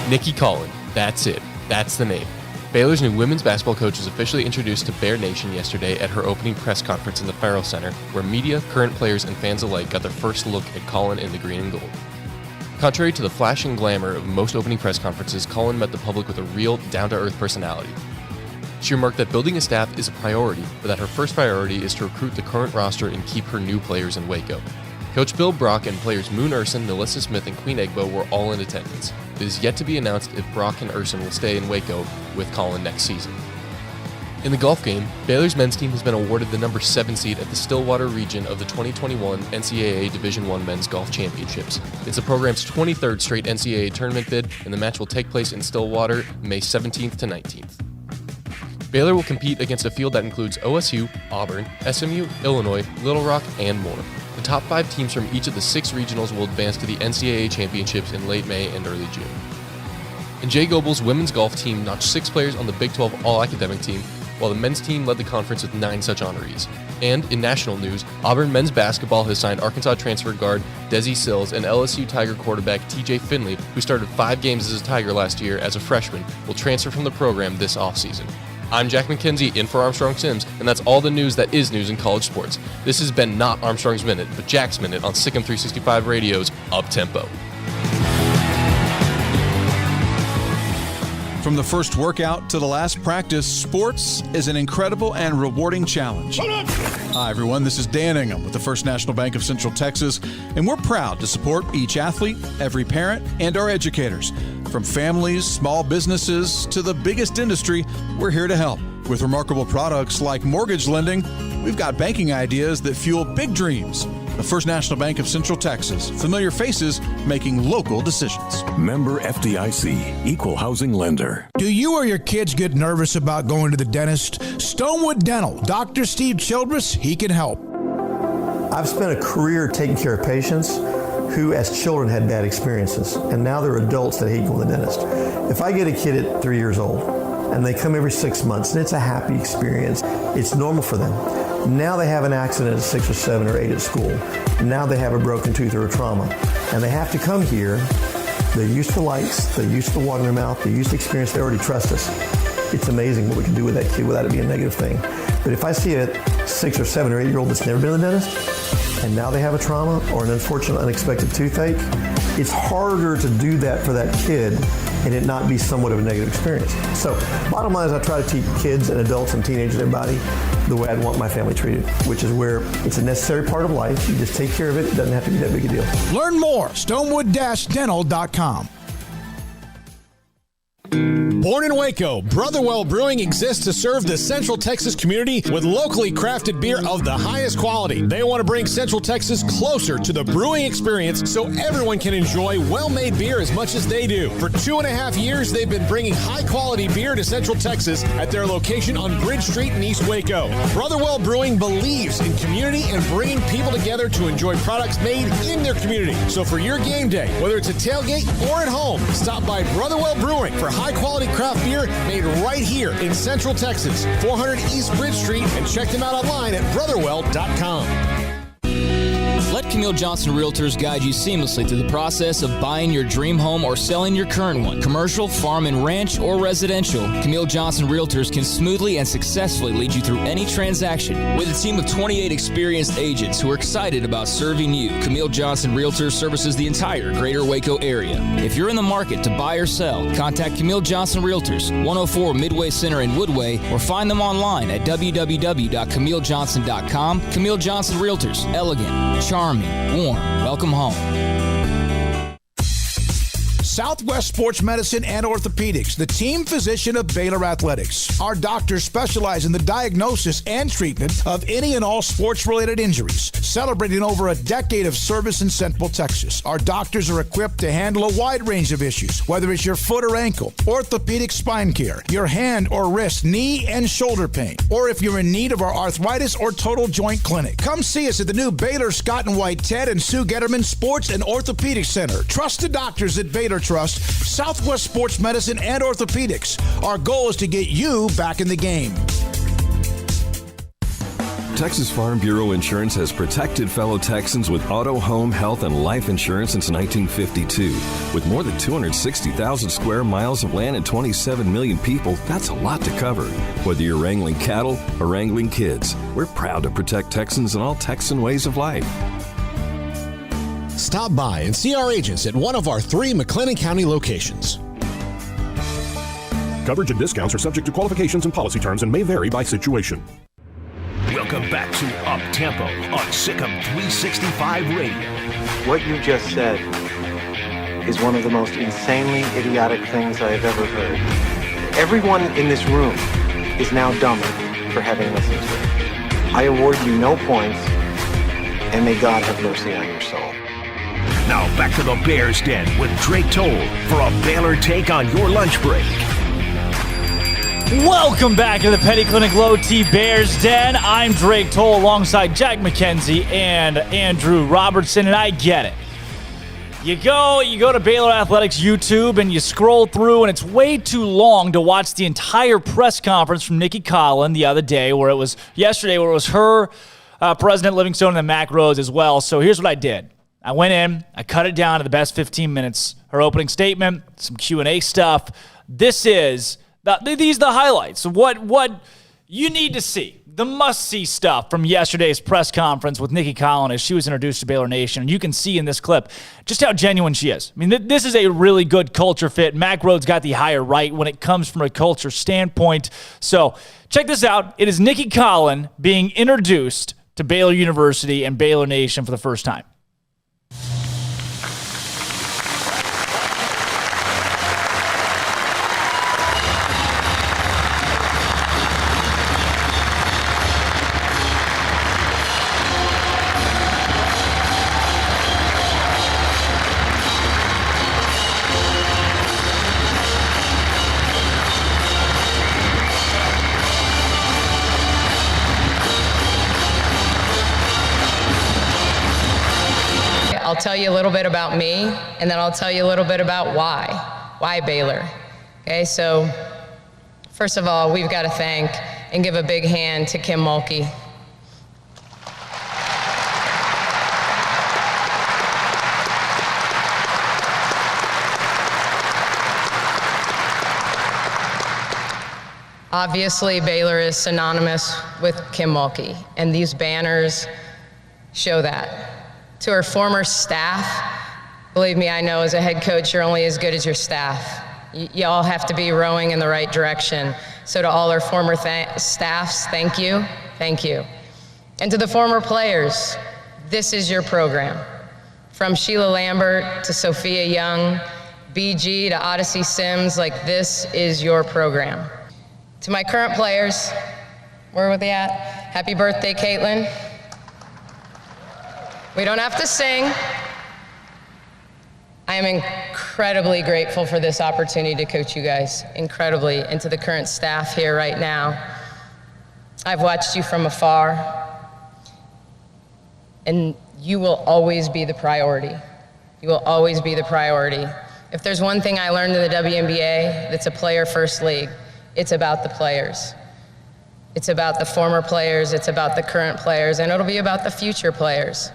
Nicki Collen, that's it. That's the name. Baylor's new women's basketball coach was officially introduced to Bear Nation yesterday at her opening press conference in the Farrell Center, where media, current players, and fans alike got their first look at Collen in the green and gold. Contrary to the flash and glamour of most opening press conferences, Collen met the public with a real, down-to-earth personality. She remarked that building a staff is a priority, but that her first priority is to recruit the current roster and keep her new players in Waco. Coach Bill Brock and players Moon Urson, Nalissa Smith, and Queen Egbo were all in attendance. It is yet to be announced if Brock and Urson will stay in Waco with Collen next season. In the golf game, Baylor's men's team has been awarded the number 7 seed at the Stillwater region of the 2021 NCAA Division I Men's Golf Championships. It's the program's 23rd straight NCAA tournament bid, and the match will take place in Stillwater May 17th to 19th. Baylor will compete against a field that includes OSU, Auburn, SMU, Illinois, Little Rock, and more. The top 5 teams from each of the 6 regionals will advance to the NCAA championships in late May and early June. And Jay Gobel's women's golf team notched 6 players on the Big 12 All-Academic team, while the men's team led the conference with 9 such honorees. And in national news, Auburn men's basketball has signed Arkansas transfer guard Desi Sills and LSU Tiger quarterback TJ Finley, who started 5 games as a Tiger last year as a freshman, will transfer from the program this offseason. I'm Jack McKenzie, in for Armstrong Sims, and that's all the news that is news in college sports. This has been not Armstrong's Minute, but Jack's Minute on SicEm365 Radio's Up-Tempo. From the first workout to the last practice, sports is an incredible and rewarding challenge. Hi, everyone. This is Dan Ingham with the First National Bank of Central Texas, and we're proud to support each athlete, every parent, and our educators. From families, small businesses, to the biggest industry, we're here to help. With remarkable products like mortgage lending, we've got banking ideas that fuel big dreams. The First National Bank of Central Texas. Familiar faces making local decisions. Member FDIC, Equal Housing Lender. Do you or your kids get nervous about going to the dentist? Stonewood Dental, Dr. Steve Childress, he can help. I've spent a career taking care of patients who as children had bad experiences, and now they're adults that hate going to the dentist. If I get a kid at 3 years old and they come every 6 months and it's a happy experience, it's normal for them. Now they have an accident at 6 or 7 or 8 at school. Now they have a broken tooth or a trauma, and they have to come here. They're used to lights, they're used to water in their mouth, they're used to experience, they already trust us. It's amazing what we can do with that kid without it being a negative thing. But if I see a 6 or 7 or 8 year old that's never been to the dentist, and now they have a trauma or an unfortunate unexpected toothache, it's harder to do that for that kid and it not be somewhat of a negative experience. So bottom line is I try to teach kids and adults and teenagers and everybody the way I'd want my family treated, which is where it's a necessary part of life. You just take care of it. It doesn't have to be that big a deal. Learn more, stonewood-dental.com. Born in Waco, Brotherwell Brewing exists to serve the Central Texas community with locally crafted beer of the highest quality. They want to bring Central Texas closer to the brewing experience so everyone can enjoy well-made beer as much as they do. For 2.5 years, they've been bringing high-quality beer to Central Texas at their location on Bridge Street in East Waco. Brotherwell Brewing believes in community and bringing people together to enjoy products made in their community. So for your game day, whether it's a tailgate or at home, stop by Brotherwell Brewing for high-quality craft beer made right here in Central Texas, 400 East Bridge Street, and check them out online at brotherwell.com. Let Camille Johnson Realtors guide you seamlessly through the process of buying your dream home or selling your current one. Commercial, farm and ranch, or residential, Camille Johnson Realtors can smoothly and successfully lead you through any transaction. With a team of 28 experienced agents who are excited about serving you, Camille Johnson Realtors services the entire greater Waco area. If you're in the market to buy or sell, contact Camille Johnson Realtors, 104 Midway Center in Woodway, or find them online at www.camillejohnson.com. Camille Johnson Realtors, elegant, charming, warm, welcome home. Southwest Sports Medicine and Orthopedics, the team physician of Baylor Athletics. Our doctors specialize in the diagnosis and treatment of any and all sports-related injuries. Celebrating over a decade of service in Central Texas, our doctors are equipped to handle a wide range of issues, whether it's your foot or ankle, orthopedic spine care, your hand or wrist, knee and shoulder pain, or if you're in need of our arthritis or total joint clinic. Come see us at the new Baylor Scott and White Ted and Sue Getterman Sports and Orthopedic Center. Trusted doctors at Baylor Trust, Southwest Sports Medicine and Orthopedics. Our goal is to get you back in the game. Texas Farm Bureau Insurance has protected fellow Texans with auto, home, health, and life insurance since 1952. With more than 260,000 square miles of land and 27 million people, that's a lot to cover. Whether you're wrangling cattle or wrangling kids, we're proud to protect Texans in all Texan ways of life. Stop by and see our agents at one of our 3 McLennan County locations. Coverage and discounts are subject to qualifications and policy terms and may vary by situation. Welcome back to Up Tempo on SicEm365 Radio. What you just said is one of the most insanely idiotic things I have ever heard. Everyone in this room is now dumber for having listened to it. I award you no points, and may God have mercy on your soul. Now back to the Bears Den with Drake Toll for a Baylor take on your lunch break. Welcome back to the Petty Clinic Low T Bears Den. I'm Drake Toll alongside Jack McKenzie and Andrew Robertson, and I get it. You go to Baylor Athletics YouTube and you scroll through, and it's way too long to watch the entire press conference from Nicki Collen the other day, yesterday, where it was her, President Livingstone, and then Mac Rhodes as well. So here's what I did. I went in, I cut it down to the best 15 minutes. Her opening statement, some Q&A stuff. These are the highlights of what you need to see. The must-see stuff from yesterday's press conference with Nicki Collen as she was introduced to Baylor Nation. And you can see in this clip just how genuine she is. I mean, this is a really good culture fit. Mac Rhodes got the hire right when it comes from a culture standpoint. So check this out. It is Nicki Collen being introduced to Baylor University and Baylor Nation for the first time. I'll tell you a little bit about me, and then I'll tell you a little bit about why Baylor. Okay, so first of all, we've got to thank and give a big hand to Kim Mulkey. Obviously, Baylor is synonymous with Kim Mulkey, and these banners show that. To her former staff, believe me, I know as a head coach, you're only as good as your staff. You all have to be rowing in the right direction. So to all our former staffs, thank you, thank you. And to the former players, this is your program. From Sheila Lambert to Sophia Young, BG to Odyssey Sims, this is your program. To my current players, where were they at? Happy birthday, Caitlin. We don't have to sing. I am incredibly grateful for this opportunity to coach you guys, incredibly, and to the current staff here right now. I've watched you from afar, and you will always be the priority. You will always be the priority. If there's one thing I learned in the WNBA that's a player-first league, it's about the players. It's about the former players, it's about the current players, and it'll be about the future players.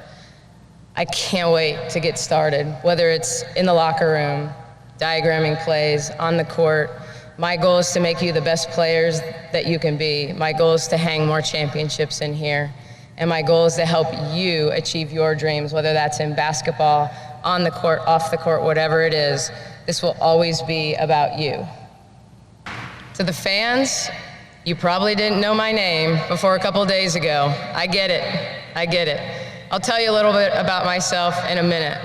I can't wait to get started, whether it's in the locker room, diagramming plays, on the court. My goal is to make you the best players that you can be. My goal is to hang more championships in here. And my goal is to help you achieve your dreams, whether that's in basketball, on the court, off the court, whatever it is. This will always be about you. To the fans, you probably didn't know my name before a couple days ago. I get it. I'll tell you a little bit about myself in a minute.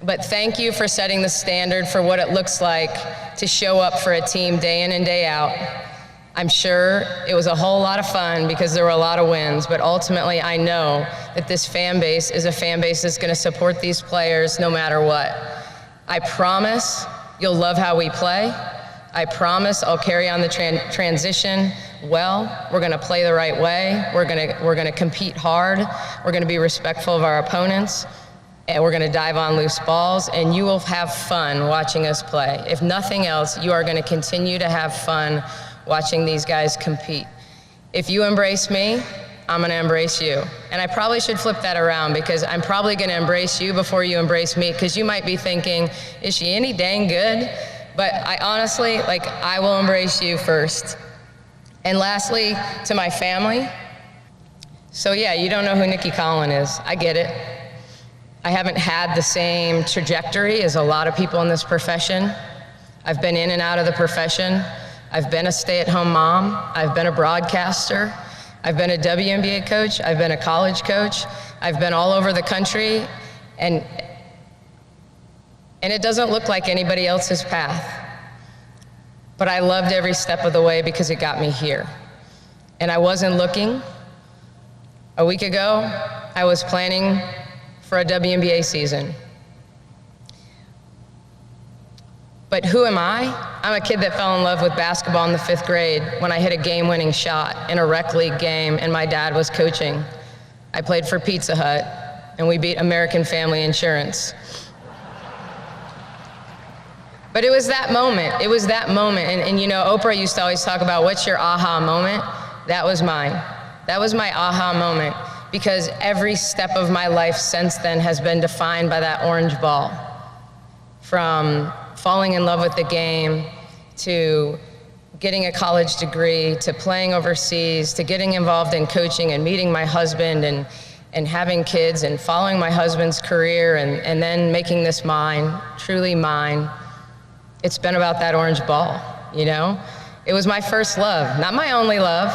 But thank you for setting the standard for what it looks like to show up for a team day in and day out. I'm sure it was a whole lot of fun because there were a lot of wins, but ultimately I know that this fan base is a fan base that's going to support these players no matter what. I promise you'll love how we play. I promise I'll carry on the transition well. We're going to play the right way. We're going to compete hard. We're going to be respectful of our opponents. And we're going to dive on loose balls, and you will have fun watching us play. If nothing else, you are going to continue to have fun watching these guys compete. If you embrace me, I'm going to embrace you. And I probably should flip that around, because I'm probably going to embrace you before you embrace me, because you might be thinking, is she any dang good? But I honestly, I will embrace you first. And lastly, to my family. So yeah, you don't know who Nicki Collen is. I get it. I haven't had the same trajectory as a lot of people in this profession. I've been in and out of the profession. I've been a stay-at-home mom. I've been a broadcaster. I've been a WNBA coach. I've been a college coach. I've been all over the country. And it doesn't look like anybody else's path. But I loved every step of the way because it got me here. And I wasn't looking. A week ago, I was planning for a WNBA season. But who am I? I'm a kid that fell in love with basketball in the 5th grade when I hit a game-winning shot in a rec league game and my dad was coaching. I played for Pizza Hut and we beat American Family Insurance. But it was that moment. It was that moment. And you know, Oprah used to always talk about what's your aha moment? That was mine. That was my aha moment, because every step of my life since then has been defined by that orange ball. From falling in love with the game, to getting a college degree, to playing overseas, to getting involved in coaching and meeting my husband and having kids and following my husband's career and then making this mine, truly mine. It's been about that orange ball, you know? It was my first love, not my only love,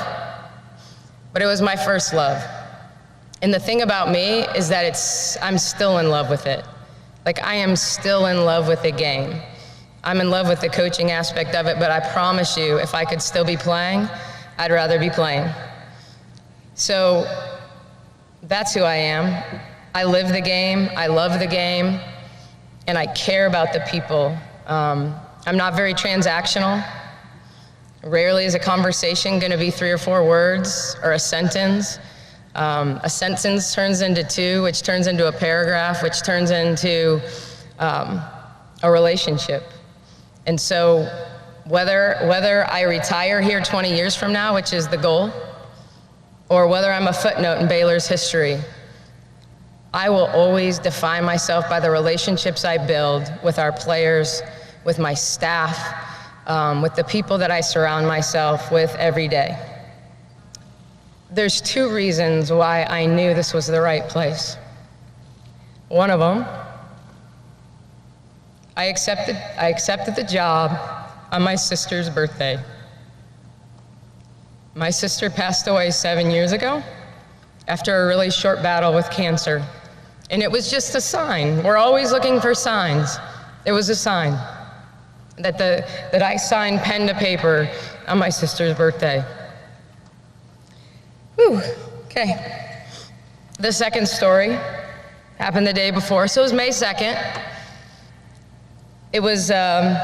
but it was my first love. And the thing about me is that I'm still in love with it. I am still in love with the game. I'm in love with the coaching aspect of it, but I promise you, if I could still be playing, I'd rather be playing. So that's who I am. I live the game, I love the game, and I care about the people. I'm not very transactional. Rarely is a conversation gonna be 3 or 4 words or a sentence. A sentence turns into 2, which turns into a paragraph, which turns into a relationship. And so whether I retire here 20 years from now, which is the goal, or whether I'm a footnote in Baylor's history, I will always define myself by the relationships I build with our players, with my staff, with the people that I surround myself with every day. There's 2 reasons why I knew this was the right place. One of them, I accepted the job on my sister's birthday. My sister passed away 7 years ago after a really short battle with cancer. And it was just a sign. We're always looking for signs. It was a sign that I signed pen to paper on my sister's birthday. Whew, okay. The second story happened the day before, so it was May 2nd. It was the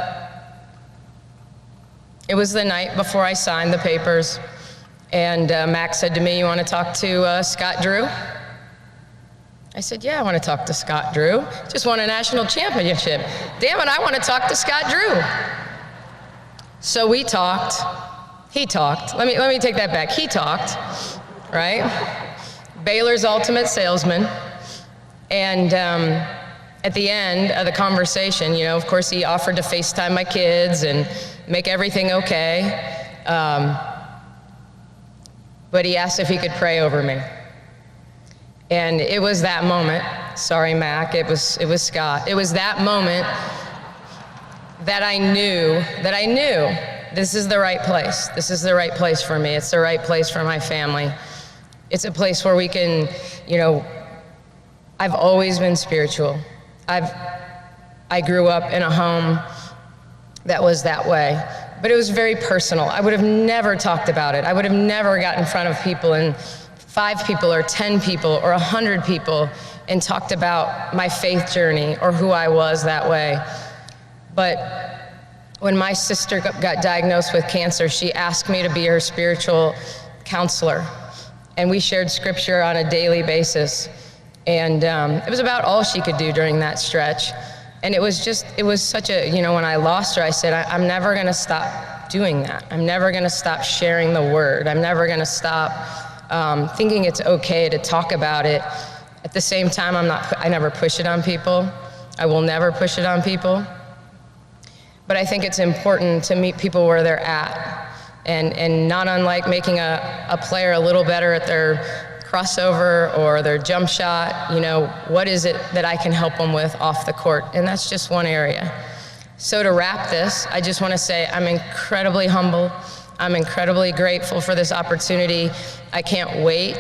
night before I signed the papers, and Max said to me, "You want to talk to Scott Drew?" I said, "Yeah, I want to talk to Scott Drew. Just won a national championship. Damn it, I want to talk to Scott Drew." So we talked. He talked. Let me take that back. He talked, right? Baylor's ultimate salesman. And at the end of the conversation, you know, of course, he offered to FaceTime my kids and make everything okay. But he asked if he could pray over me. And it was that moment, sorry, Mac, it was Scott. It was that moment that I knew this is the right place. This is the right place for me. It's the right place for my family. It's a place where we can, you know, I've always been spiritual. I've I grew up in a home that was that way. But it was very personal. I would have never talked about it. I would have never got in front of people, and 5 people or 10 people or 100 people, and talked about my faith journey or who I was that way. But when my sister got diagnosed with cancer, she asked me to be her spiritual counselor. And we shared scripture on a daily basis. And it was about all she could do during that stretch. And it was such a, when I lost her, I said, I'm never gonna stop doing that. I'm never gonna stop sharing the word. I'm never gonna stop thinking it's okay to talk about it. At the same time, I never push it on people. I will never push it on people. But I think it's important to meet people where they're at. And not unlike making a player a little better at their crossover or their jump shot, what is it that I can help them with off the court? And that's just one area. So to wrap this, I just want to say I'm incredibly humble. I'm incredibly grateful for this opportunity. I can't wait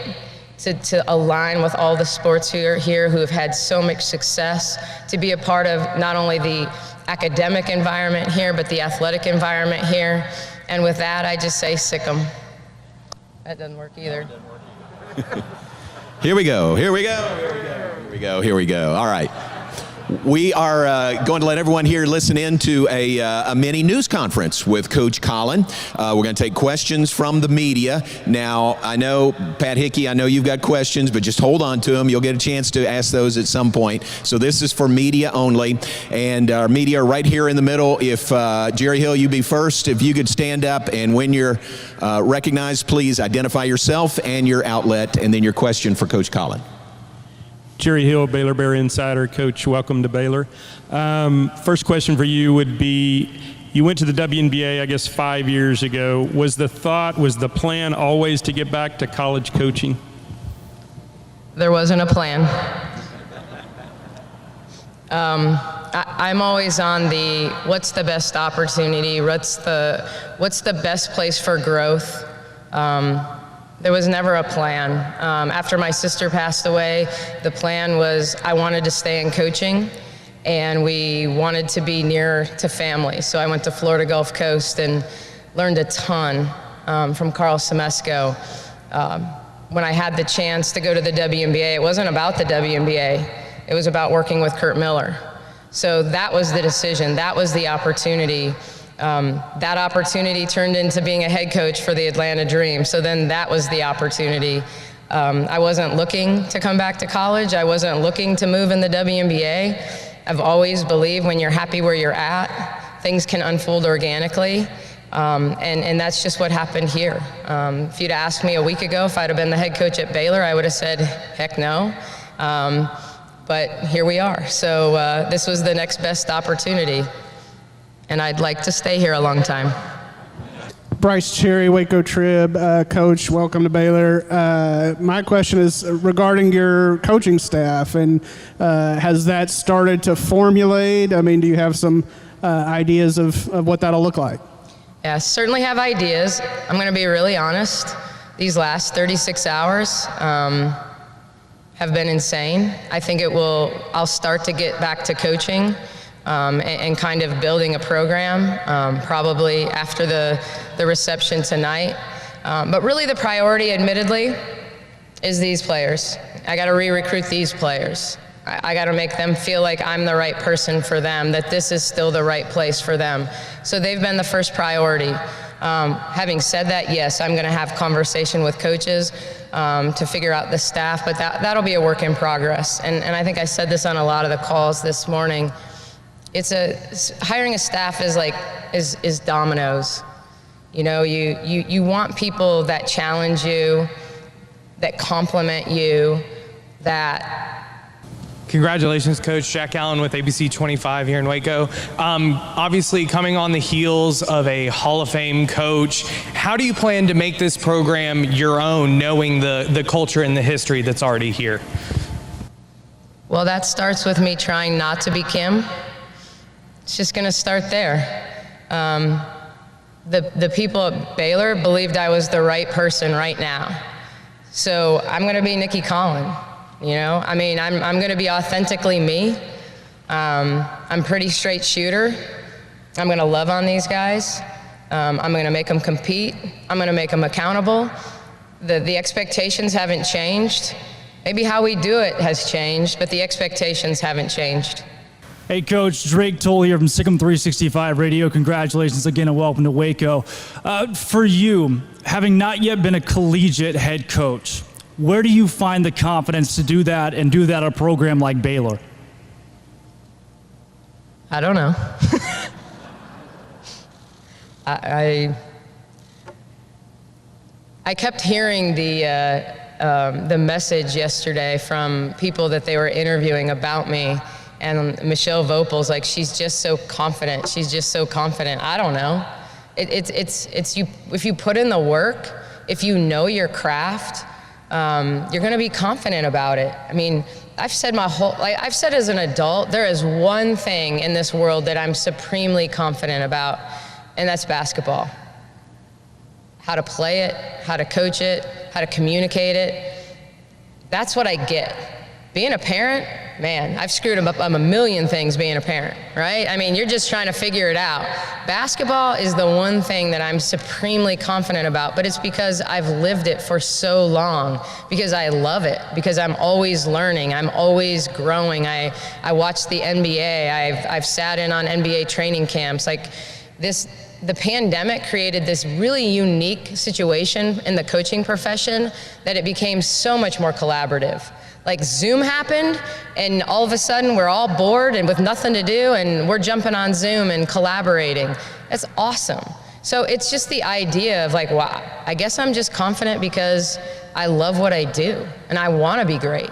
to align with all the sports who are here who have had so much success, to be a part of not only the academic environment here, but the athletic environment here. And with that, I just say SicEm. That doesn't work either. Here we go. All right. We are going to let everyone here listen in to a mini news conference with Coach Collen. We're going to take questions from the media. Now, I know, Pat Hickey, I know you've got questions, but just hold on to them. You'll get a chance to ask those at some point. So this is for media only. And our media are right here in the middle. If, Jerry Hill, you be first. If you could stand up, and when you're recognized, please identify yourself and your outlet, and then your question for Coach Collen. Jerry Hill, Baylor Bear Insider. Coach, welcome to Baylor. First question for you would be, you went to the WNBA, I guess, 5 years ago. Was the plan always to get back to college coaching? There wasn't a plan. I'm always on the what's the best opportunity, what's the best place for growth. There was never a plan. After my sister passed away, the plan was I wanted to stay in coaching, and we wanted to be near to family. So I went to Florida Gulf Coast and learned a ton from Carl Semesco. When I had the chance to go to the WNBA, it wasn't about the WNBA. It was about working with Curt Miller. So that was the decision. That was the opportunity. That opportunity turned into being a head coach for the Atlanta Dream. So then that was the opportunity. I wasn't looking to come back to college. I wasn't looking to move in the WNBA. I've always believed when you're happy where you're at, things can unfold organically. And that's just what happened here. If you'd asked me a week ago if I'd have been the head coach at Baylor, I would have said, heck no. But here we are. So this was the next best opportunity. And I'd like to stay here a long time. Bryce Cherry, Waco Trib. Coach, welcome to Baylor. My question is regarding your coaching staff, and has that started to formulate? I mean, do you have some ideas of what that'll look like? Yeah, certainly have ideas. I'm going to be really honest. These last 36 hours have been insane. I think I'll start to get back to coaching. And kind of building a program, probably after the reception tonight. But really the priority, admittedly, is these players. I gotta re-recruit these players. I gotta make them feel like I'm the right person for them, that this is still the right place for them. So they've been the first priority. Having said that, yes, I'm gonna have conversation with coaches to figure out the staff, but that'll be a work in progress. And I think I said this on a lot of the calls this morning. Hiring a staff is dominoes. You want people that challenge you, that compliment you, that. Congratulations, Coach. Jack Allen with ABC 25 here in Waco. Obviously, coming on the heels of a Hall of Fame coach, how do you plan to make this program your own, knowing the culture and the history that's already here? Well, that starts with me trying not to be Kim. It's just going to start there. The people at Baylor believed I was the right person right now. So I'm going to be Nicki Collen. I'm going to be authentically me. I'm pretty straight shooter. I'm going to love on these guys. I'm going to make them compete. I'm going to make them accountable. The expectations haven't changed. Maybe how we do it has changed, but the expectations haven't changed. Hey, Coach, Drake Toll here from SicEm365 Radio. Congratulations again and welcome to Waco. For you, having not yet been a collegiate head coach, where do you find the confidence to do that and do that at a program like Baylor? I don't know. I kept hearing the message yesterday from people that they were interviewing about me, and Michelle Vopel's like, she's just so confident. She's just so confident. I don't know. It's you. If you put in the work, if you know your craft, you're going to be confident about it. I mean, I've said as an adult, there is one thing in this world that I'm supremely confident about, and that's basketball. How to play it, how to coach it, how to communicate it. That's what I get. Being a parent, man, I've screwed up a million things being a parent, right? I mean, you're just trying to figure it out. Basketball is the one thing that I'm supremely confident about, but it's because I've lived it for so long, because I love it, because I'm always learning, I'm always growing. I watch the NBA, I've sat in on NBA training camps. Like the pandemic created this really unique situation in the coaching profession that it became so much more collaborative. Like Zoom happened, and all of a sudden we're all bored and with nothing to do, and we're jumping on Zoom and collaborating. That's awesome. So it's just the idea of like, wow, I guess I'm just confident because I love what I do and I want to be great.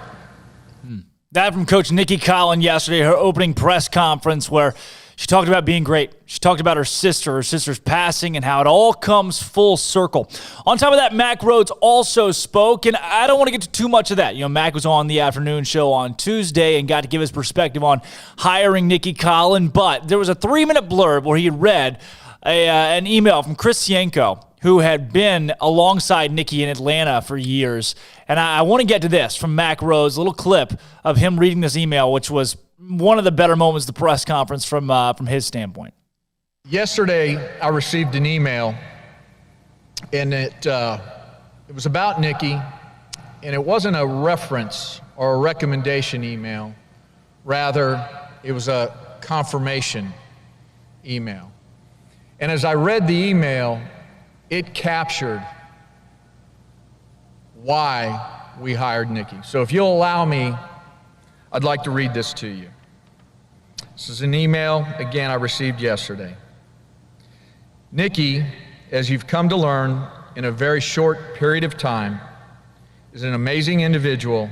That from Coach Nicki Collen yesterday, her opening press conference, where she talked about being great. She talked about her sister's passing, and how it all comes full circle. On top of that, Mack Rhoades also spoke, and I don't want to get to too much of that. You know, Mack was on the afternoon show on Tuesday and got to give his perspective on hiring Nicki Collen, but there was a 3-minute blurb where he had read an email from Chris Yanko, who had been alongside Nicki in Atlanta for years. And I want to get to this from Mack Rhoades, a little clip of him reading this email, which was one of the better moments of the press conference from his standpoint. Yesterday, I received an email, and it was about Nicki, and it wasn't a reference or a recommendation email. Rather, it was a confirmation email. And as I read the email, it captured why we hired Nicki. So if you'll allow me, I'd like to read this to you. This is an email, again, I received yesterday. Nicki, as you've come to learn in a very short period of time, is an amazing individual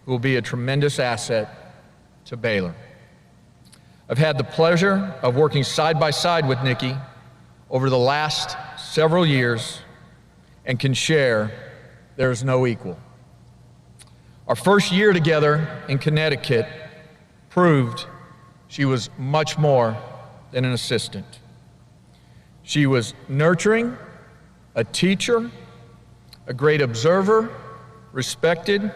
who will be a tremendous asset to Baylor. I've had the pleasure of working side by side with Nicki over the last several years and can share there is no equal. Our first year together in Connecticut proved she was much more than an assistant. She was nurturing, a teacher, a great observer, respected,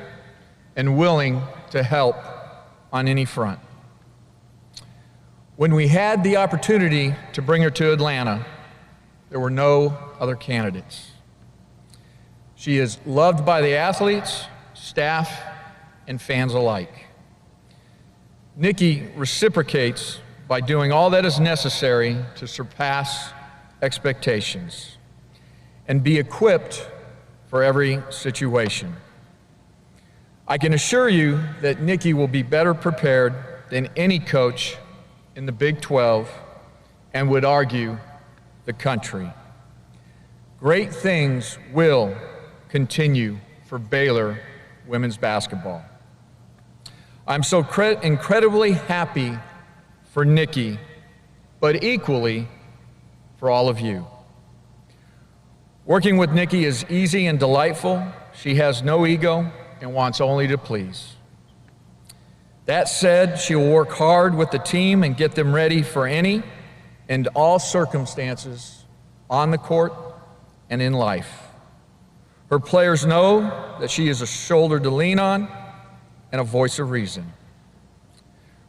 and willing to help on any front. When we had the opportunity to bring her to Atlanta, there were no other candidates. She is loved by the athletes, staff, and fans alike. Nicki reciprocates by doing all that is necessary to surpass expectations and be equipped for every situation. I can assure you that Nicki will be better prepared than any coach in the Big 12 and would argue the country. Great things will continue for Baylor women's basketball. I'm so incredibly happy for Nicki, but equally for all of you. Working with Nicki is easy and delightful. She has no ego and wants only to please. That said, she will work hard with the team and get them ready for any and all circumstances on the court and in life. Her players know that she is a shoulder to lean on and a voice of reason.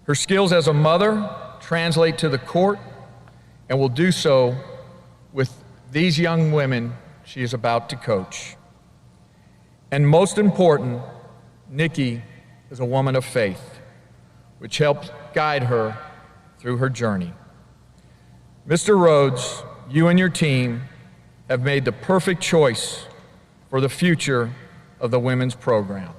Her skills as a mother translate to the court and will do so with these young women she is about to coach. And most important, Nicki is a woman of faith, which helped guide her through her journey. Mr. Rhodes, you and your team have made the perfect choice for the future of the women's program.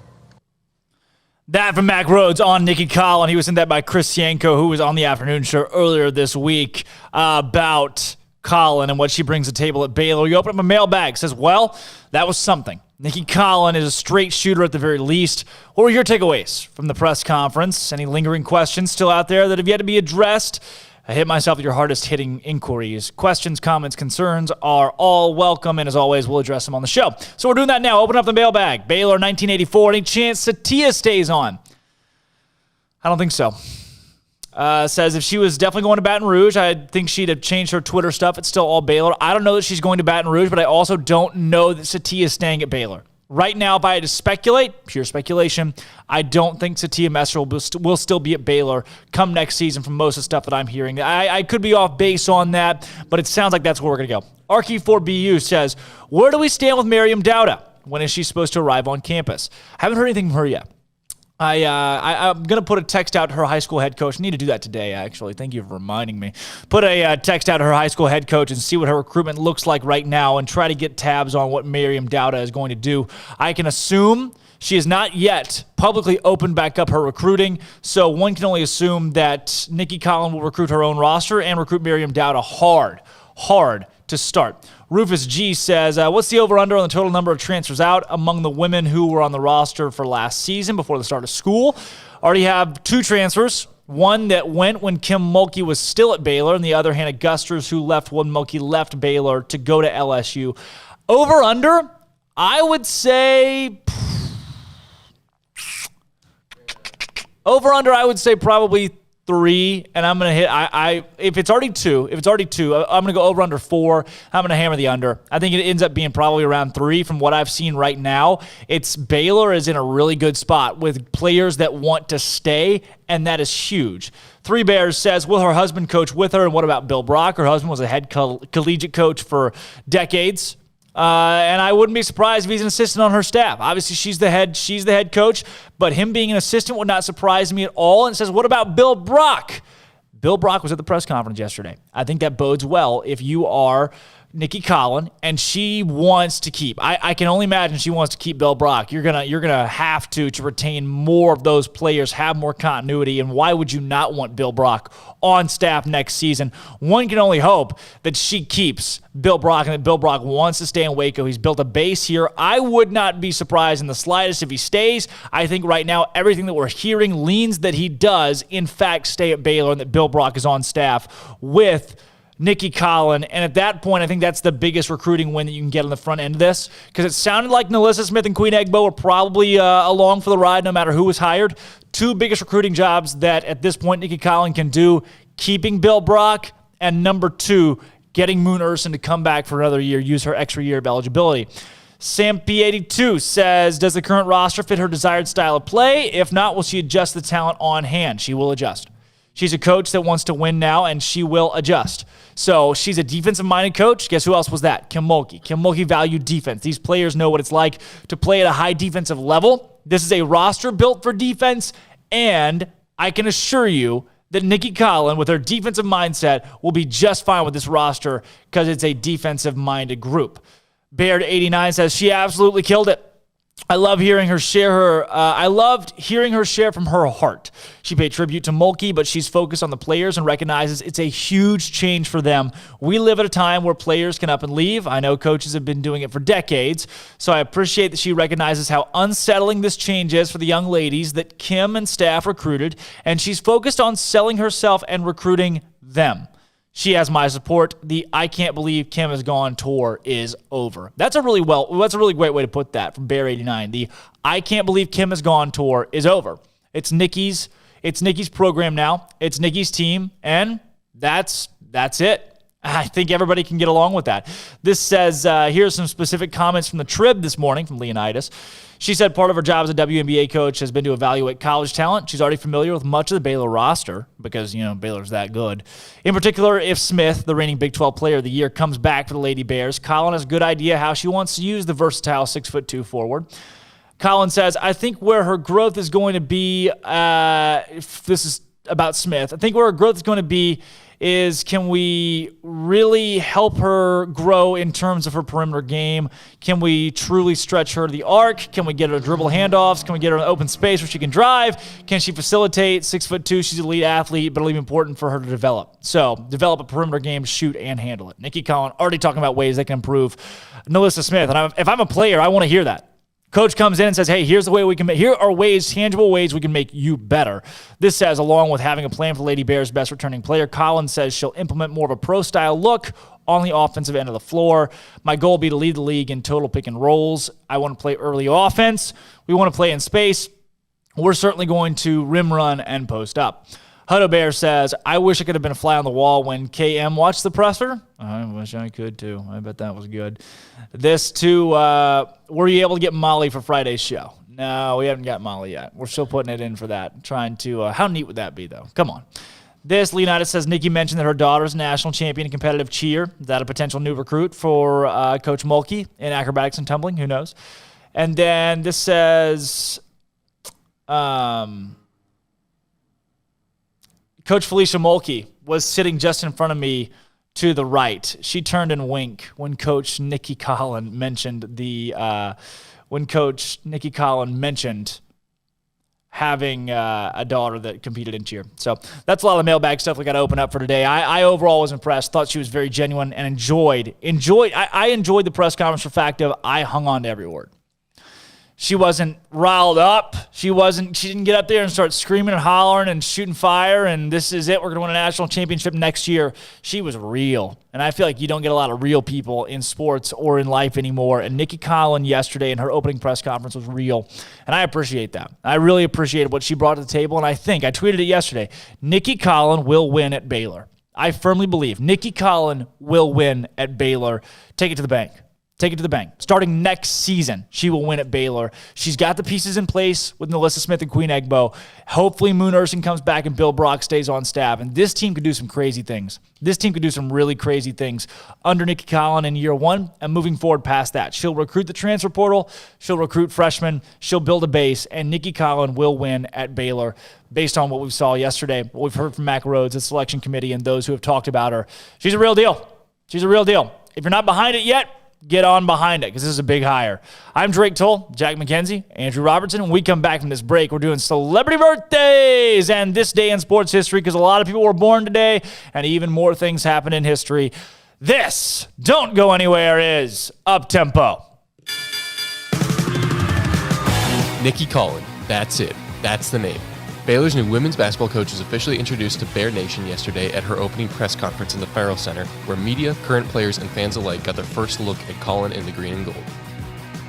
That from Mac Rhodes on Nicki Collen. He was in that by Chris Yanko, who was on the afternoon show earlier this week about Collen and what she brings to the table at Baylor. You open up a mailbag, says, well, that was something. Nicki Collen is a straight shooter at the very least. What were your takeaways from the press conference? Any lingering questions still out there that have yet to be addressed? I hit myself with your hardest-hitting inquiries. Questions, comments, concerns are all welcome, and as always, we'll address them on the show. So we're doing that now. Open up the mailbag. Baylor 1984. Any chance Satia stays on? I don't think so. Says if she was definitely going to Baton Rouge, I think she'd have changed her Twitter stuff. It's still all Baylor. I don't know that she's going to Baton Rouge, but I also don't know that Satia is staying at Baylor. Right now, if I had to speculate, pure speculation, I don't think Satia Messer will still be at Baylor come next season from most of the stuff that I'm hearing. I could be off base on that, but it sounds like that's where we're going to go. Arky4BU says, where do we stand with Miriam Dowda? When is she supposed to arrive on campus? I haven't heard anything from her yet. I'm going to put a text out to her high school head coach. I need to do that today, actually. Thank you for reminding me. Put a text out to her high school head coach and see what her recruitment looks like right now and try to get tabs on what Miriam Dowda is going to do. I can assume she has not yet publicly opened back up her recruiting, so one can only assume that Nicki Collen will recruit her own roster and recruit Miriam Dowda hard to start. Rufus G says, what's the over-under on the total number of transfers out among the women who were on the roster for last season before the start of school? Already have 2 transfers. One that went when Kim Mulkey was still at Baylor, and the other Hannah Gusters, who left when Mulkey left Baylor to go to LSU. Over-under, I would say... Over-under, I would say probably 3, and I'm going to hit, if it's already 2, I'm going to go over under 4. I'm going to hammer the under. I think it ends up being probably around 3 from what I've seen right now. Baylor is in a really good spot with players that want to stay, and that is huge. 3 Bears says, will her husband coach with her, and what about Bill Brock? Her husband was a head collegiate coach for decades. And I wouldn't be surprised if he's an assistant on her staff. Obviously, she's the head coach, but him being an assistant would not surprise me at all. And it says, what about Bill Brock? Bill Brock was at the press conference yesterday. I think that bodes well if you are Nicki Collen and she wants to keep. I can only imagine she wants to keep Bill Brock. You're gonna have to retain more of those players, have more continuity, and why would you not want Bill Brock on staff next season? One can only hope that she keeps Bill Brock and that Bill Brock wants to stay in Waco. He's built a base here. I would not be surprised in the slightest if he stays. I think right now everything that we're hearing leans that he does in fact stay at Baylor and that Bill Brock is on staff with Nicki Collen, and at that point, I think that's the biggest recruiting win that you can get on the front end of this, because it sounded like Nalissa Smith and Queen Egbo were probably along for the ride no matter who was hired. 2 biggest recruiting jobs that at this point Nicki Collen can do, keeping Bill Brock, and number 2, getting Moon Urson to come back for another year, use her extra year of eligibility. Sam P82 says, does the current roster fit her desired style of play? If not, will she adjust the talent on hand? She will adjust. She's a coach that wants to win now, and she will adjust. So she's a defensive-minded coach. Guess who else was that? Kim Mulkey. Kim Mulkey valued defense. These players know what it's like to play at a high defensive level. This is a roster built for defense, and I can assure you that Nicki Collen, with her defensive mindset, will be just fine with this roster because it's a defensive-minded group. Baird89 says she absolutely killed it. I loved hearing her share from her heart. She paid tribute to Mulkey, but she's focused on the players and recognizes it's a huge change for them. We live at a time where players can up and leave. I know coaches have been doing it for decades, so I appreciate that she recognizes how unsettling this change is for the young ladies that Kim and staff recruited, and she's focused on selling herself and recruiting them. She has my support. The I can't believe Kim is gone tour is over. That's a really great way to put that from Bear 89. The I can't believe Kim is gone tour is over. It's Nicki's program now. It's Nicki's team, and that's it. I think everybody can get along with that. This says, here's some specific comments from the Trib this morning from Leonidas. She said part of her job as a WNBA coach has been to evaluate college talent. She's already familiar with much of the Baylor roster because, Baylor's that good. In particular, if Smith, the reigning Big 12 Player of the Year, comes back for the Lady Bears, Collen has a good idea how she wants to use the versatile 6'2" forward. Collen says, I think where her growth is going to be, if this is about Smith, I think where her growth is going to be is can we really help her grow in terms of her perimeter game? Can we truly stretch her to the arc? Can we get her dribble handoffs? Can we get her in open space where she can drive? Can she facilitate? 6'2", she's an elite athlete, but it'll be important for her to develop. So develop a perimeter game, shoot, and handle it. Nicki Collen already talking about ways they can improve NaLyssa Smith. And if I'm a player, I want to hear that. Coach comes in and says, hey, here's the way we can make, here are ways, tangible ways we can make you better. This says, along with having a plan for Lady Bears' best returning player, Collen says she'll implement more of a pro-style look on the offensive end of the floor. My goal will be to lead the league in total pick and rolls. I want to play early offense. We want to play in space. We're certainly going to rim run and post up. Hutto Bear says, I wish I could have been a fly on the wall when KM watched the presser. I wish I could too. I bet that was good. This too, were you able to get Molly for Friday's show? No, we haven't got Molly yet. We're still putting it in for that. Trying to, how neat would that be though? Come on. This, Leonidas says, Nicki mentioned that her daughter's national champion in competitive cheer. Is that a potential new recruit for Coach Mulkey in acrobatics and tumbling? Who knows? And then this says, Coach Felicia Mulkey was sitting just in front of me to the right. She turned and winked when Coach Nicki Collen mentioned having a daughter that competed in cheer. So that's a lot of the mailbag stuff we got to open up for today. I overall was impressed. Thought she was very genuine and enjoyed. I enjoyed the press conference for fact of I hung on to every word. She wasn't riled up. She didn't get up there and start screaming and hollering and shooting fire and this is it. We're going to win a national championship next year. She was real. And I feel like you don't get a lot of real people in sports or in life anymore. And Nicki Collen yesterday in her opening press conference was real. And I appreciate that. I really appreciated what she brought to the table. And I tweeted it yesterday, Nicki Collen will win at Baylor. I firmly believe Nicki Collen will win at Baylor. Take it to the bank. Take it to the bank. Starting next season, she will win at Baylor. She's got the pieces in place with NaLyssa Smith and Queen Egbo. Hopefully Moon Urson comes back and Bill Brock stays on staff. And this team could do some crazy things. This team could do some really crazy things under Nicki Collen in year one and moving forward past that. She'll recruit the transfer portal. She'll recruit freshmen. She'll build a base. And Nicki Collen will win at Baylor based on what we saw yesterday, what we've heard from Mack Rhodes, the selection committee, and those who have talked about her. She's a real deal. She's a real deal. If you're not behind it yet, get on behind it because this is a big hire. I'm Drake Toll, Jack McKenzie, Andrew Robertson. When we come back from this break, we're doing celebrity birthdays and this day in sports history because a lot of people were born today and even more things happen in history. This, don't go anywhere, is Up Tempo. Nicki Collen, that's it. That's the name. Baylor's new women's basketball coach was officially introduced to Bear Nation yesterday at her opening press conference in the Farrell Center, where media, current players, and fans alike got their first look at Collen in the green and gold.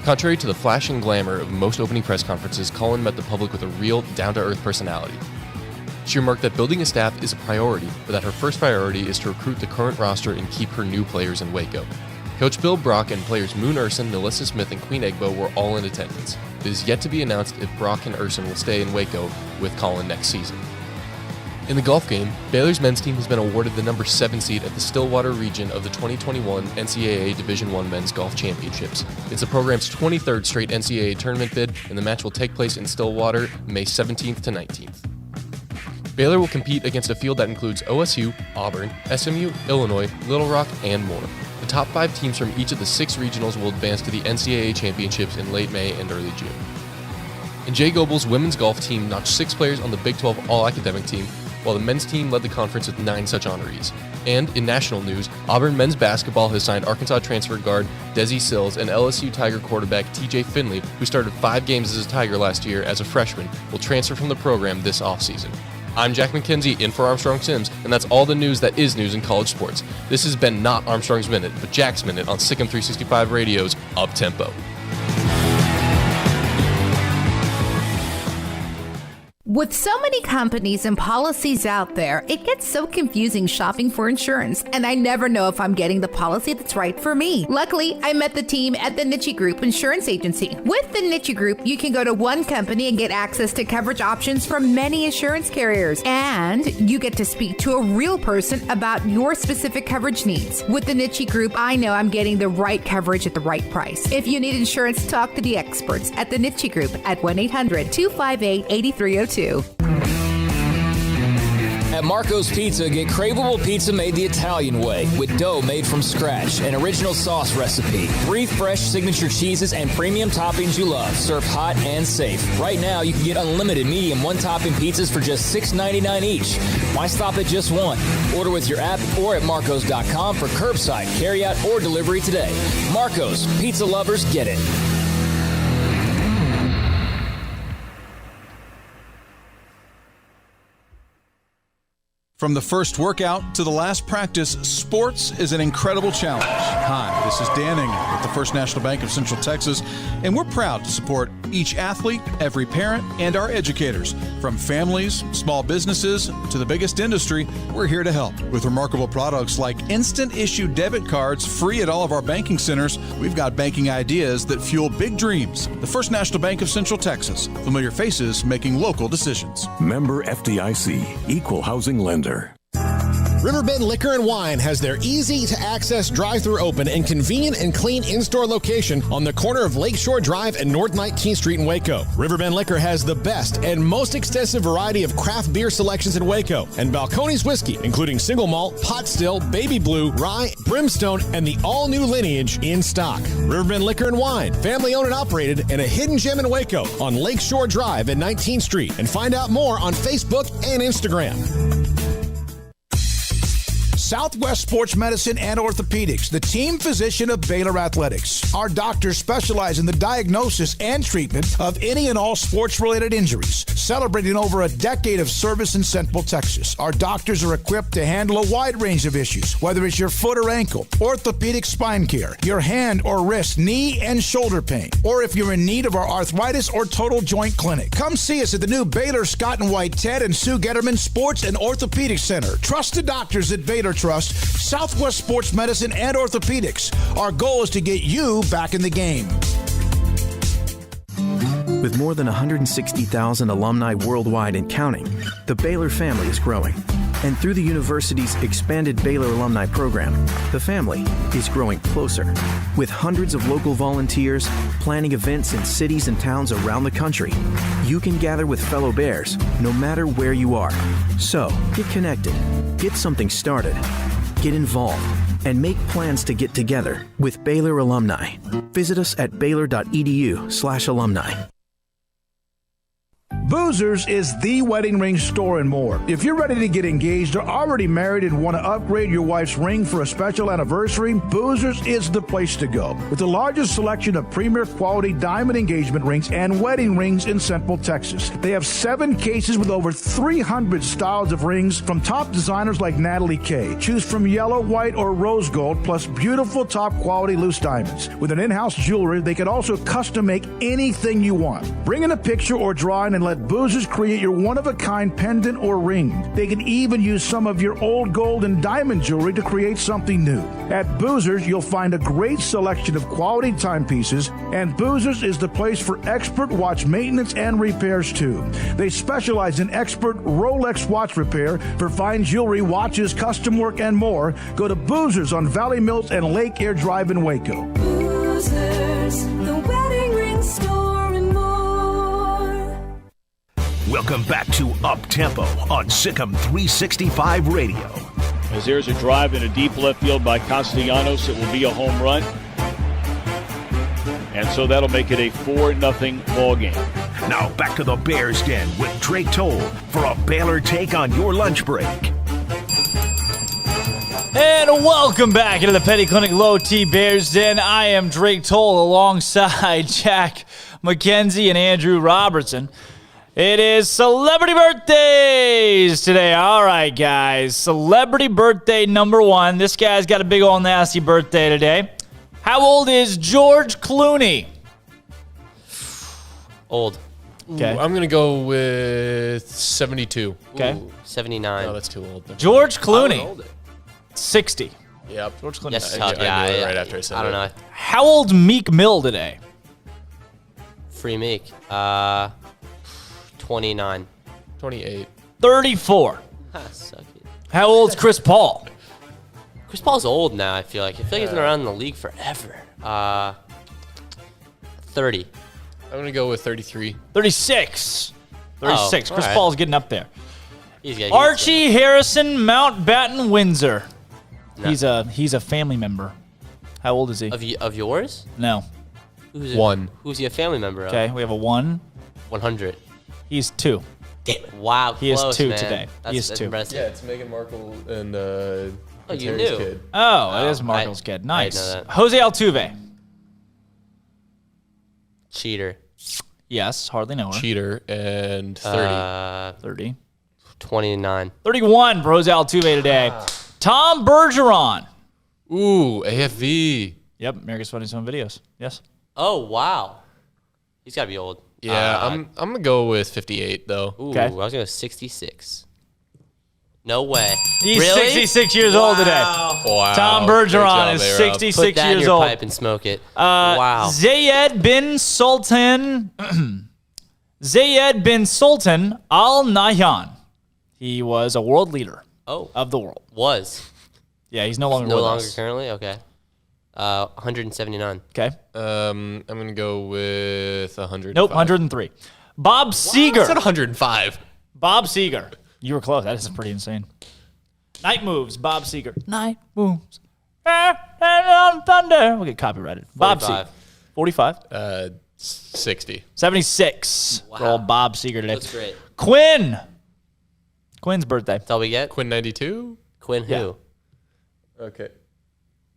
Contrary to the flash and glamour of most opening press conferences, Collen met the public with a real, down-to-earth personality. She remarked that building a staff is a priority, but that her first priority is to recruit the current roster and keep her new players in Waco. Coach Bill Brock and players Moon Urson, NaLyssa Smith, and Queen Egbo were all in attendance. It is yet to be announced if Brock and Urson will stay in Waco with Collen next season. In the golf game, Baylor's men's team has been awarded the number 7 seed at the Stillwater region of the 2021 NCAA Division I Men's Golf Championships. It's the program's 23rd straight NCAA tournament bid, and the match will take place in Stillwater May 17th to 19th. Baylor will compete against a field that includes OSU, Auburn, SMU, Illinois, Little Rock, and more. The top 5 teams from each of the 6 regionals will advance to the NCAA championships in late May and early June. And Jay Goebel's women's golf team notched 6 players on the Big 12 All-Academic team, while the men's team led the conference with 9 such honorees. And in national news, Auburn men's basketball has signed Arkansas transfer guard Desi Sills and LSU Tiger quarterback TJ Finley, who started 5 games as a Tiger last year as a freshman, will transfer from the program this offseason. I'm Jack McKenzie, in for Armstrong Sims, and that's all the news that is news in college sports. This has been not Armstrong's Minute, but Jack's Minute on SicEm365 Radio's Up Tempo. With so many companies and policies out there, it gets so confusing shopping for insurance, and I never know if I'm getting the policy that's right for me. Luckily, I met the team at the Nicki Group Insurance Agency. With the Nicki Group, you can go to one company and get access to coverage options from many insurance carriers, and you get to speak to a real person about your specific coverage needs. With the Nicki Group, I know I'm getting the right coverage at the right price. If you need insurance, talk to the experts at the Nicki Group at 1-800-258-8302. At Marco's Pizza, get craveable pizza made the Italian way with dough made from scratch, an original sauce recipe, 3 fresh signature cheeses, and premium toppings you love, served hot and safe. Right now, you can get unlimited medium one-topping pizzas for just $6.99 each. Why stop at just one? Order with your app or at marcos.com for curbside, carryout, or delivery today. Marco's, pizza lovers get it. From the first workout to the last practice, sports is an incredible challenge. Hi, this is Dan Ingham with the First National Bank of Central Texas, and we're proud to support each athlete, every parent, and our educators. From families, small businesses, to the biggest industry, we're here to help. With remarkable products like instant issue debit cards free at all of our banking centers, we've got banking ideas that fuel big dreams. The First National Bank of Central Texas. Familiar faces making local decisions. Member FDIC, Equal Housing Lender. Riverbend Liquor and Wine has their easy-to-access drive-thru open and convenient and clean in-store location on the corner of Lakeshore Drive and North 19th Street in Waco. Riverbend Liquor has the best and most extensive variety of craft beer selections in Waco, and Balcones Whiskey, including single malt, pot still, baby blue, rye, brimstone, and the all-new Lineage in stock. Riverbend Liquor and Wine, family-owned and operated, and a hidden gem in Waco on Lakeshore Drive and 19th Street. And find out more on Facebook and Instagram. Southwest Sports Medicine and Orthopedics, the team physician of Baylor Athletics. Our doctors specialize in the diagnosis and treatment of any and all sports-related injuries. Celebrating over a decade of service in Central Texas, our doctors are equipped to handle a wide range of issues, whether it's your foot or ankle, orthopedic spine care, your hand or wrist, knee and shoulder pain, or if you're in need of our arthritis or total joint clinic. Come see us at the new Baylor Scott and White Ted and Sue Getterman Sports and Orthopedic Center. Trusted doctors at Baylor Trust, Southwest Sports Medicine and Orthopedics. Our goal is to get you back in the game. With more than 160,000 alumni worldwide and counting, the Baylor family is growing. And through the university's expanded Baylor alumni program, the family is growing closer. With hundreds of local volunteers planning events in cities and towns around the country, you can gather with fellow Bears no matter where you are. So, get connected, get something started, get involved, and make plans to get together with Baylor alumni. Visit us at baylor.edu/alumni. Boozers is the wedding ring store and more. If you're ready to get engaged or already married and want to upgrade your wife's ring for a special anniversary, Boozers is the place to go. With the largest selection of premier quality diamond engagement rings and wedding rings in Central Texas. They have 7 cases with over 300 styles of rings from top designers like Natalie Kay. Choose from yellow, white, or rose gold, plus beautiful top quality loose diamonds. With an in-house jeweler, they can also custom make anything you want. Bring in a picture or drawing and let Boozers create your one-of-a-kind pendant or ring. They can even use some of your old gold and diamond jewelry to create something new. At Boozers, you'll find a great selection of quality timepieces, and Boozers is the place for expert watch maintenance and repairs too. They specialize in expert Rolex watch repair for fine jewelry, watches, custom work, and more. Go to Boozers on Valley Mills and Lake Air Drive in Waco. Boozers, the wedding ring store and more. Welcome back to Up Tempo on SicEm365 Radio. As there's a drive in a deep left field by Castellanos, it will be a home run. And so that'll make it a 4-0 ball game. Now back to the Bears Den with Drake Toll for a Baylor take on your lunch break. And welcome back into the Petty Clinic Low T Bears Den. I am Drake Toll alongside Jack McKenzie and Andrew Robertson. It is celebrity birthdays today. All right, guys. Celebrity birthday number 1. This guy's got a big old nasty birthday today. How old is George Clooney? Old. Okay. I'm going to go with 72. Okay. Ooh, 79. No, that's too old. George I Clooney, would hold it. 60. Yep. George Clooney. Yes, I knew it right after I said I don't it. know. How old's Meek Mill today? Free Meek. 29. 28. 34. Suck it. How old's Chris Paul? Chris Paul's old now, I feel like. He's been around in the league forever. 30. I'm going to go with 33. 36. 36. Oh, Chris all right. Paul's getting up there. He's good. Archie Harrison Mountbatten Windsor. No. He's a family member. How old is he? Of yours? No. Who's One. Who's he a family member of? Okay, we have a 1. 100. He's 2. Damn it. Wow, He is close, 2 man. today. He is That's 2. impressive. Yeah, it's Meghan Markle and you Harry's knew. kid. Oh, it is Markle's kid. I didn't Nice. know that. Jose Altuve. Cheater. Yes, hardly know her. Cheater and 30. 30. 29. 31 for Jose Altuve today. Tom Bergeron. Ooh, AFV. Yep, America's Funniest Home Videos. Yes. Oh, wow. He's got to be old. Yeah, I'm going to go with 58, though. Ooh, Okay. I was going to go 66. No way. He's Really? 66 years old today. Wow. Tom Great Bergeron job, is A-Rob. 66 Put that in years your old. pipe and smoke it. Wow. Zayed bin Sultan Al Nahyan. He was a world leader of the world. Was. Yeah, he's no longer No with longer us. currently? Okay. 179. Okay. I'm going to go with 100. Nope, 103. Bob Seger. I said 105. Bob Seger. You were close. That is pretty insane. Night Moves, Bob Seger. Night Moves. On thunder. We'll get copyrighted. Bob Seger. 45. 60. 76. Wow. For old Bob Seger today. That's great. Quinn. Quinn's birthday. That's all we get? Quinn 92? Quinn who? Yeah. Okay.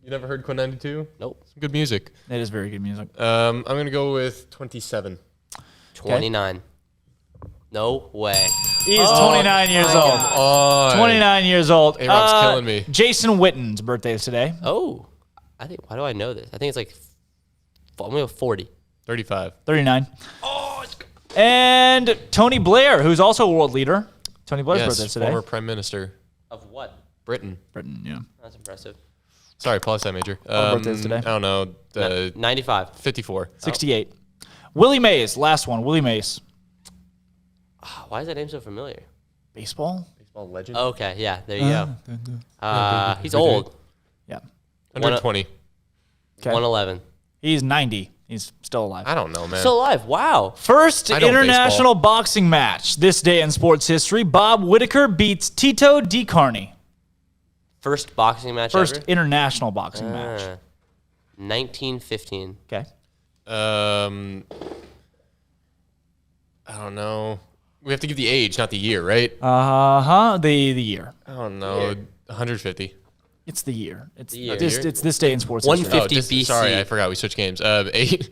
You never heard Quinn 92? Nope. Some good music. It is very good music. I'm going to go with 27. 29. No way. He is 29 years old. Come on. 29 years old. A-Rob's killing me. Jason Witten's birthday is today. Oh. Why do I know this? I think it's like, I'm going to go 40. 35. 39. And Tony Blair, who's also a world leader. Tony Blair's birthday is today. Former Prime Minister. Of what? Britain. Britain, yeah. That's impressive. Sorry, poli-sci major. birthdays today? I don't know. 95. 54. 68. Willie Mays, last one. Willie Mays. Why is that name so familiar? Baseball? Baseball legend. Okay, yeah, there you go. He's old. Yeah. 120. Okay. 111. He's 90. He's still alive. I don't know, man. Still alive. Wow. First I know international boxing match this day in sports history. Bob Whitaker beats Tito DeCarney. First boxing match First ever? international boxing match. 1915. Okay. I don't know. We have to give the age, not the year, right? The year. I don't know. 150. It's the year. It's The year. It's this day in sports 150 history. BC. Sorry, I forgot. We switched games. 150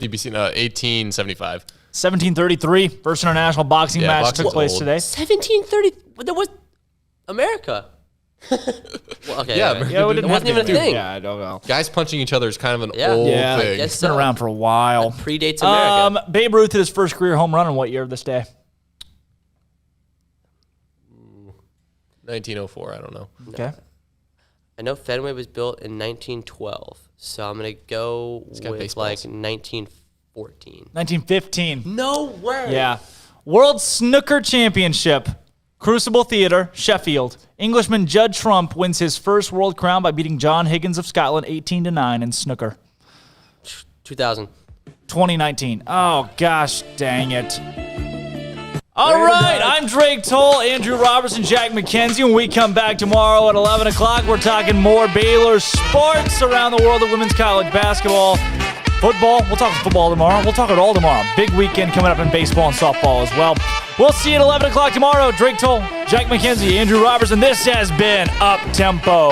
BC. No, 1875. 1733. First international boxing match boxing's took place old. today. 1730. That was America. Well, okay. Yeah, right. Yeah, it It wasn't even a thing. Yeah, I don't know. Guys punching each other is kind of an Yeah. old Yeah, thing. guess it's been so. around for a while. Predates America. Babe Ruth hit his first career home run in what year of this day? 1904. I don't know. Okay. I know Fenway was built in 1912, so I'm going to go got with baseballs. like 1914. 1915. No way. Yeah. World Snooker Championship. Crucible Theatre, Sheffield. Englishman Judd Trump wins his first world crown by beating John Higgins of Scotland 18-9 in snooker. 2000. 2019. Oh, gosh dang it. All right, I'm Drake Toll, Andrew Robertson, Jack McKenzie. When we come back tomorrow at 11 o'clock, we're talking more Baylor sports around the world of women's college basketball. Football, we'll talk football tomorrow. We'll talk it all tomorrow. Big weekend coming up in baseball and softball as well. We'll see you at 11 o'clock tomorrow. Drake Toll, Jack McKenzie, Andrew Robertson. This has been Up Tempo.